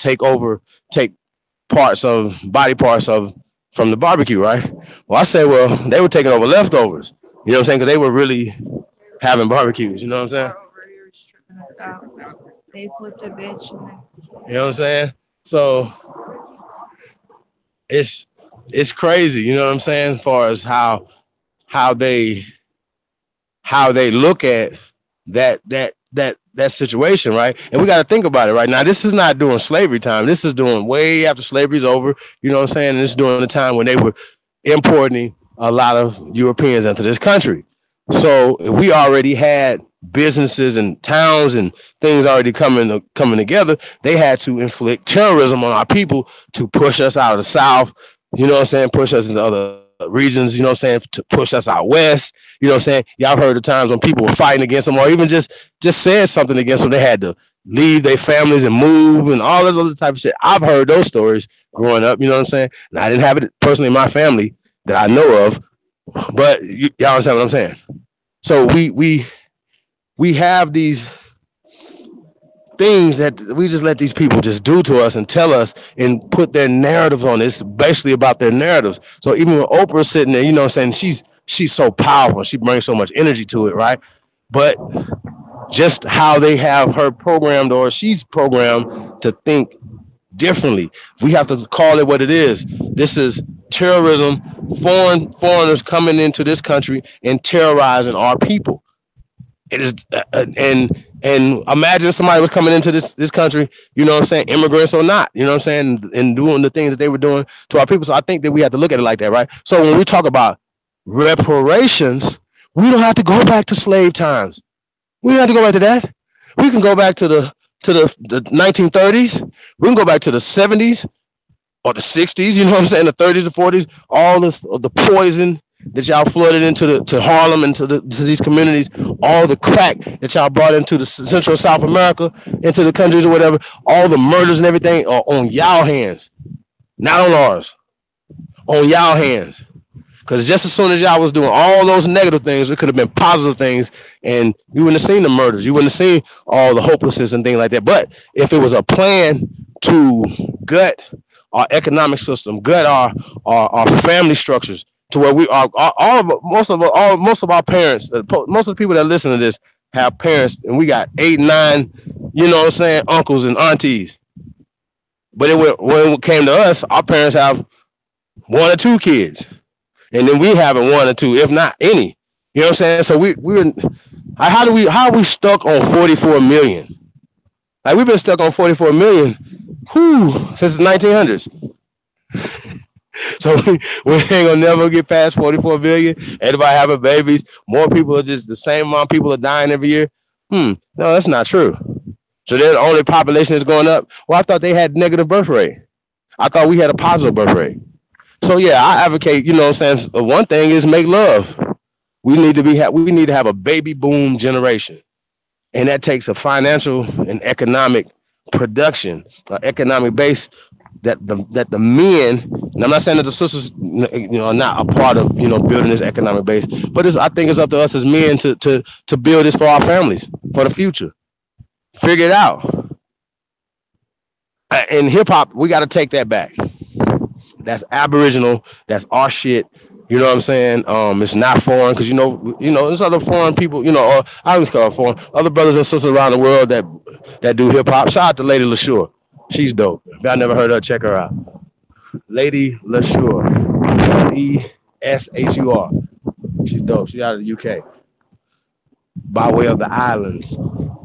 parts from the barbecue, right? Well, I say, well, they were taking over leftovers. You know what I'm saying? Because they were really having barbecues. You know what I'm saying? Over here stripping us out. They flipped a bitch and then You know what I'm saying? So it's crazy. You know what I'm saying? As far as how they look at that situation, right? And we got to think about it right now. This is not during slavery time. This is doing way after slavery's over. You know what I'm saying? And this is during the time when they were importing a lot of Europeans into this country. So if we already had businesses and towns and things already coming together, they had to inflict terrorism on our people to push us out of the South. You know what I'm saying? Push us into other regions, you know what I'm saying, to push us out west. You know what I'm saying? Y'all heard the times when people were fighting against them or even just said something against them. They had to leave their families and move and all this other type of shit. I've heard those stories growing up, you know what I'm saying? And I didn't have it personally in my family that I know of, but y'all understand what I'm saying? So we have these things that we just let these people just do to us and tell us and put their narratives on. It's basically about their narratives. So even when Oprah's sitting there, you know what I'm saying, she's so powerful. She brings so much energy to it, right? But just how they have her programmed or she's programmed to think differently. We have to call it what it is. This is terrorism, foreigners coming into this country and terrorizing our people. It is, and imagine somebody was coming into this country, you know what I'm saying, immigrants or not, you know what I'm saying, and doing the things that they were doing to our people. So I think that we have to look at it like that, right? So when we talk about reparations, we don't have to go back to slave times. We don't have to go back to that. We can go back to the 1930s. We can go back to the 70s or the 60s, you know what I'm saying, the 30s, the 40s, all the poison that y'all flooded into to Harlem and to these communities, all the crack that y'all brought into the Central South America, into the countries or whatever, all the murders and everything are on y'all hands, not on ours, on y'all hands. Because just as soon as y'all was doing all those negative things, it could have been positive things, and you wouldn't have seen the murders. You wouldn't have seen all the hopelessness and things like that. But if it was a plan to gut our economic system, gut our family structures, to where we are, most of our parents, most of the people that listen to this have parents, and we got 8, 9, you know what I'm saying, uncles and aunties. But when it came to us, our parents have 1 or 2 kids. And then we having 1 or 2, if not any. You know what I'm saying? So how are we stuck on 44 million? Like we've been stuck on 44 million since the 1900s. So we ain't gonna never get past 44 million. Everybody having babies. More people are just the same amount of people are dying every year. No, that's not true. So they're the only population that's going up. Well, I thought they had negative birth rate. I thought we had a positive birth rate. So yeah, I advocate, you know what I'm saying? One thing is make love. We need to have a baby boom generation. And that takes a financial and economic production, economic base that the men, and I'm not saying that the sisters, you know, are not a part of, you know, building this economic base, but I think it's up to us as men to build this for our families, for the future. Figure it out. In hip hop, we got to take that back. That's Aboriginal. That's our shit. You know what I'm saying? It's not foreign because you know, there's other foreign people. You know, or I always call it foreign. Other brothers and sisters around the world that do hip hop. Shout out to Lady LaSure. She's dope. If y'all never heard her, check her out. Lady LaSure. LESHUR. She's dope. She's out of the UK. By way of the islands.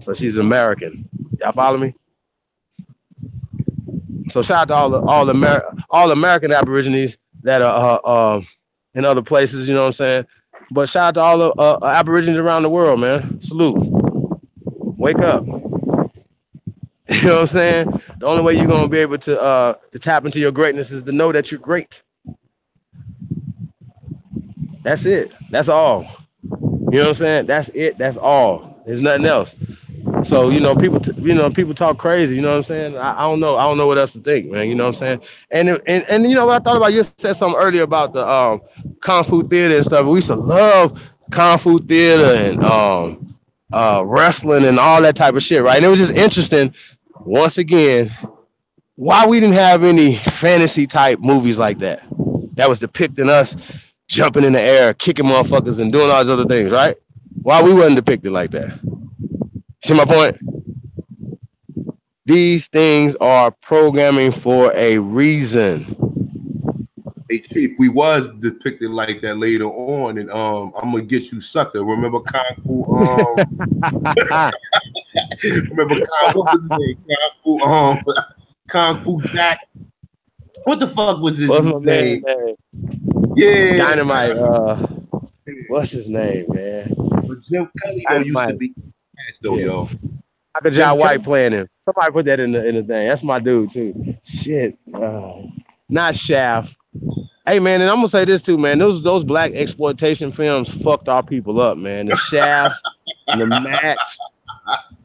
So she's American. Y'all follow me? So shout out to all American Aborigines that are in other places, you know what I'm saying? But shout out to all the Aborigines around the world, man. Salute. Wake up. You know what I'm saying? The only way you're gonna be able to tap into your greatness is to know that you're great. That's it. That's all. You know what I'm saying? That's it. That's all. There's nothing else. So, you know, people talk crazy, you know what I'm saying? I don't know. I don't know what else to think, man. You know what I'm saying? And you know what I thought about? You said something earlier about the Kung Fu theater and stuff. We used to love Kung Fu theater and wrestling and all that type of shit, right? And it was just interesting, once again, why we didn't have any fantasy type movies like that was depicting us jumping in the air, kicking motherfuckers, and doing all these other things, right? Why we wasn't depicted like that? See my point? These things are programming for a reason. Hey Chief, we was depicted like that later on, and I'm gonna get you sucker. Remember Kung Fu? Remember what was his name? Kung Fu Jack. What the fuck was his name? Yeah, Dynamite. What's his name, man? But Jim Kelly though used to be ass though, yo. Michael John White playing him. Somebody put that in the thing. That's my dude too. Shit. Not Shaft. Hey man, and I'm gonna say this too, man. Those black exploitation films fucked our people up, man. The Shaft, and the Max.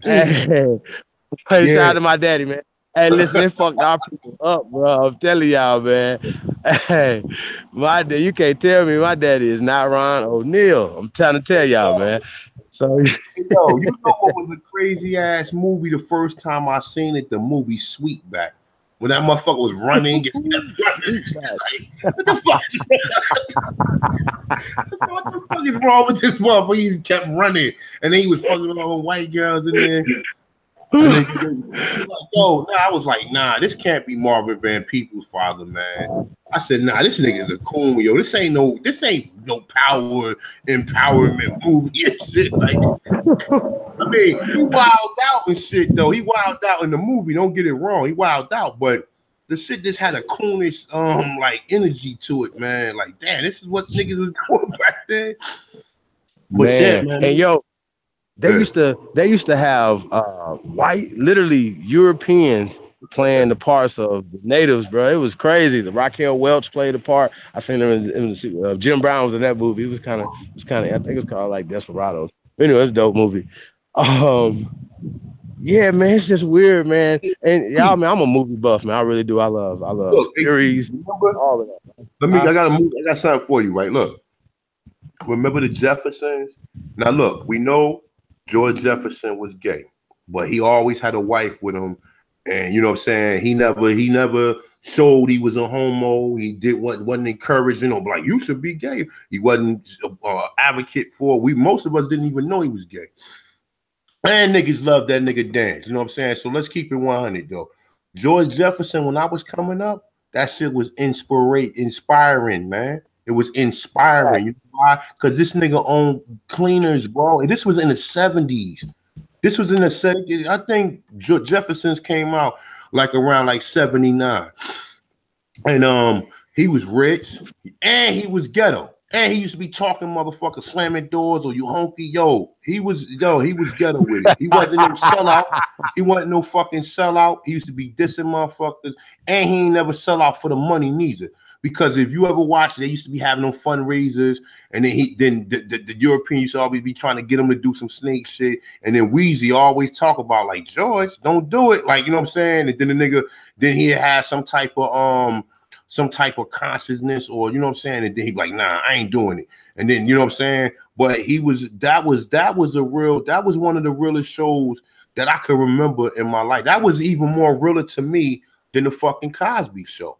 Hey, shout out to my daddy, man. Hey, listen, it fucked our people up, bro. I'm telling y'all, man. Hey, my dad, you can't tell me my daddy is not Ron O'Neal. I'm trying to tell y'all, man. So yo, you know what was a crazy ass movie the first time I seen it? The movie Sweetback. When that motherfucker was running, what the fuck? What the fuck is wrong with this motherfucker? He just kept running, and then he was fucking with all the white girls in there. And then, yo, I was like, nah, this can't be Marvin Van Peebles' father, man. I said, nah, this nigga is a coon, yo. This ain't no power empowerment movie and shit. Like, I mean, he wilded out and shit, though. He wilded out in the movie. Don't get it wrong. He wilded out, but the shit just had a coonish, like energy to it, man. Like, damn, this is what niggas was doing back then. But man, and yo. They used to have white, literally Europeans playing the parts of the natives, bro. It was crazy. The Raquel Welch played the part. I seen him in the Jim Brown was in that movie. It was kind of. I think it was called like Desperados. But anyway, it's a dope movie. Yeah, man, it's just weird, man. And y'all, man, I'm a movie buff, man. I really do. I love series, all of that. I got something for you, right? Look, remember the Jeffersons? Now, look, we know George Jefferson was gay, but he always had a wife with him, and you know what I'm saying. He never showed he was a homo. He wasn't encouraging him like you should be gay. He wasn't advocate for. Most of us didn't even know he was gay. And niggas love that nigga dance. You know what I'm saying. So let's keep it 100 though. George Jefferson, when I was coming up, that shit was inspiring, man. It was inspiring. You know why? Because this nigga owned cleaners, bro. And this was in the 70s. This was in the 70s. I think Jefferson's came out like around like 79. And he was rich and he was ghetto. And he used to be talking motherfucker slamming doors or you honky. He was ghetto with it. He wasn't no sellout. He wasn't no fucking sellout. He used to be dissing motherfuckers. And he ain't never sell out for the money neither. Because if you ever watched, they used to be having them fundraisers, and then the Europeans used to always be trying to get him to do some snake shit. And then Weezy always talk about like, George, don't do it. Like, you know what I'm saying? And then the nigga, then he had some type of consciousness, or you know what I'm saying? And then he be like, nah, I ain't doing it. And then you know what I'm saying? But that was one of the realest shows that I could remember in my life. That was even more realer to me than the fucking Cosby Show.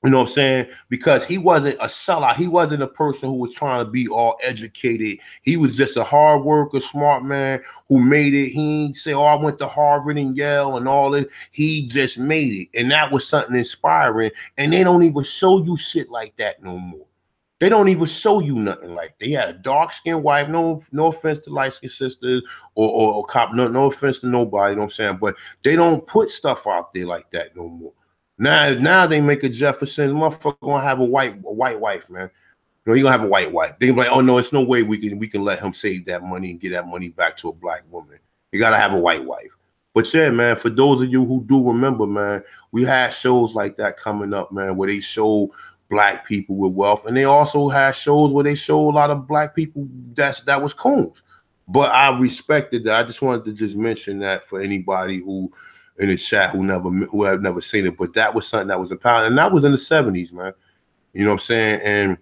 You know what I'm saying? Because he wasn't a sellout. He wasn't a person who was trying to be all educated. He was just a hard worker, smart man who made it. He didn't say, oh, I went to Harvard and Yale and all that. He just made it. And that was something inspiring. And they don't even show you shit like that no more. They don't even show you nothing like that. He had a dark-skinned wife. No offense to light-skinned sisters or cop. No offense to nobody. You know what I'm saying? But they don't put stuff out there like that no more. Now they make a Jefferson. Motherfucker gonna have a white wife, man. You know, he gonna have a white wife. They be like, oh no, it's no way we can let him save that money and get that money back to a black woman. You gotta have a white wife. But yeah, man, for those of you who do remember, man, we had shows like that coming up, man, where they show black people with wealth, and they also had shows where they show a lot of black people that was coons. But I respected that. I just wanted to just mention that for anybody who in the chat who have never seen it, but that was something that was empowering, and that was in the 70s, man. You know what I'm saying? And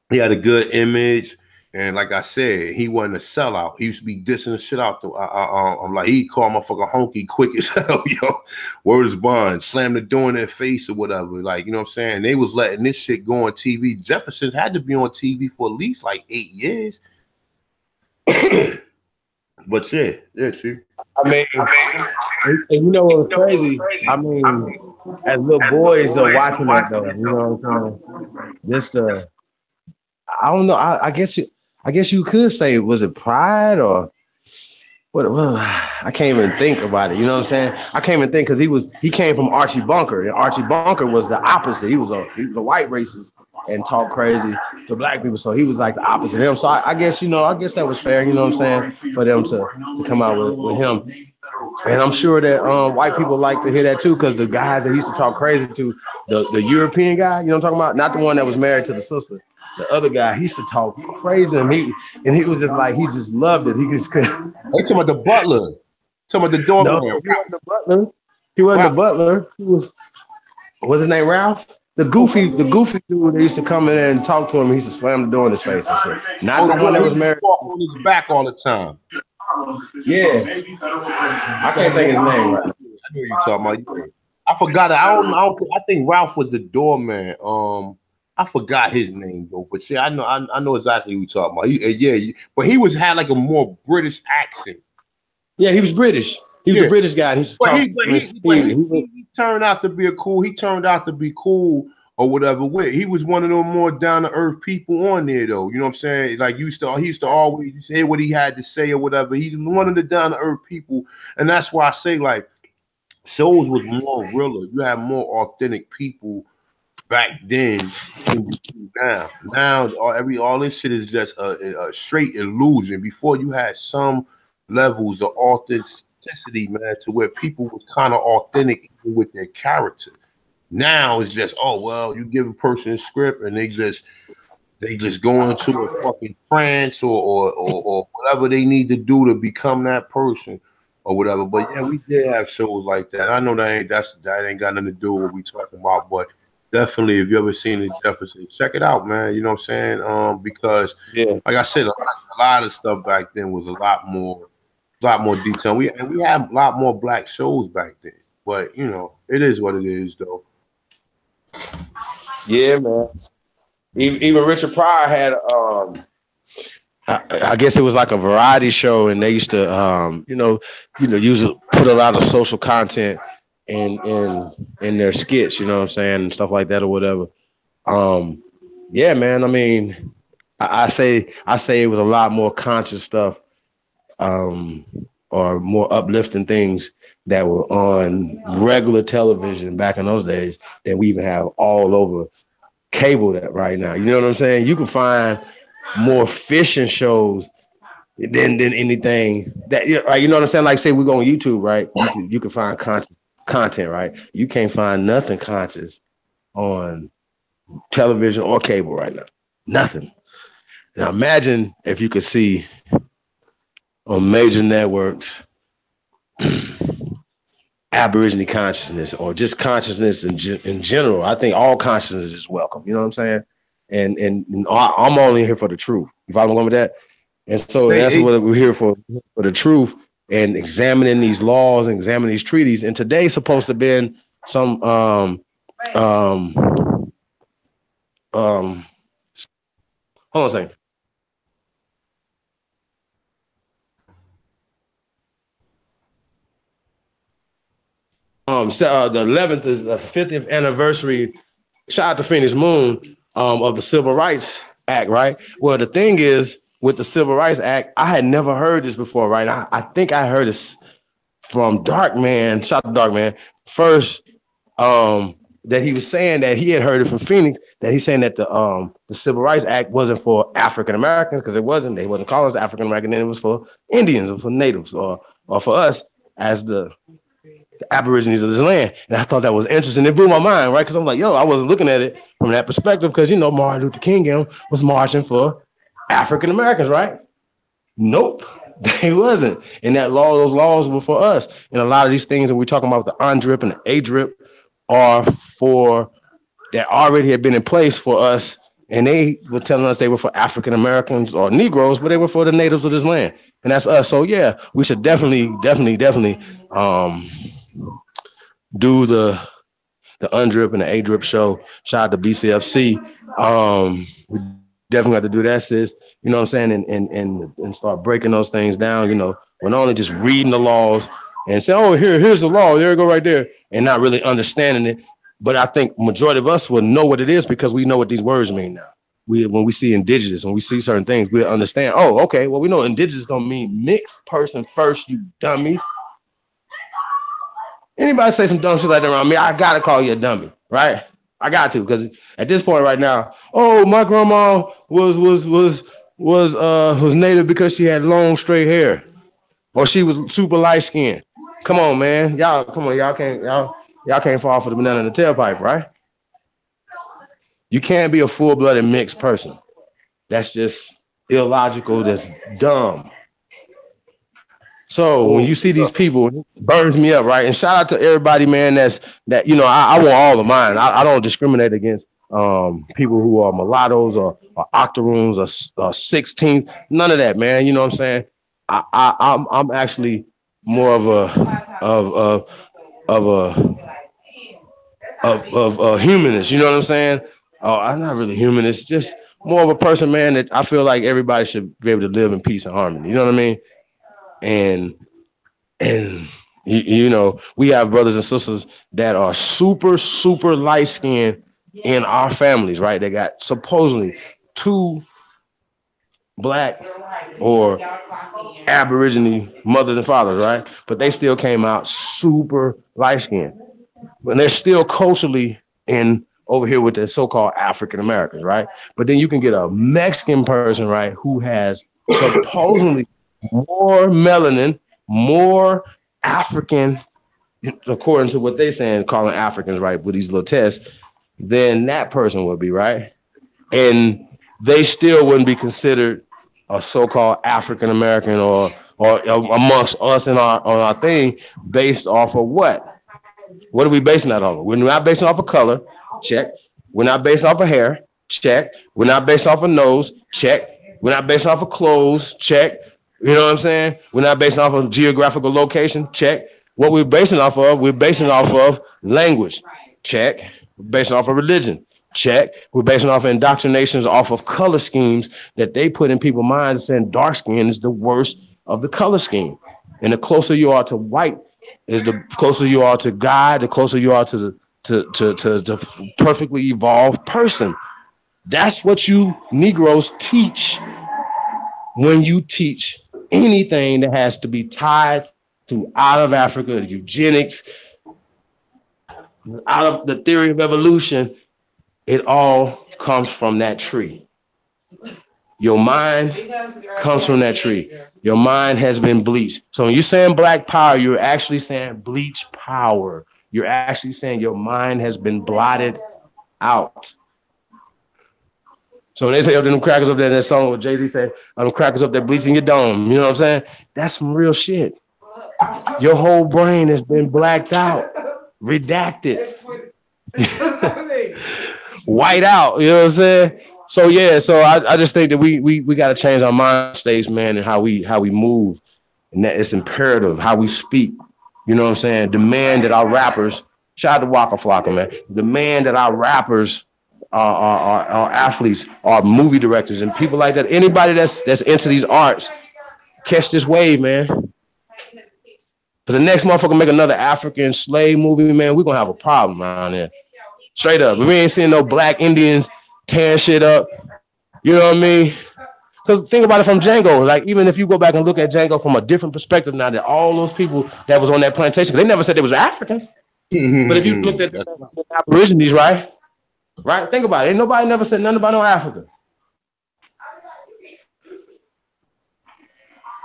he had a good image, And like I said, he wasn't a sellout. He used to be dissing the shit out. I'm like, he called motherfucker honky quick as hell, yo. Word is bond, slam the door in their face or whatever. Like, you know what I'm saying? They was letting this shit go on TV. Jefferson's had to be on TV for at least like 8 years. But yeah, see. I mean, and you know what's crazy? I mean, as little boys are watching that though, you know what I'm saying? Just I don't know. I guess you could say, was it pride or what? Well, I can't even think about it. You know what I'm saying? I can't even think because he came from Archie Bunker, and Archie Bunker was the opposite. He was a white racist and talk crazy to black people, so he was like the opposite of him. So I guess that was fair. You know what I'm saying? For them to come out with him. And I'm sure that white people like to hear that too, because the guys that he used to talk crazy to, the European guy, you know what I'm talking about? Not the one that was married to the sister. The other guy, he used to talk crazy, and he was just like, he just loved it. He just couldn't. They talking about the butler. Talking about the doorman. No, he wasn't the butler. He wasn't the butler. He was his name Ralph? The goofy dude that used to come in there and talk to him. He used to slam the door in his face and shit. Not the one that was married. Walk on his back all the time. Yeah. I can't think of his name right now. I know you're talking about. I forgot it. I think Ralph was the doorman. I forgot his name though, but yeah, I know exactly who you're talking about. But he had like a more British accent. Yeah, he was British. He was the British guy. He turned out to be cool or whatever. He was one of them more down to earth people on there though. You know what I'm saying? Like he used to always say what he had to say or whatever. He's one of the down to earth people, and that's why I say like shows was more realer. You have more authentic people back then than now. Now all this shit is just a straight illusion. Before you had some levels of authenticity, man, to where people was kind of authentic with their character. Now it's just, oh well, you give a person a script and they just go into a fucking trance or whatever they need to do to become that person or whatever. But yeah, we did have shows like that. I know that ain't got nothing to do with what we talking about, but definitely, if you ever seen the Jefferson, check it out, man. You know what I'm saying? Because, like I said, a lot of stuff back then was a lot more detailed. We had a lot more black shows back then. But you know, it is what it is, though. Yeah, man. Even Richard Pryor had I guess it was like a variety show, and they used to usually put a lot of social content in their skits, you know what I'm saying, and stuff like that or whatever. Yeah, man. I mean, I say it was a lot more conscious stuff, or more uplifting things that were on regular television back in those days that we even have all over cable that right now. You know what I'm saying? You can find more fishing shows than anything that, like, you know what I'm saying? Like, say we go on YouTube, right? You can find content, right? You can't find nothing conscious on television or cable right now. Nothing. Now imagine if you could see on major networks Aborigine consciousness or just consciousness in general. I think all consciousness is welcome. You know what I'm saying? And I'm only here for the truth. You follow me with that? And so that's what we're here for the truth and examining these laws and examining these treaties. And today's supposed to have been some hold on a second. So the 11th is the 50th anniversary. Shout out to Phoenix Moon of the Civil Rights Act, right? Well, the thing is with the Civil Rights Act, I had never heard this before, right? I think I heard this from Darkman. Shout out to Darkman first. That he was saying that he had heard it from Phoenix. That he's saying that the Civil Rights Act wasn't for African Americans because it wasn't. They wasn't calling us African American. Then it was for Indians or for natives or for us as the Aborigines of this land. And I thought that was interesting. It blew my mind, right? Because I'm like, I wasn't looking at it from that perspective because, Martin Luther King was marching for African Americans, right? Nope, they wasn't. And those laws were for us. And a lot of these things that we're talking about, the UNDRIP and the ADRIP, are for that already had been in place for us And they were telling us they were for African Americans or Negroes, but they were for the natives of this land. And that's us. So yeah, we should definitely do the Undrip and the A Drip show. Shout out to BCFC. We definitely got to do that, sis. You know what I'm saying? And start breaking those things down. You know, we're not only just reading the laws and say, oh, here's the law, there you go right there, and not really understanding it. But I think majority of us will know what it is because we know what these words mean now. When we see indigenous, when we see certain things, we understand, oh, okay, well, we know indigenous don't mean mixed person first, you dummies. Anybody say some dumb shit like that around me, I gotta call you a dummy, right? I got to, because at this point right now, oh, my grandma was native because she had long straight hair, or she was super light skinned. Come on, man, y'all can't fall for the banana in the tailpipe, right? You can't be a full-blooded mixed person. That's just illogical. That's dumb. So when you see these people, it burns me up, right? And shout out to everybody, man. I want all of mine. I don't discriminate against people who are mulattoes or octoroons or 16th. None of that, man. You know what I'm saying? I'm actually more of a humanist. You know what I'm saying? Oh, I'm not really humanist. Just more of a person, man. That I feel like everybody should be able to live in peace and harmony. You know what I mean? And you know, we have brothers and sisters that are super, super light skinned in our families, right? They got supposedly 2 Black or Aborigine mothers and fathers, right? But they still came out super light skinned. But they're still culturally in over here with the so-called African Americans, right? But then you can get a Mexican person, right, who has supposedly more melanin, more African, according to what they're saying, calling Africans, right, with these little tests, then that person would be, right? And they still wouldn't be considered a so-called African American or amongst us in our thing based off of what? What are we basing that on? We're not basing off of color, check. We're not basing off of hair, check. We're not basing off of nose, check. We're not basing off of clothes, check. You know what I'm saying? We're not basing off of geographical location, check. What we're basing off of language, check. We're basing off of religion, check. We're basing off of indoctrinations off of color schemes that they put in people's minds, saying dark skin is the worst of the color scheme. And the closer you are to white is the closer you are to God, the closer you are to the perfectly evolved person. That's what you Negroes teach when you teach anything that has to be tied to out of Africa, eugenics, out of the theory of evolution. It all comes from that tree. Your mind comes from that tree. Your mind has been bleached. So when you're saying black power, you're actually saying bleach power. You're actually saying your mind has been blotted out. So when they say, oh, them crackers up there, that song with Jay-Z said, oh, them crackers up there bleaching your dome. You know what I'm saying? That's some real shit. Your whole brain has been blacked out, redacted, white out. You know what I'm saying? So yeah, so I just think that we got to change our mind states, man, and how we move, and that it's imperative how we speak. You know what I'm saying? Demand that our rappers, shout out to Waka Flocka, man. Demand that our rappers, our athletes, our movie directors, and people like that. Anybody that's into these arts, catch this wave, man. Because the next motherfucker make another African slave movie, man, we're gonna have a problem around there. Straight up. We ain't seeing no black Indians tearing shit up. You know what I mean? Because think about it from Django. Like, even if you go back and look at Django from a different perspective now, that all those people that was on that plantation, they never said they was Africans. But if you looked at the Aborigines, right? Right? Think about it. Ain't nobody never said nothing about no Africa.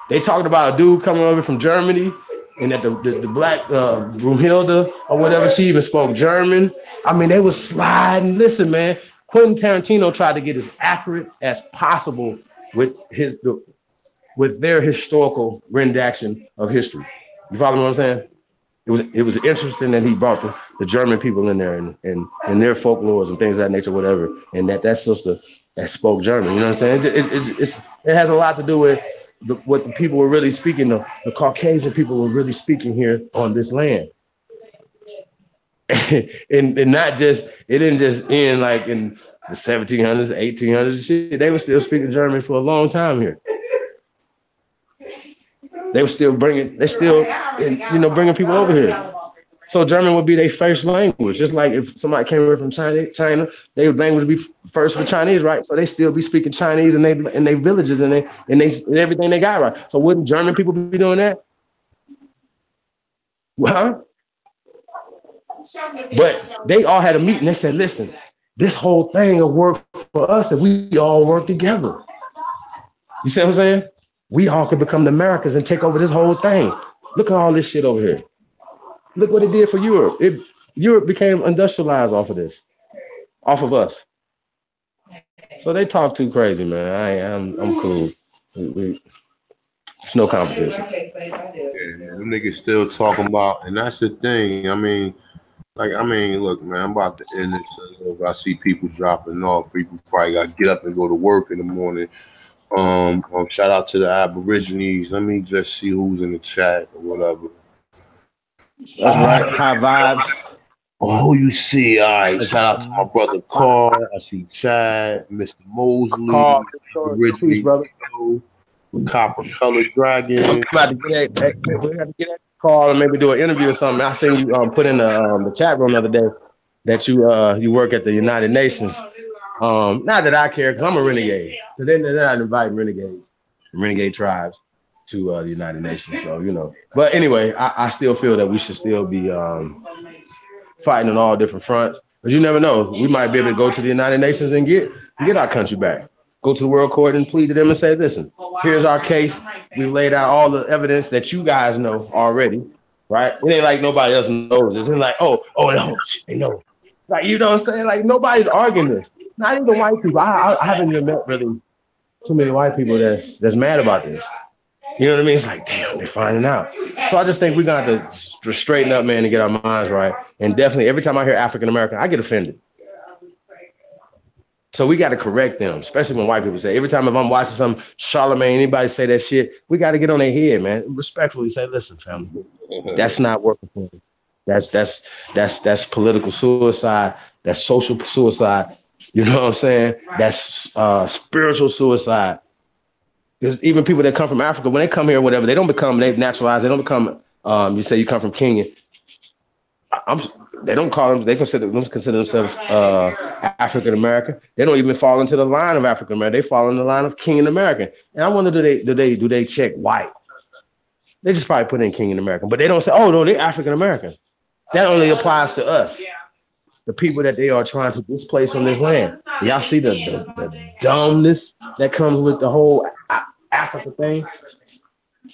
They talked about a dude coming over from Germany, and that the black Brunhilde or whatever, she even spoke German. I mean, they was sliding. Listen, man, Quentin Tarantino tried to get as accurate as possible with their historical rendition of history. You follow what I'm saying? It was interesting that he brought the German people in there and their folklores and things of that nature, whatever. And that sister that spoke German, you know what I'm saying? It has a lot to do with what the people were really speaking, the Caucasian people were really speaking here on this land. and not just, it didn't just end like in the 1700s, 1800s, shit. They were still speaking German for a long time here. They were still bringing bringing people over here. So German would be their first language. Just like if somebody came over from China, their language would be first for Chinese, right? So they still be speaking Chinese in their villages and everything they got, right? So wouldn't German people be doing that? Huh? But they all had a meeting. They said, listen, this whole thing will work for us if we all work together. You see what I'm saying? We all could become the Americans and take over this whole thing. Look at all this shit over here. Look what it did for Europe. Europe became industrialized off of this, off of us. So they talk too crazy, man. I'm cool. It's no competition. Yeah, them niggas still talking about, and that's the thing. Look, man, I'm about to end this. I see people dropping off. People probably got to get up and go to work in the morning. Shout out to the Aborigines. Let me just see who's in the chat or whatever. That's right. High vibes. Oh, you see? All right. Shout out to my brother Carl. I see Chad, Mr. Mosley, Carl, Peace, brother. Copper Color Dragon. We got to get that call and maybe do an interview or something. I seen you put in the chat room the other day that you work at the United Nations. Not that I care, because I'm a renegade. So they're not inviting renegade tribes to the United Nations. So, you know. But anyway, I still feel that we should still be fighting on all different fronts. But you never know. We might be able to go to the United Nations and get our country back. Go to the World Court and plead to them and say, listen, here's our case. We've laid out all the evidence that you guys know already, right? It ain't like nobody else knows. It's like, no, they know. Like, you know what I'm saying? Like, nobody's arguing this. Not even white people. I haven't even met really too many white people that's mad about this. You know what I mean? It's like, damn, they're finding out. So I just think we're going to have to straighten up, man, and get our minds right. And definitely, every time I hear African American, I get offended. So we got to correct them, especially when white people say, every time if I'm watching some Charlemagne, anybody say that shit, we got to get on their head, man. Respectfully say, listen, family, that's not working for me. That's political suicide. That's social suicide. You know what I'm saying? That's spiritual suicide. Because even people that come from Africa, when they come here or whatever, they've naturalized. They don't become, you say you come from Kenya. They don't call them, they consider themselves African American. They don't even fall into the line of African American. They fall in the line of Kenyan American. And I wonder, do they check white? They just probably put in Kenyan American, but they don't say, oh no, they're African American. That only applies to us, the people that they are trying to displace on this land. Y'all see the dumbness that comes with the whole Africa thing?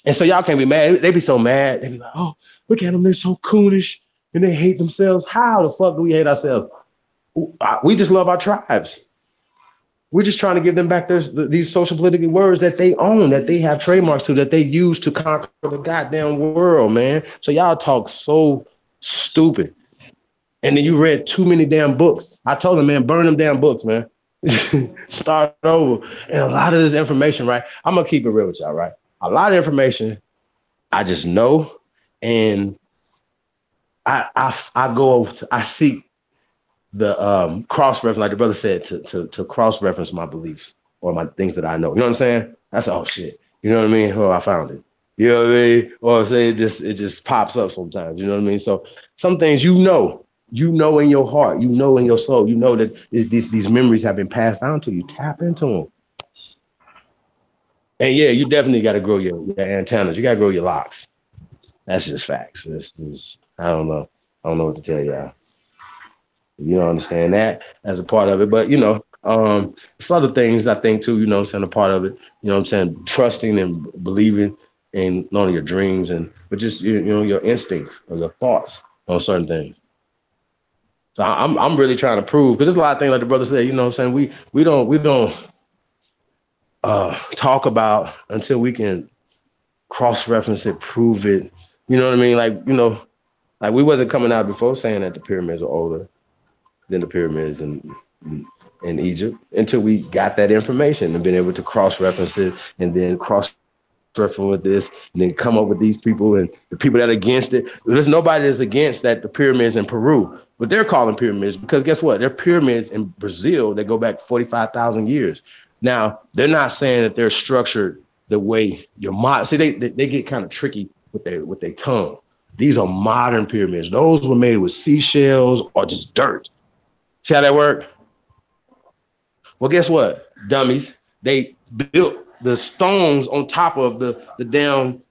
And so y'all can't be mad. They be so mad. They be like, oh, look at them, they're so coonish. And they hate themselves. How the fuck do we hate ourselves? We just love our tribes. We're just trying to give them back these social political words that they own, that they have trademarks to, that they use to conquer the goddamn world, man. So y'all talk so stupid. And then you read too many damn books. I told them, man, burn them damn books, man. Start over. And a lot of this information, right? I'm going to keep it real with y'all, right? A lot of information I just know, and I seek the cross-reference, like the brother said, to cross-reference my beliefs or my things that I know. You know what I'm saying? That's oh shit. You know what I mean? Oh, I found it. You know what I mean? Or say it just pops up sometimes. You know what I mean? So some things you know in your heart, you know in your soul, you know that these memories have been passed down to you. Tap into them. And yeah, you definitely got to grow your antennas. You got to grow your locks. That's just facts. I don't know what to tell y'all. You don't understand that as a part of it, but you know, it's other things I think too, you know what I'm saying, a part of it, you know what I'm saying, trusting and believing in not only your dreams but just you know, your instincts or your thoughts on certain things. So I'm really trying to prove, because there's a lot of things like the brother said, you know what I'm saying, we don't talk about until we can cross-reference it, prove it. You know what I mean? Like, you know, Like we wasn't coming out before saying that the pyramids are older than the pyramids in Egypt until we got that information and been able to cross-reference it and then cross-reference with this and then come up with these people and the people that are against it. There's nobody that's against that the pyramids in Peru, but they're calling pyramids because guess what? They're pyramids in Brazil that go back 45,000 years. Now, they're not saying that they're structured the way your modern, see, they get kind of tricky with their tongue. These are modern pyramids. Those were made with seashells or just dirt. See how that worked? Well, guess what, dummies? They built the stones on top of the damn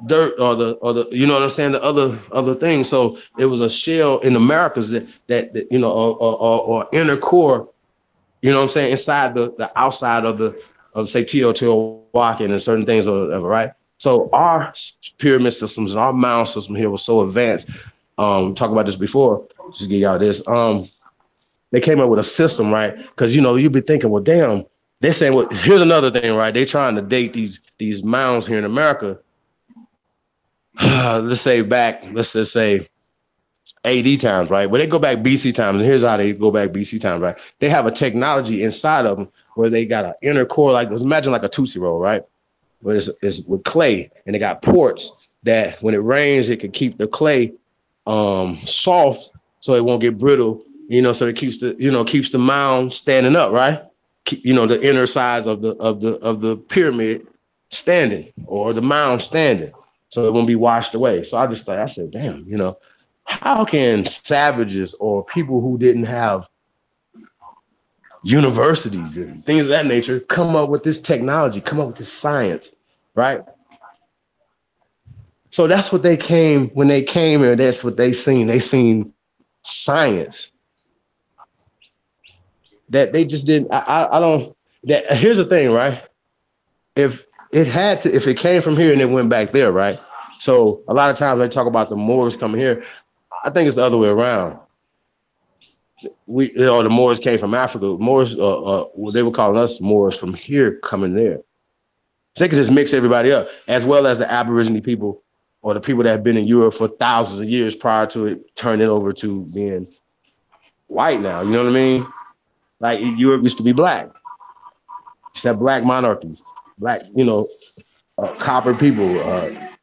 dirt or the you know what I'm saying, the other thing. So it was a shell in Americas that you know or inner core, you know what I'm saying, inside the outside of say Teotihuacan and certain things or whatever, right? So our pyramid systems and our mound system here was so advanced. Talk about this before. Just give y'all this. They came up with a system, right? Because you know you'd be thinking, well, damn. They're saying, well, here's another thing, right? They're trying to date these mounds here in America. Let's just say AD times, right? Well, they go back BC times, and here's how they go back BC times, right? They have a technology inside of them where they got an inner core, like imagine like a Tootsie Roll, right? But it's with clay, and they got ports that when it rains, it can keep the clay soft so it won't get brittle. You know, so it keeps the mound standing up, right? You know, the inner size of the pyramid standing or the mound standing, so it won't be washed away. So I said, damn, you know, how can savages or people who didn't have universities and things of that nature come up with this technology, come up with this science, right? So that's what they came when they came here. That's what they seen. They seen science. That they just didn't. I don't. That here's the thing, right? If it came from here and it went back there, right? So a lot of times they talk about the Moors coming here. I think it's the other way around. The Moors came from Africa. Moors, they were calling us Moors from here coming there. So they could just mix everybody up, as well as the Aborigine people or the people that have been in Europe for thousands of years prior to it turning over to being white now. You know what I mean? Like Europe used to be black. Used to have black monarchies, black, you know, copper people,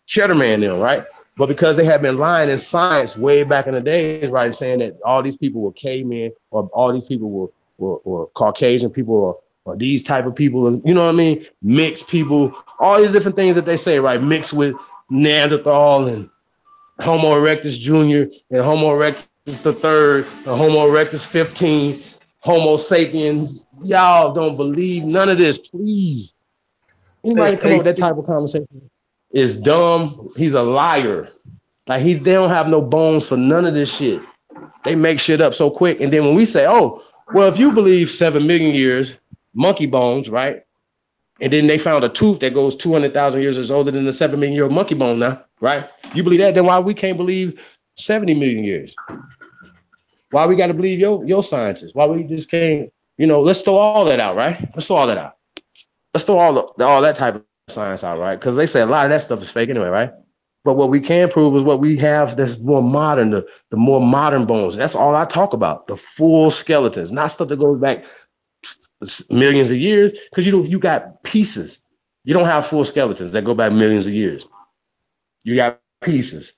cheddar man them, right? But because they had been lying in science way back in the days, right, saying that all these people were cavemen or all these people were Caucasian people or these type of people, you know what I mean? Mixed people, all these different things that they say, right? Mixed with Neanderthal and Homo erectus Jr. and Homo erectus III and Homo erectus 15. Homo sapiens, y'all don't believe none of this, please. Anybody come up with that type of conversation is dumb. He's a liar. Like they don't have no bones for none of this shit. They make shit up so quick. And then when we say, oh, well, if you believe 7 million years, monkey bones, right? And then they found a tooth that goes 200,000 years older than the 7 million year old monkey bone now, right? You believe that? Then why we can't believe 70 million years? Why we got to believe your scientists? Why we just can't, you know, let's throw all that out, right? Let's throw all that out. Let's throw all that type of science out, right? Because they say a lot of that stuff is fake anyway, right? But what we can prove is what we have that's more modern, the more modern bones. That's all I talk about, the full skeletons, not stuff that goes back millions of years, because you got pieces. You don't have full skeletons that go back millions of years. You got pieces.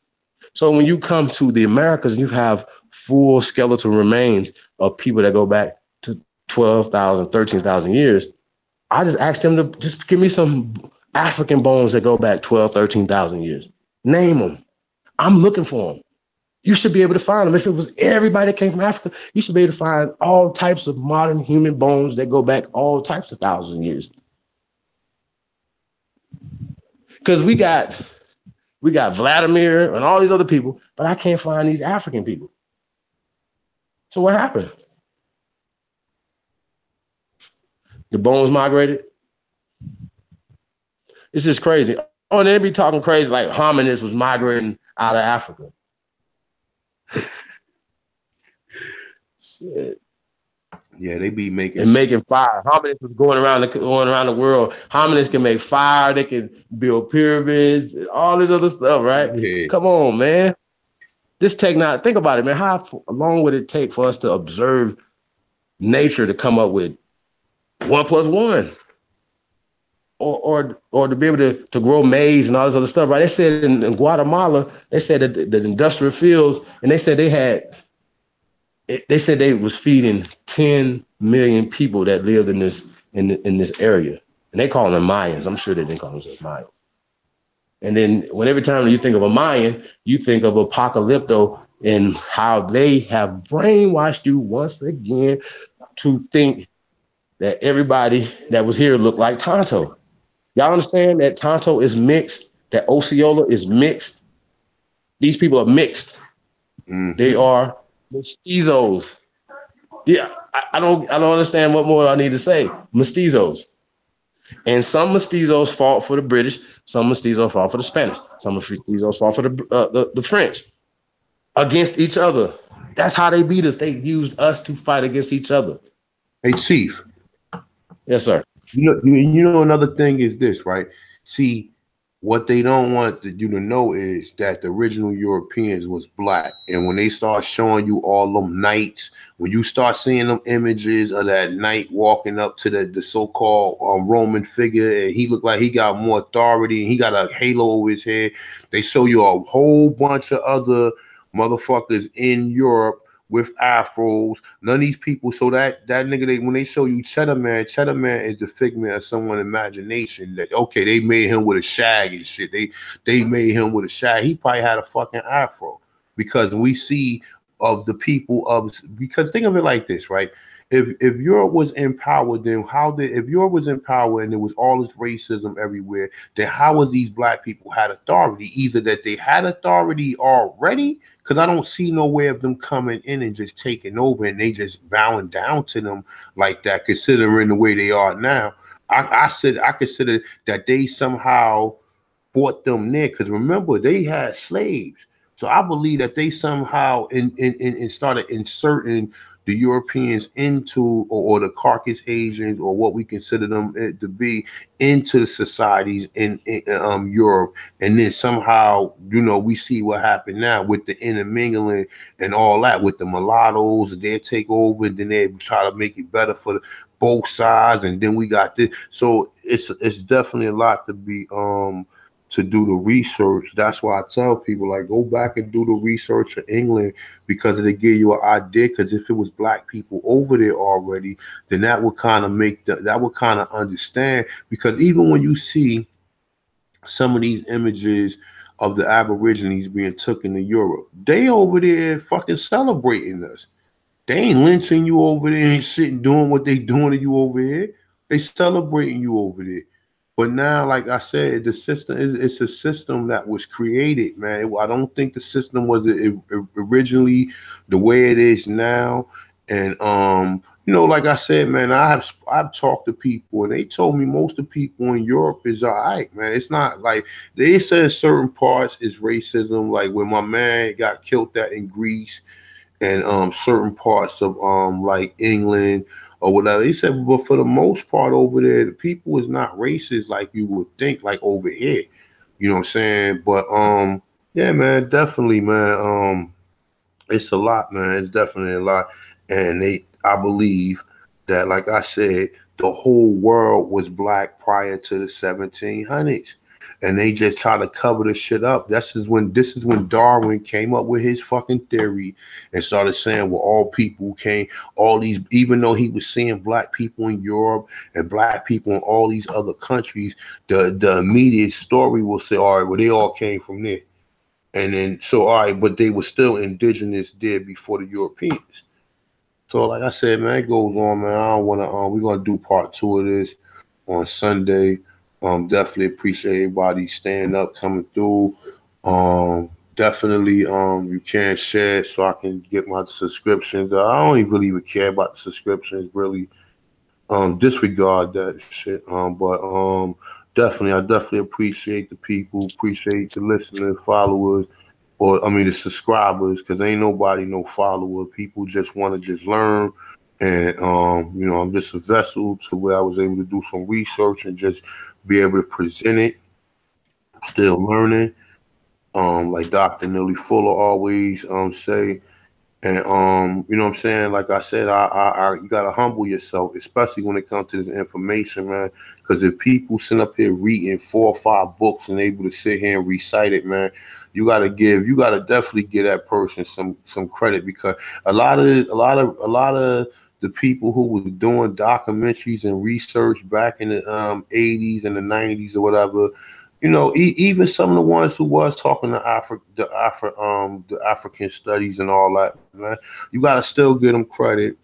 So when you come to the Americas, you have full skeletal remains of people that go back to 12,000, 13,000 years. I just asked them to just give me some African bones that go back 12, 13,000 years. Name them. I'm looking for them. You should be able to find them. If it was everybody that came from Africa, you should be able to find all types of modern human bones that go back all types of thousands of years. Because we got Vladimir and all these other people, but I can't find these African people. So what happened? The bones migrated. It's just crazy. Oh, and they be talking crazy like hominids was migrating out of Africa. Shit. Yeah, they be making fire. Hominids was going around the world. Hominids can make fire. They can build pyramids. All this other stuff, right? Yeah. Come on, man. this technology, think about it, man. How long would it take for us to observe nature to come up with 1 + 1? Or to be able to grow maize and all this other stuff, right? They said in Guatemala, they said that the industrial fields, and they said they was feeding 10 million people that lived in this area, and they call them Mayans. I'm sure they didn't call themselves Mayans. And then every time you think of a Mayan, you think of Apocalypto and how they have brainwashed you once again to think that everybody that was here looked like Tonto. Y'all understand that Tonto is mixed, that Osceola is mixed. These people are mixed. Mm-hmm. They are mestizos. Yeah, I don't understand what more I need to say. Mestizos. And some mestizos fought for the British, some mestizos fought for the Spanish, some mestizos fought for the French against each other. That's how they beat us. They used us to fight against each other. Hey, Chief. Yes, sir. You know, another thing is this, right? See, what they don't want you to know is that the original Europeans was black. And when they start showing you all them knights, when you start seeing them images of that knight walking up to the so-called Roman figure, and he looked like he got more authority, and he got a halo over his head, they show you a whole bunch of other motherfuckers in Europe with afros. None of these people. So that nigga, when they show you Cheddar Man is the figment of someone's imagination. That okay, they made him with a shag and shit. They made him with a shag. He probably had a fucking afro, because we see of the people of, because think of it like this, right? If Europe was in power, then if Europe was in power and there was all this racism everywhere, then how was these black people had authority? Either that they had authority already, because I don't see no way of them coming in and just taking over and they just bowing down to them like that, considering the way they are now. I consider that they somehow brought them there, because remember, they had slaves. So I believe that they somehow started inserting the Europeans into, or the Caucasus Asians, or what we consider them to be, into the societies in Europe. And then somehow, we see what happened now with the intermingling and all that, with the mulattoes, and they take over, and then they try to make it better for both sides. And then we got this. So it's definitely a lot to be to do the research. That's why I tell people, like, go back and do the research in England, because it'll give you an idea. Because if it was black people over there already, then that would kind of that would kind of understand. Because even when you see some of these images of the Aborigines being taken to Europe, they over there fucking celebrating us. They ain't lynching you over there and sitting doing what they doing to you over here. They celebrating you over there. But now, like I said, the system it's a system that was created, man. I don't think the system was originally the way it is now. And like I said, man, I've talked to people, and they told me most of the people in Europe is all right, man. It's not like they said certain parts is racism, like when my man got killed that in Greece, and certain parts of like England or whatever. He said, but for the most part over there, the people is not racist like you would think, like over here. You know what I'm saying? But yeah, man, definitely, man. It's a lot, man. It's definitely a lot. And I believe that, like I said, the whole world was black prior to the 1700s. And they just try to cover the shit up. This is when Darwin came up with his fucking theory and started saying, well, all people came, all these, even though he was seeing black people in Europe and black people in all these other countries, the immediate story will say, all right, well, they all came from there. And then, so, all right, but they were still indigenous there before the Europeans. So, like I said, man, it goes on, man. I don't want to, we're going to do part 2 of this on Sunday. Definitely appreciate everybody staying up, coming through. Definitely, you can share it so I can get my subscriptions. I don't even care about the subscriptions, really. Disregard that shit. But definitely, I definitely appreciate the people, appreciate the listeners, followers, or the subscribers, because ain't nobody no follower. People just want to just learn. And I'm just a vessel to where I was able to do some research and just be able to present it. Still learning. like Dr. Nelly Fuller always say. And you know what I'm saying? Like I said, you gotta humble yourself, especially when it comes to this information, man. Because if people sit up here reading 4 or 5 books and able to sit here and recite it, man, you gotta definitely give that person some credit because a lot of the people who was doing documentaries and research back in the 80s and the 90s or whatever, even some of the ones who was talking to the African studies and all that, man, you gotta still give them credit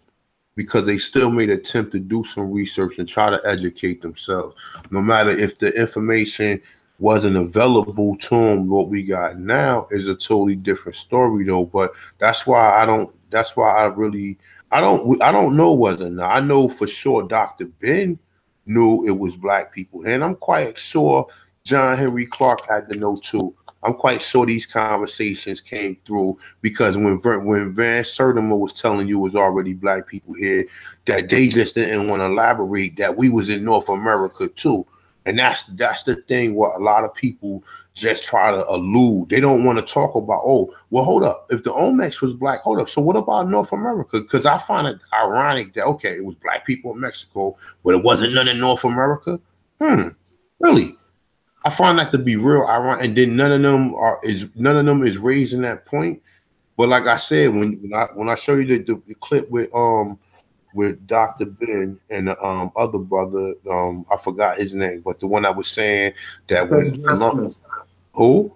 because they still made an attempt to do some research and try to educate themselves. No matter if the information wasn't available to them, what we got now is a totally different story, though. But that's why I don't. That's why I really. I don't know whether or not I know for sure. Dr. Ben knew it was black people, and I'm quite sure John Henry Clark had to know too. I'm quite sure these conversations came through because when Van Sertima was telling you it was already black people here, that they just didn't want to elaborate that we was in North America too, and that's the thing. What a lot of people just try to allude. They don't want to talk about. Oh, well, hold up. If the Olmecs was black, hold up. So what about North America? Because I find it ironic that okay, it was black people in Mexico, but it wasn't none in North America. Really? I find that to be real ironic, and then none of them is raising that point. But like I said, when I show you the clip with Dr. Ben and the other brother, I forgot his name, but the one I was saying that when Professor George Simmons. who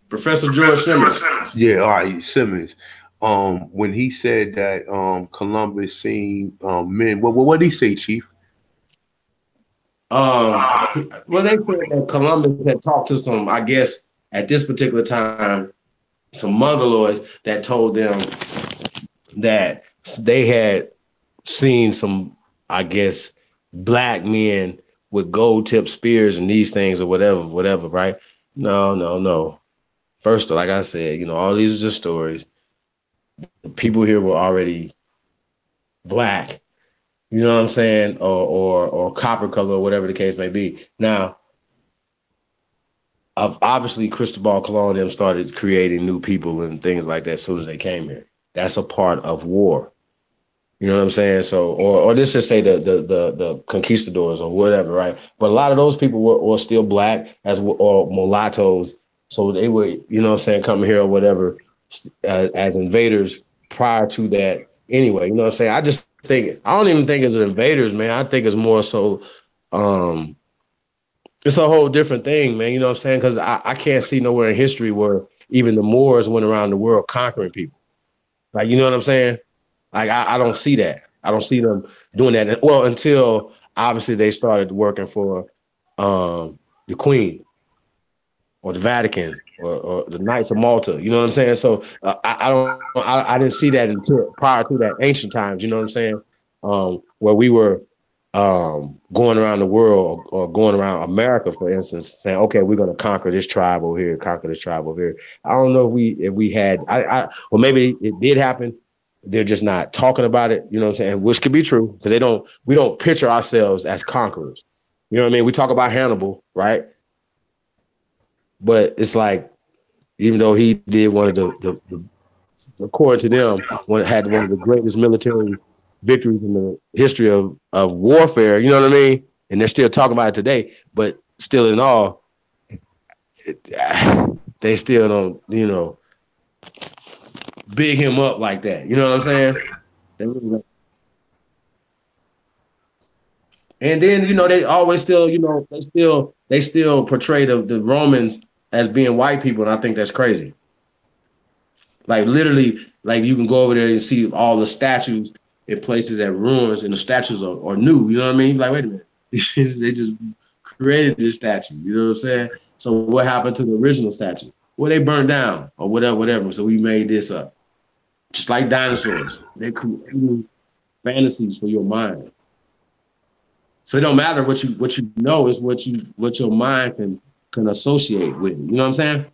Professor George Simmons. yeah, all right, Simmons. When he said that Columbus seen men, what did he say, Chief? Well, they said that Columbus had talked to some, I guess, at this particular time, some Mongoloids that told them that they had seen some, I guess, black men with gold tipped spears and these things or whatever, right? No. First, like I said, all these are just stories. The people here were already black, you know what I'm saying, or copper color, or whatever the case may be. Now, obviously, Cristobal Colon them started creating new people and things like that as soon as they came here. That's a part of war. You know what I'm saying? So, or let's just say the conquistadors or whatever, right? But a lot of those people were still black or mulattoes. So they were, you know what I'm saying, coming here or whatever as invaders prior to that anyway. You know what I'm saying? I don't even think it's invaders, man. I think it's more so it's a whole different thing, man. You know what I'm saying? Because I can't see nowhere in history where even the Moors went around the world conquering people. Like, you know what I'm saying? Like, I don't see that. I don't see them doing that. Well, until obviously they started working for the Queen or the Vatican or the Knights of Malta. You know what I'm saying? So I didn't see that until prior to that ancient times. You know what I'm saying? Where we were going around the world or going around America, for instance, saying, okay, we're going to conquer this tribe over here, conquer this tribe over here. I don't know if we had, or maybe it did happen. They're just not talking about it. You know what I'm saying? Which could be true because we don't picture ourselves as conquerors. You know what I mean? We talk about Hannibal, right? But it's like, even though he did one of the according to them, had one of the greatest military victories in the history of warfare, you know what I mean? And they're still talking about it today, but still in all, they still don't, big him up like that. You know what I'm saying? And then, they always still, they still portray the Romans as being white people, and I think that's crazy. Like literally, like you can go over there and see all the statues in places that ruins, and the statues are new. You know what I mean? Like, wait a minute, they just created this statue. You know what I'm saying? So what happened to the original statue? Well, they burned down or whatever. So we made this up, just like dinosaurs. They create fantasies for your mind. So it don't matter what you know, it's what your mind can associate with. You know what I'm saying?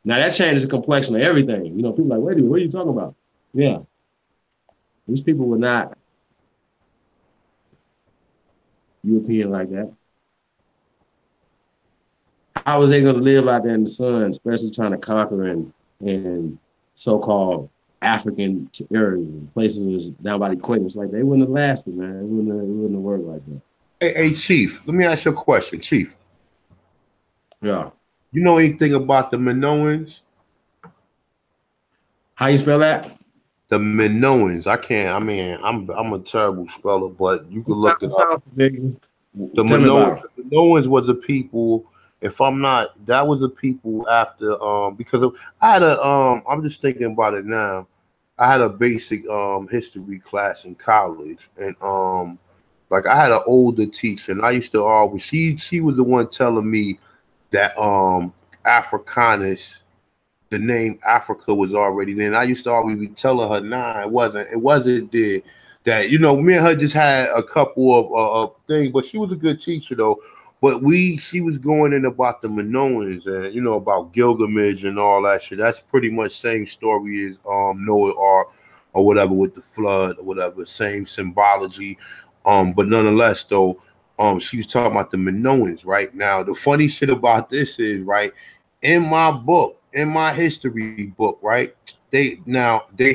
Now that changes the complexion of everything. People are like, wait a minute, what are you talking about? Yeah. These people were not European like that. how was they gonna live out there in the sun, especially trying to conquer and so-called African areas, places was down by the equator? It's like they wouldn't have lasted, man. It wouldn't have worked like that. Hey, Chief, let me ask you a question, Chief. Yeah. You know anything about the Minoans? How you spell that? The Minoans. I can't. I mean, I'm a terrible speller, but you can look it up. The Minoans was a people. If I'm not, that was a people after because I had a I'm just thinking about it now. I had a basic history class in college, and like I had an older teacher, and I used to always she was the one telling me that Africanus, the name Africa was already there. And I used to always be telling her, nah, it wasn't. It wasn't there. That, you know, me and her just had a couple of things, but she was a good teacher though. But she was going in about the Minoans and, you know, about Gilgamesh and all that shit. That's pretty much same story as Noah or whatever with the flood or whatever, same symbology. But nonetheless though, she was talking about the Minoans. Right now, the funny shit about this is, right, in my book, in my history book, right, they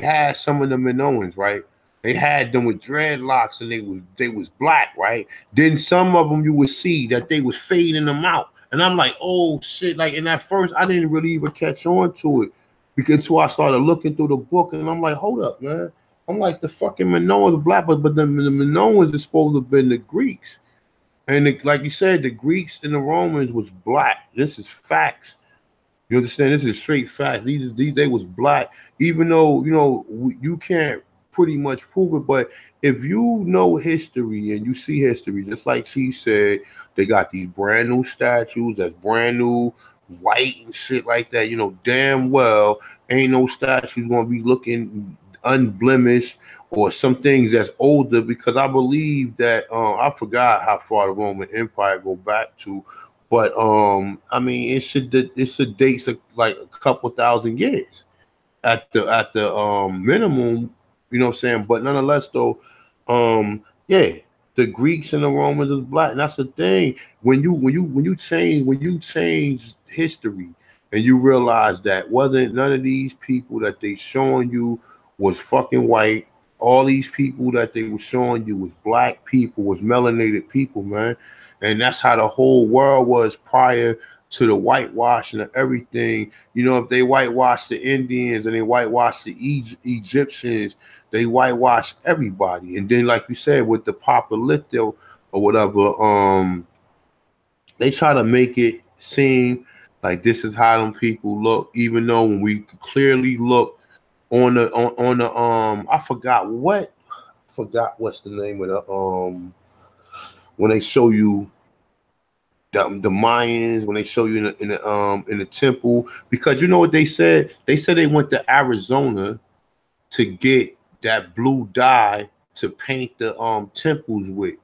had some of the Minoans, right. They had them with dreadlocks and they was black, right? Then some of them you would see that they was fading them out. And I'm like, oh shit. Like, in that first, I didn't really even catch on to it because until I started looking through the book, and I'm like, hold up, man. I'm like, the fucking Minoans black, but the Minoans is supposed to have been the Greeks. And like you said, the Greeks and the Romans was black. This is facts. You understand? This is straight fact. These they was black, even though, you know, you can't pretty much prove it. But if you know history and you see history, just like she said, they got these brand new statues that's brand new, white and shit like that. You know damn well ain't no statues gonna be looking unblemished or some things that's older, because I believe that I forgot how far the Roman Empire go back to. But I mean, it should date like a couple thousand years at the minimum, you know what I'm saying? But nonetheless though, yeah, the Greeks and the Romans is black. And that's the thing. When you change history and you realize that wasn't none of these people that they showing you was fucking white. All these people that they were showing you was black people, was melanated people, man. And that's how the whole world was prior to the whitewashing of everything. You know, if they whitewashed the Indians and they whitewashed the Egyptians, they whitewashed everybody. And then, like you said, with the Papalito or whatever, they try to make it seem like this is how them people look, even though when we clearly look on the I forgot what's the name of the when they show you the Mayans, when they show you in the temple, because you know what they said? They said they went to Arizona to get that blue dye to paint the temples with.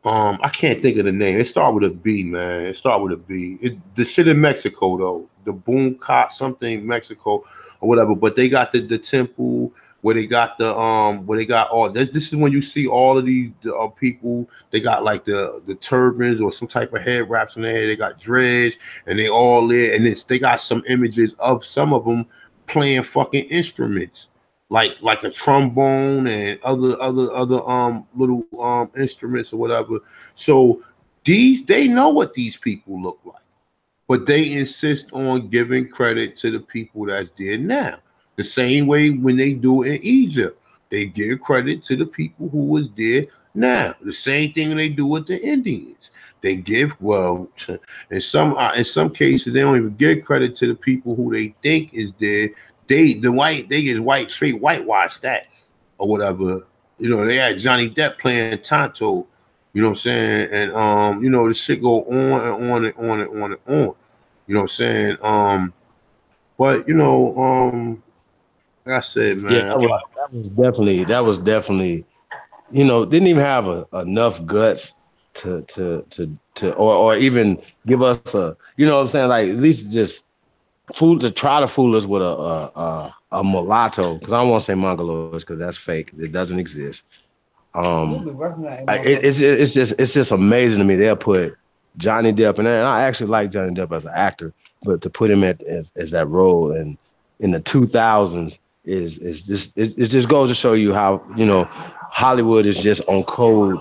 I can't think of the name. It started with a B, man. It started with a B. The shit in Mexico though, the boom cot something Mexico or whatever. But they got the temple where they got where they got all this. This is when you see all of these people. They got like the turbans or some type of head wraps on their head. They got dreads and they all there. And they got some images of some of them playing fucking instruments, like a trombone and other little instruments or whatever. So they know what these people look like, but they insist on giving credit to the people that's there now. The same way when they do in Egypt, they give credit to the people who was there now. The same thing they do with the Indians. They give in some cases they don't even give credit to the people who they think is there. They get white straight whitewash that or whatever. You know, they had Johnny Depp playing Tonto, you know what I'm saying? And you know, the shit go on and on and on and on and on. You know what I'm saying? But you know, like I said, man. Yeah, that was definitely, you know, didn't even have enough guts to or even give us a, you know what I'm saying, like at least just try to fool us with a mulatto, because I don't want to say Mongoloids because that's fake. It doesn't exist. It's just amazing to me. They'll put Johnny Depp, and I actually like Johnny Depp as an actor, but to put him as that role and in the 2000s is just it just goes to show you how, you know, Hollywood is just on code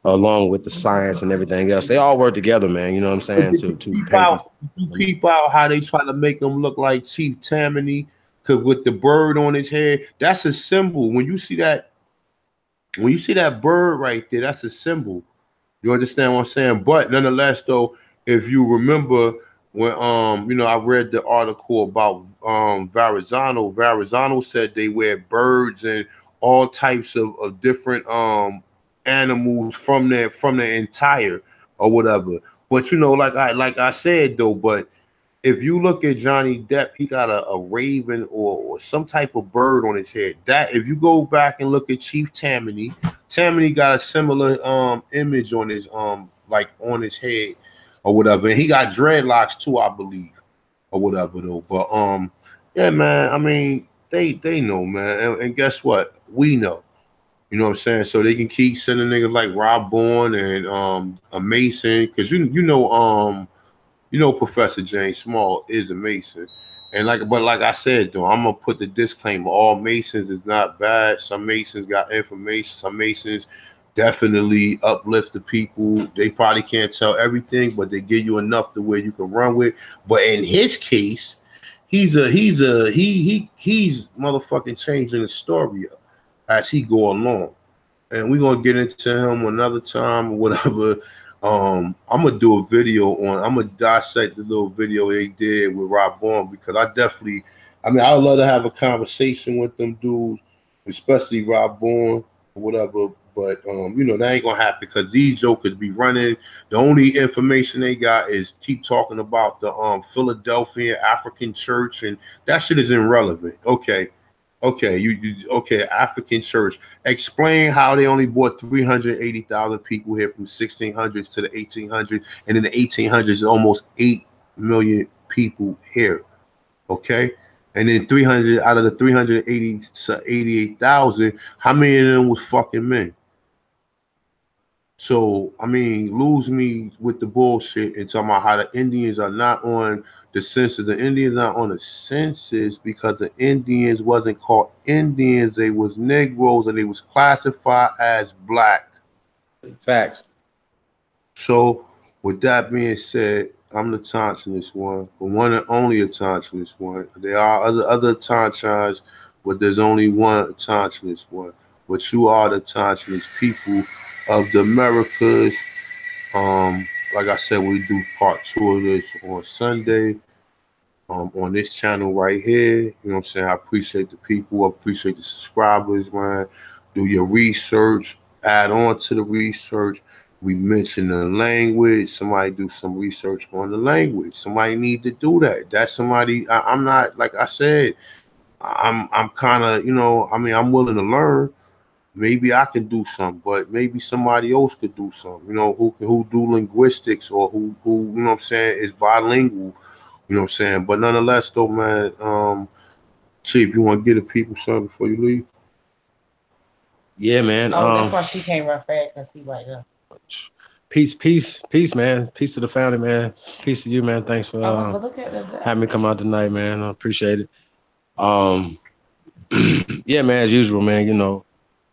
along with the science and everything else. They all work together, man. You know what I'm saying? To paint this. You peep out how they try to make him look like Chief Tammany, cause with the bird on his head, that's a symbol. When you see that bird right there, that's a symbol. You understand what I'm saying? But nonetheless, though, if you remember when you know, I read the article about Verrazano. Verrazano said they wear birds and all types of different animals from their entire or whatever. But you know, like I said though, but if you look at Johnny Depp, he got a raven or some type of bird on his head. That if you go back and look at Chief Tammany, Tammany got a similar image on his like on his head or whatever. And he got dreadlocks too, I believe, or whatever though. But yeah, man, I mean, they know, man. And guess what? We know. You know what I'm saying? So they can keep sending niggas like Rob Bourne and a Mason, because you know, Professor James Small is a Mason. And like I said, though, I'm gonna put the disclaimer: all Masons is not bad. Some Masons got information. Some Masons definitely uplift the people. They probably can't tell everything, but they give you enough to where you can run with. But in his case, he's motherfucking changing the story up as he go along. And we're gonna get into him another time or whatever. I'm gonna do a video I'm gonna dissect the little video they did with Rob Bourne, because I mean, I would love to have a conversation with them dudes, especially Rob Bourne or whatever. But you know, that ain't gonna happen because these jokers be running. The only information they got is keep talking about the Philadelphia African church, and that shit is irrelevant. Okay, African church. Explain how they only brought 380,000 people here from 1600s to the 1800s, and in the 1800s, almost 8 million people here. Okay, and then 300 out of the 388,000, how many of them was fucking men? So I mean, lose me with the bullshit and talking about how the Indians are not on the census. The Indians not on the census because the Indians wasn't called Indians. They was Negroes and they was classified as black. Facts. So with that being said, I'm the Tanchanist one, but one and only a Tanchanist one. There are other Tanchans, but there's only one Tanchanist one. But you are the Tanchanist people of the Americas. Like I said, we do part 2 of this on Sunday on this channel right here. You know what I'm saying? I appreciate the people. I appreciate the subscribers, man. Do your research. Add on to the research. We mention the language. Somebody do some research on the language. Somebody need to do that. That's somebody. I'm not, like I said, I'm kind of, you know, I mean, I'm willing to learn. Maybe I can do something, but maybe somebody else could do something, you know, who do linguistics or who, you know what I'm saying, is bilingual, you know what I'm saying. But nonetheless, though, man, see if you want to get the people something before you leave. Yeah, man. That's why she can't run fast, because he right there. Peace, man. Peace to the family, man. Peace to you, man. Thanks for having me come out tonight, man. I appreciate it. Yeah, man, as usual, man, you know,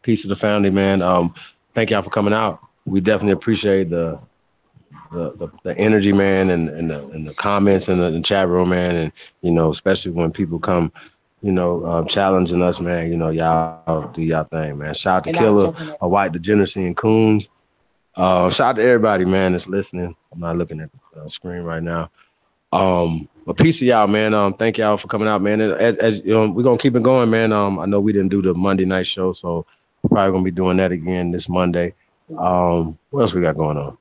peace to the family, man. Thank y'all for coming out. We definitely appreciate the energy, man, and the comments in the chat room, man, and you know, especially when people come, you know, challenging us, man. You know, y'all do y'all thing, man. Shout out to Killer, a White Degeneracy, and Coons. Shout out to everybody, man, that's listening. I'm not looking at the screen right now. But peace to y'all, man. Thank y'all for coming out, man. As you know, we're gonna keep it going, man. I know we didn't do the Monday night show, so we're probably gonna be doing that again this Monday. What else we got going on?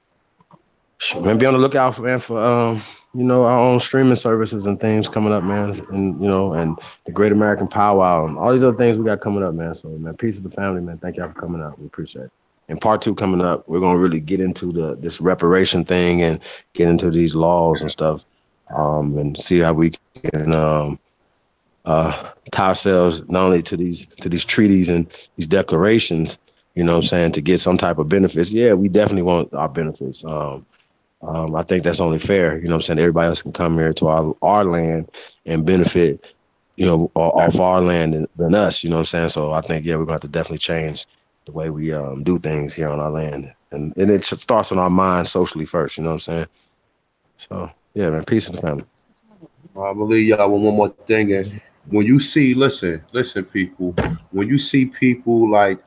Man, be on the lookout for, man, for you know, our own streaming services and things coming up, man. And you know, and the Great American Powwow and all these other things we got coming up, man. So, man, peace to the family, man. Thank y'all for coming out. We appreciate it. And part 2 coming up, we're gonna really get into this reparation thing and get into these laws and stuff, and see how we can tie ourselves not only to these treaties and these declarations, you know what I'm saying, to get some type of benefits. Yeah, we definitely want our benefits. I think that's only fair. You know what I'm saying? Everybody else can come here to our land and benefit, off our land than us. You know what I'm saying? So I think, yeah, we're going to have to definitely change the way we do things here on our land. And it starts in our minds socially first. You know what I'm saying? So, yeah, man, peace in the family. I believe y'all with one more thing. And when you see, listen, people, when you see people like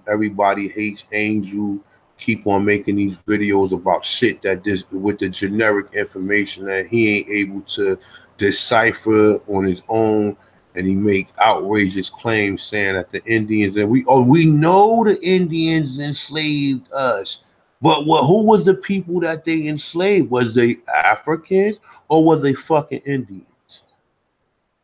everybody hates Angel keep on making these videos about shit that this with the generic information that he ain't able to decipher on his own, and he make outrageous claims saying that the Indians and we know the Indians enslaved us. But who was the people that they enslaved? Was they Africans or were they fucking Indians?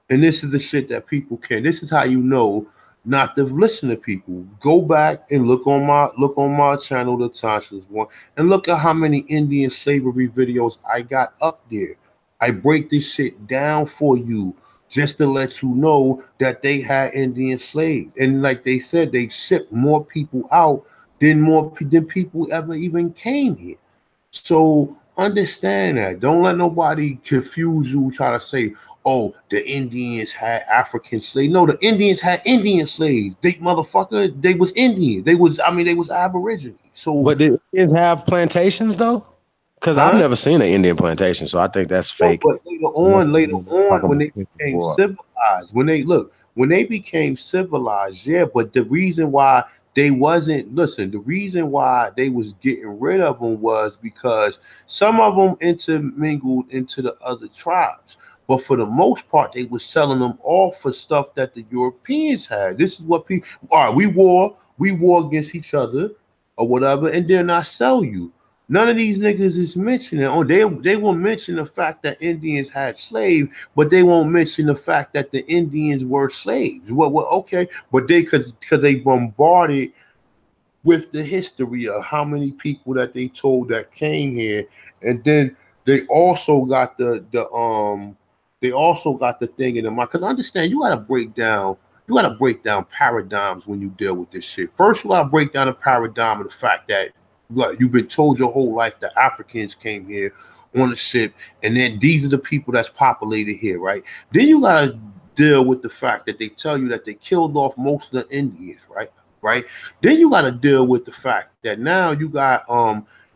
And this is the shit that people can. This is how you know not to listen to people. Go back and look on my channel, the Tasha's one, and look at how many Indian slavery videos I got up there. I break this shit down for you just to let you know that they had Indian slaves. And like they said, they shipped more people out than people ever even came here. So understand that. Don't let nobody confuse you. Try to say, "Oh, the Indians had African slaves." No, the Indians had Indian slaves. They motherfucker, they was Indians. They was Aborigines. So, But did Indians have plantations though? Because I've huh? never seen an Indian plantation, so I think that's No, fake. but Unless later they're on, talking when about they fake became before. civilized, when they became civilized, yeah. But the reason why they wasn't listen, the reason why they was getting rid of them was because some of them intermingled into the other tribes. But for the most part, they was selling them off for stuff that the Europeans had. This is what people. All right, we war against each other or whatever, and then I sell you. None of these niggas is mentioning. Oh, they will mention the fact that Indians had slaves, but they won't mention the fact that the Indians were slaves. Well, okay, but they because they bombarded with the history of how many people that they told that came here, and then they also got they also got the thing in the mind. Because understand, you got to break down paradigms when you deal with this shit. First, you got to break down the paradigm of the fact that what you've been told your whole life that Africans came here on a ship, and then these are the people that's populated here, right? Then you got to deal with the fact that they tell you that they killed off most of the Indians, right? Right? Then you got to deal with the fact that now you got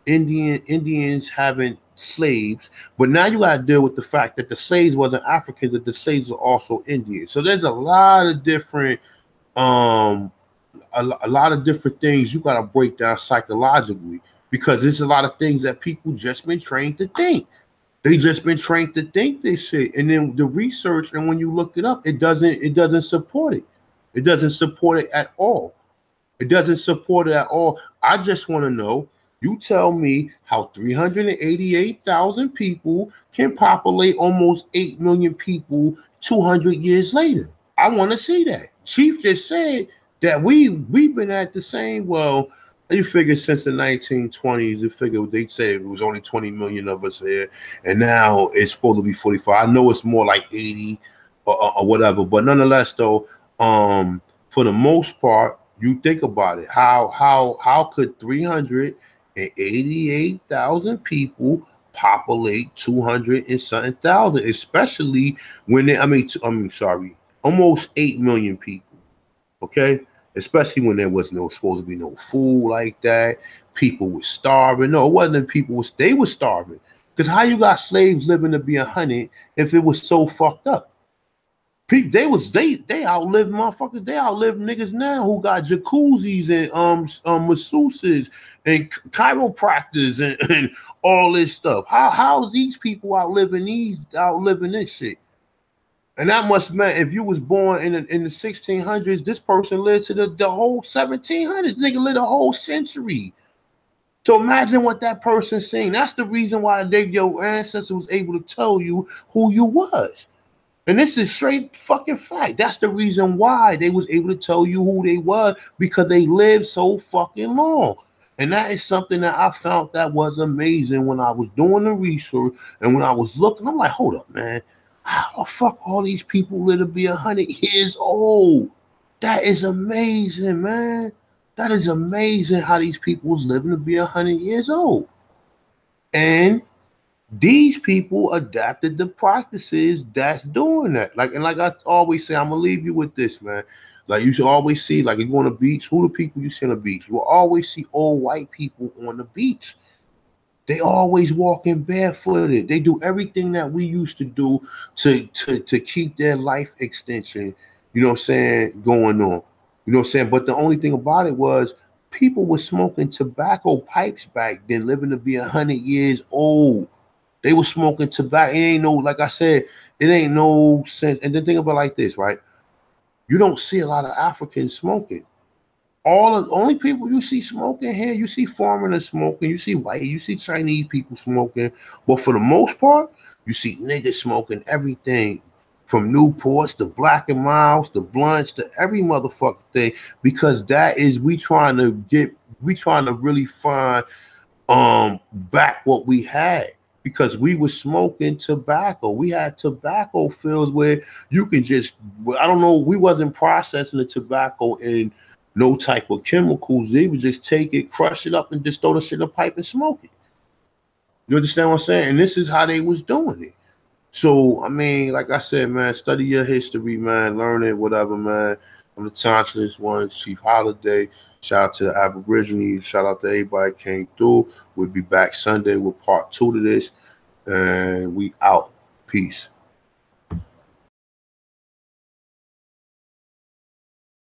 Indians having slaves, but now you got to deal with the fact that the slaves wasn't Africans, that the slaves are also Indians. So there's a lot of different um a lot of different things you got to break down psychologically because there's a lot of things that people just been trained to think. They just been trained to think this shit, and then the research and when you look it up, it doesn't support it. It doesn't support it at all. It doesn't support it at all. I just want to know. You tell me how 388,000 people can populate almost 8 million people 200 years later. I want to see that. Chief just said that we've been at the same. Well, you figure since the 1920s, you figure they said it was only 20 million of us here, and now it's supposed to be 45. I know it's more like 80 or whatever, but nonetheless, though, for the most part, you think about it. How could 388,000 people populate 200 and something thousand, especially when they I'm sorry, almost 8 million people. Okay? Especially when there was no supposed to be no food like that. People were starving. No, it wasn't that people was they were starving. Because how you got slaves living to be 100 if it was so fucked up? People, they outlive motherfuckers. They outlive niggas now who got jacuzzis and masseuses and chiropractors and all this stuff. How's these people outliving this shit? And that must mean if you was born in the 1600s, this person lived to the whole 1700s. Nigga lived a whole century. So imagine what that person's saying. That's the reason why your ancestor was able to tell you who you was. And this is straight fucking fact. That's the reason why they was able to tell you who they was because they lived so fucking long. And that is something that I found that was amazing when I was doing the research and when I was looking. I'm like, hold up, man. How the fuck all these people live to be 100 years old? That is amazing, man. That is amazing how these people was living to be 100 years old. And these people adapted the practices that's doing that. Like I always say, I'm gonna leave you with this, man. Like you should always see, like you go on the beach, who the people you see on the beach? You will always see old white people on the beach. They always walking barefooted. They do everything that we used to do to keep their life extension, you know what I'm saying, going on. You know what I'm saying? But the only thing about it was people were smoking tobacco pipes back then, living to be 100 years old. They were smoking tobacco. It ain't no, like I said, it ain't no sense. And the thing about like this, right? You don't see a lot of Africans smoking. All of the only people you see smoking here, you see foreigners smoking, you see white, you see Chinese people smoking, but for the most part, you see niggas smoking everything from Newports to Black and Miles to blunts to every motherfucking thing because that is we trying to really find back what we had because we were smoking tobacco. We had tobacco fields where you can just I don't know, we wasn't processing the tobacco in no type of chemicals. They would just take it, crush it up, and just throw the shit in a pipe and smoke it. You understand what I'm saying? And this is how they was doing it. So I mean, like I said, man, study your history, man, learn it, whatever, man. I'm the Thompson's one, Chief Holiday. Shout out to the Aborigines. Shout out to everybody that came through. We'll be back Sunday with part 2 to this. And we out. Peace.